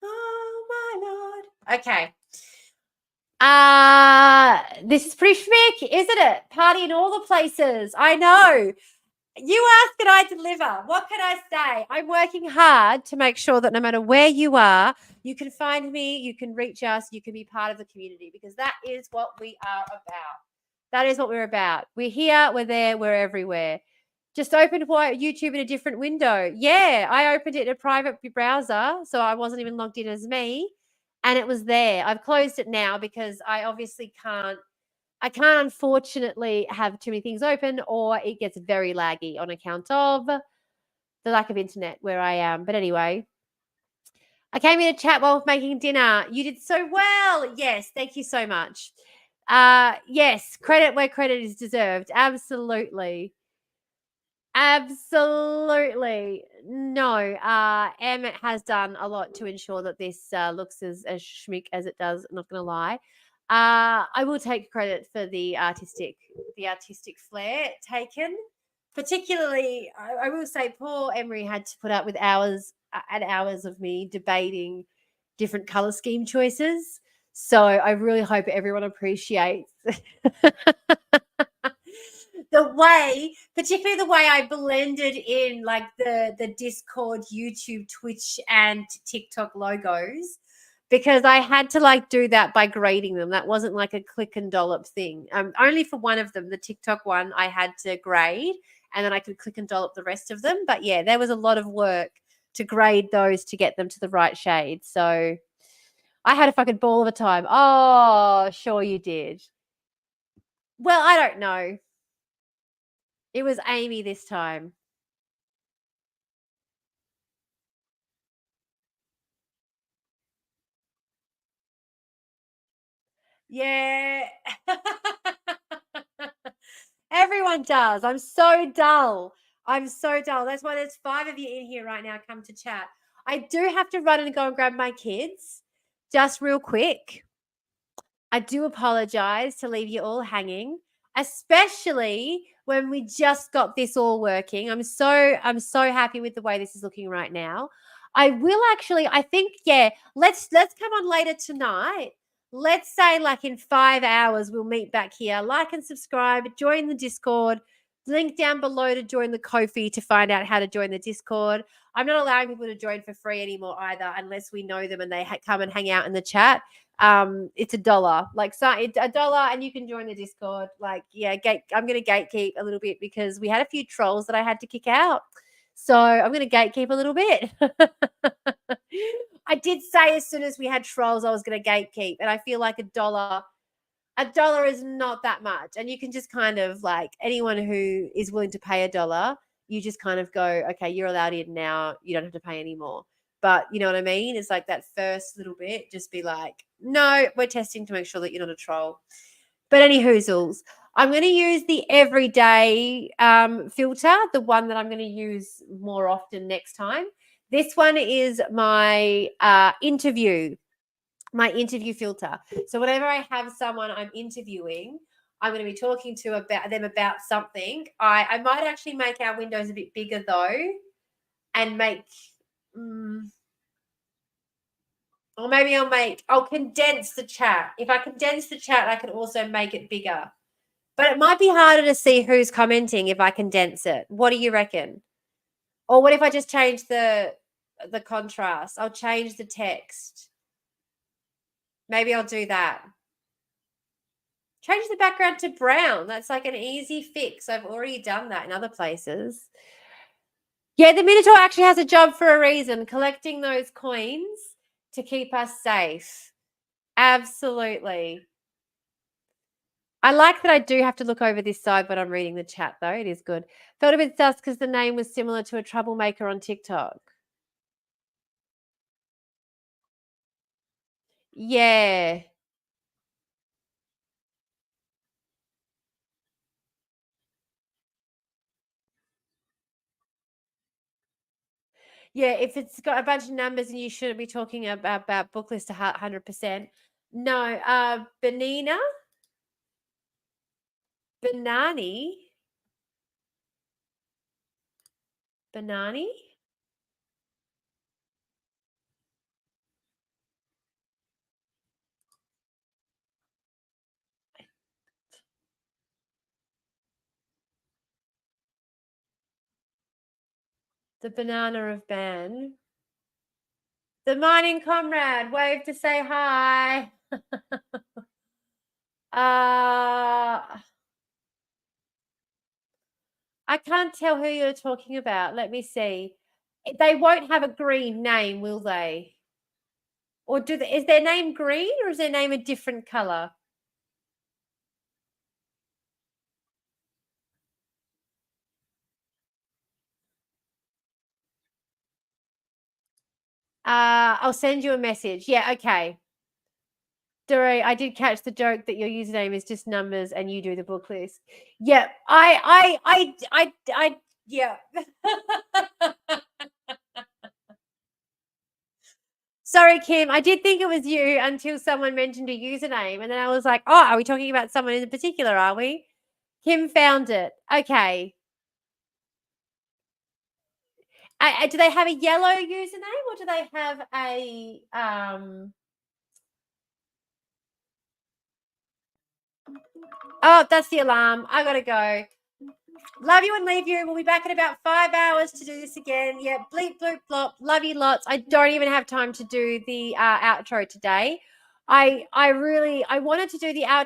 Oh, my Lord. Okay. This is pretty schmick, isn't it? Party in all the places. I know. You ask and I deliver. What can I say? I'm working hard to make sure that no matter where you are, you can find me, you can reach us, you can be part of the community, because that is what we are about. That is what we're about. We're here, we're there, we're everywhere. Just opened YouTube in a different window. Yeah, I opened it in a private browser, so I wasn't even logged in as me, and it was there. I've closed it now because I obviously can't unfortunately have too many things open, or it gets very laggy on account of the lack of internet where I am. But anyway, I came in to chat while making dinner. You did so well. Yes, thank you so much. Yes, credit where credit is deserved. Absolutely. Absolutely. No, Em has done a lot to ensure that this looks as schmick as it does. I'm not going to lie. I will take credit for the artistic flair taken. Particularly, I will say, poor Emery had to put up with hours and hours of me debating different color scheme choices. So I really hope everyone appreciates particularly the way I blended in like the Discord, YouTube, Twitch, and TikTok logos, because I had to like do that by grading them. That wasn't like a click and dollop thing. Only for one of them, the TikTok one, I had to grade, and then I could click and dollop the rest of them. But yeah, there was a lot of work to grade those to get them to the right shade. So I had a fucking ball of a time. Oh, sure you did. Well, I don't know. It was Amy this time. Yeah. Everyone does. I'm so dull. That's why there's 5 of you in here right now. Come to chat. I do have to run and go and grab my kids just real quick. I do apologize to leave you all hanging, especially when we just got this all working. I'm so happy with the way this is looking right now. I will actually, I think, yeah, let's come on later tonight. Let's say like in 5 hours, we'll meet back here. Like and subscribe, join the Discord. Link down below to join the Ko-fi to find out how to join the Discord. I'm not allowing people to join for free anymore either, unless we know them and they come and hang out in the chat. It's $1. Like, so it's $1 and you can join the Discord. Like, yeah, I'm gonna gatekeep a little bit because we had a few trolls that I had to kick out. So I'm gonna gatekeep a little bit. I did say as soon as we had trolls, I was gonna gatekeep, and I feel like $1 is not that much. And you can just kind of like, anyone who is willing to pay $1, you just kind of go, okay, you're allowed in now. You don't have to pay anymore. But you know what I mean? It's like that first little bit, just be like, no, we're testing to make sure that you're not a troll. But any hoozles, I'm going to use the everyday filter, the one that I'm going to use more often next time. This one is my interview filter. So whenever I have someone I'm interviewing, I'm going to be talking to about something. I might actually make our windows a bit bigger though, and make Or maybe I'll condense the chat. If I condense the chat, I can also make it bigger. But it might be harder to see who's commenting if I condense it. What do you reckon? Or what if I just change the contrast? I'll change the text. Maybe I'll do that. Change the background to brown. That's like an easy fix. I've already done that in other places. Yeah, the Minotaur actually has a job for a reason, collecting those coins to keep us safe. Absolutely. I like that I do have to look over this side when I'm reading the chat, though. It is good. Felt a bit sus because the name was similar to a troublemaker on TikTok. Yeah. Yeah, if it's got a bunch of numbers and you shouldn't be talking about book list 100%. No, Benina? Banani? Banani? The banana of Ban. The mining comrade, wave to say hi. I can't tell who you're talking about. Let me see. They won't have a green name, will they? Or is their name green or is their name a different color? I'll send you a message. Yeah, okay. Doree, I did catch the joke that your username is just numbers and you do the book list. Yeah, yeah. Sorry, Kim. I did think it was you until someone mentioned a username. And then I was like, oh, are we talking about someone in particular, are we? Kim found it. Okay. Do they have a yellow username or do they have a Oh, that's the alarm. I gotta go. Love you and leave you. We'll be back in about 5 hours to do this again. Yeah, bleep, bloop, flop. Love you lots. I don't even have time to do the outro today. I wanted to do the outro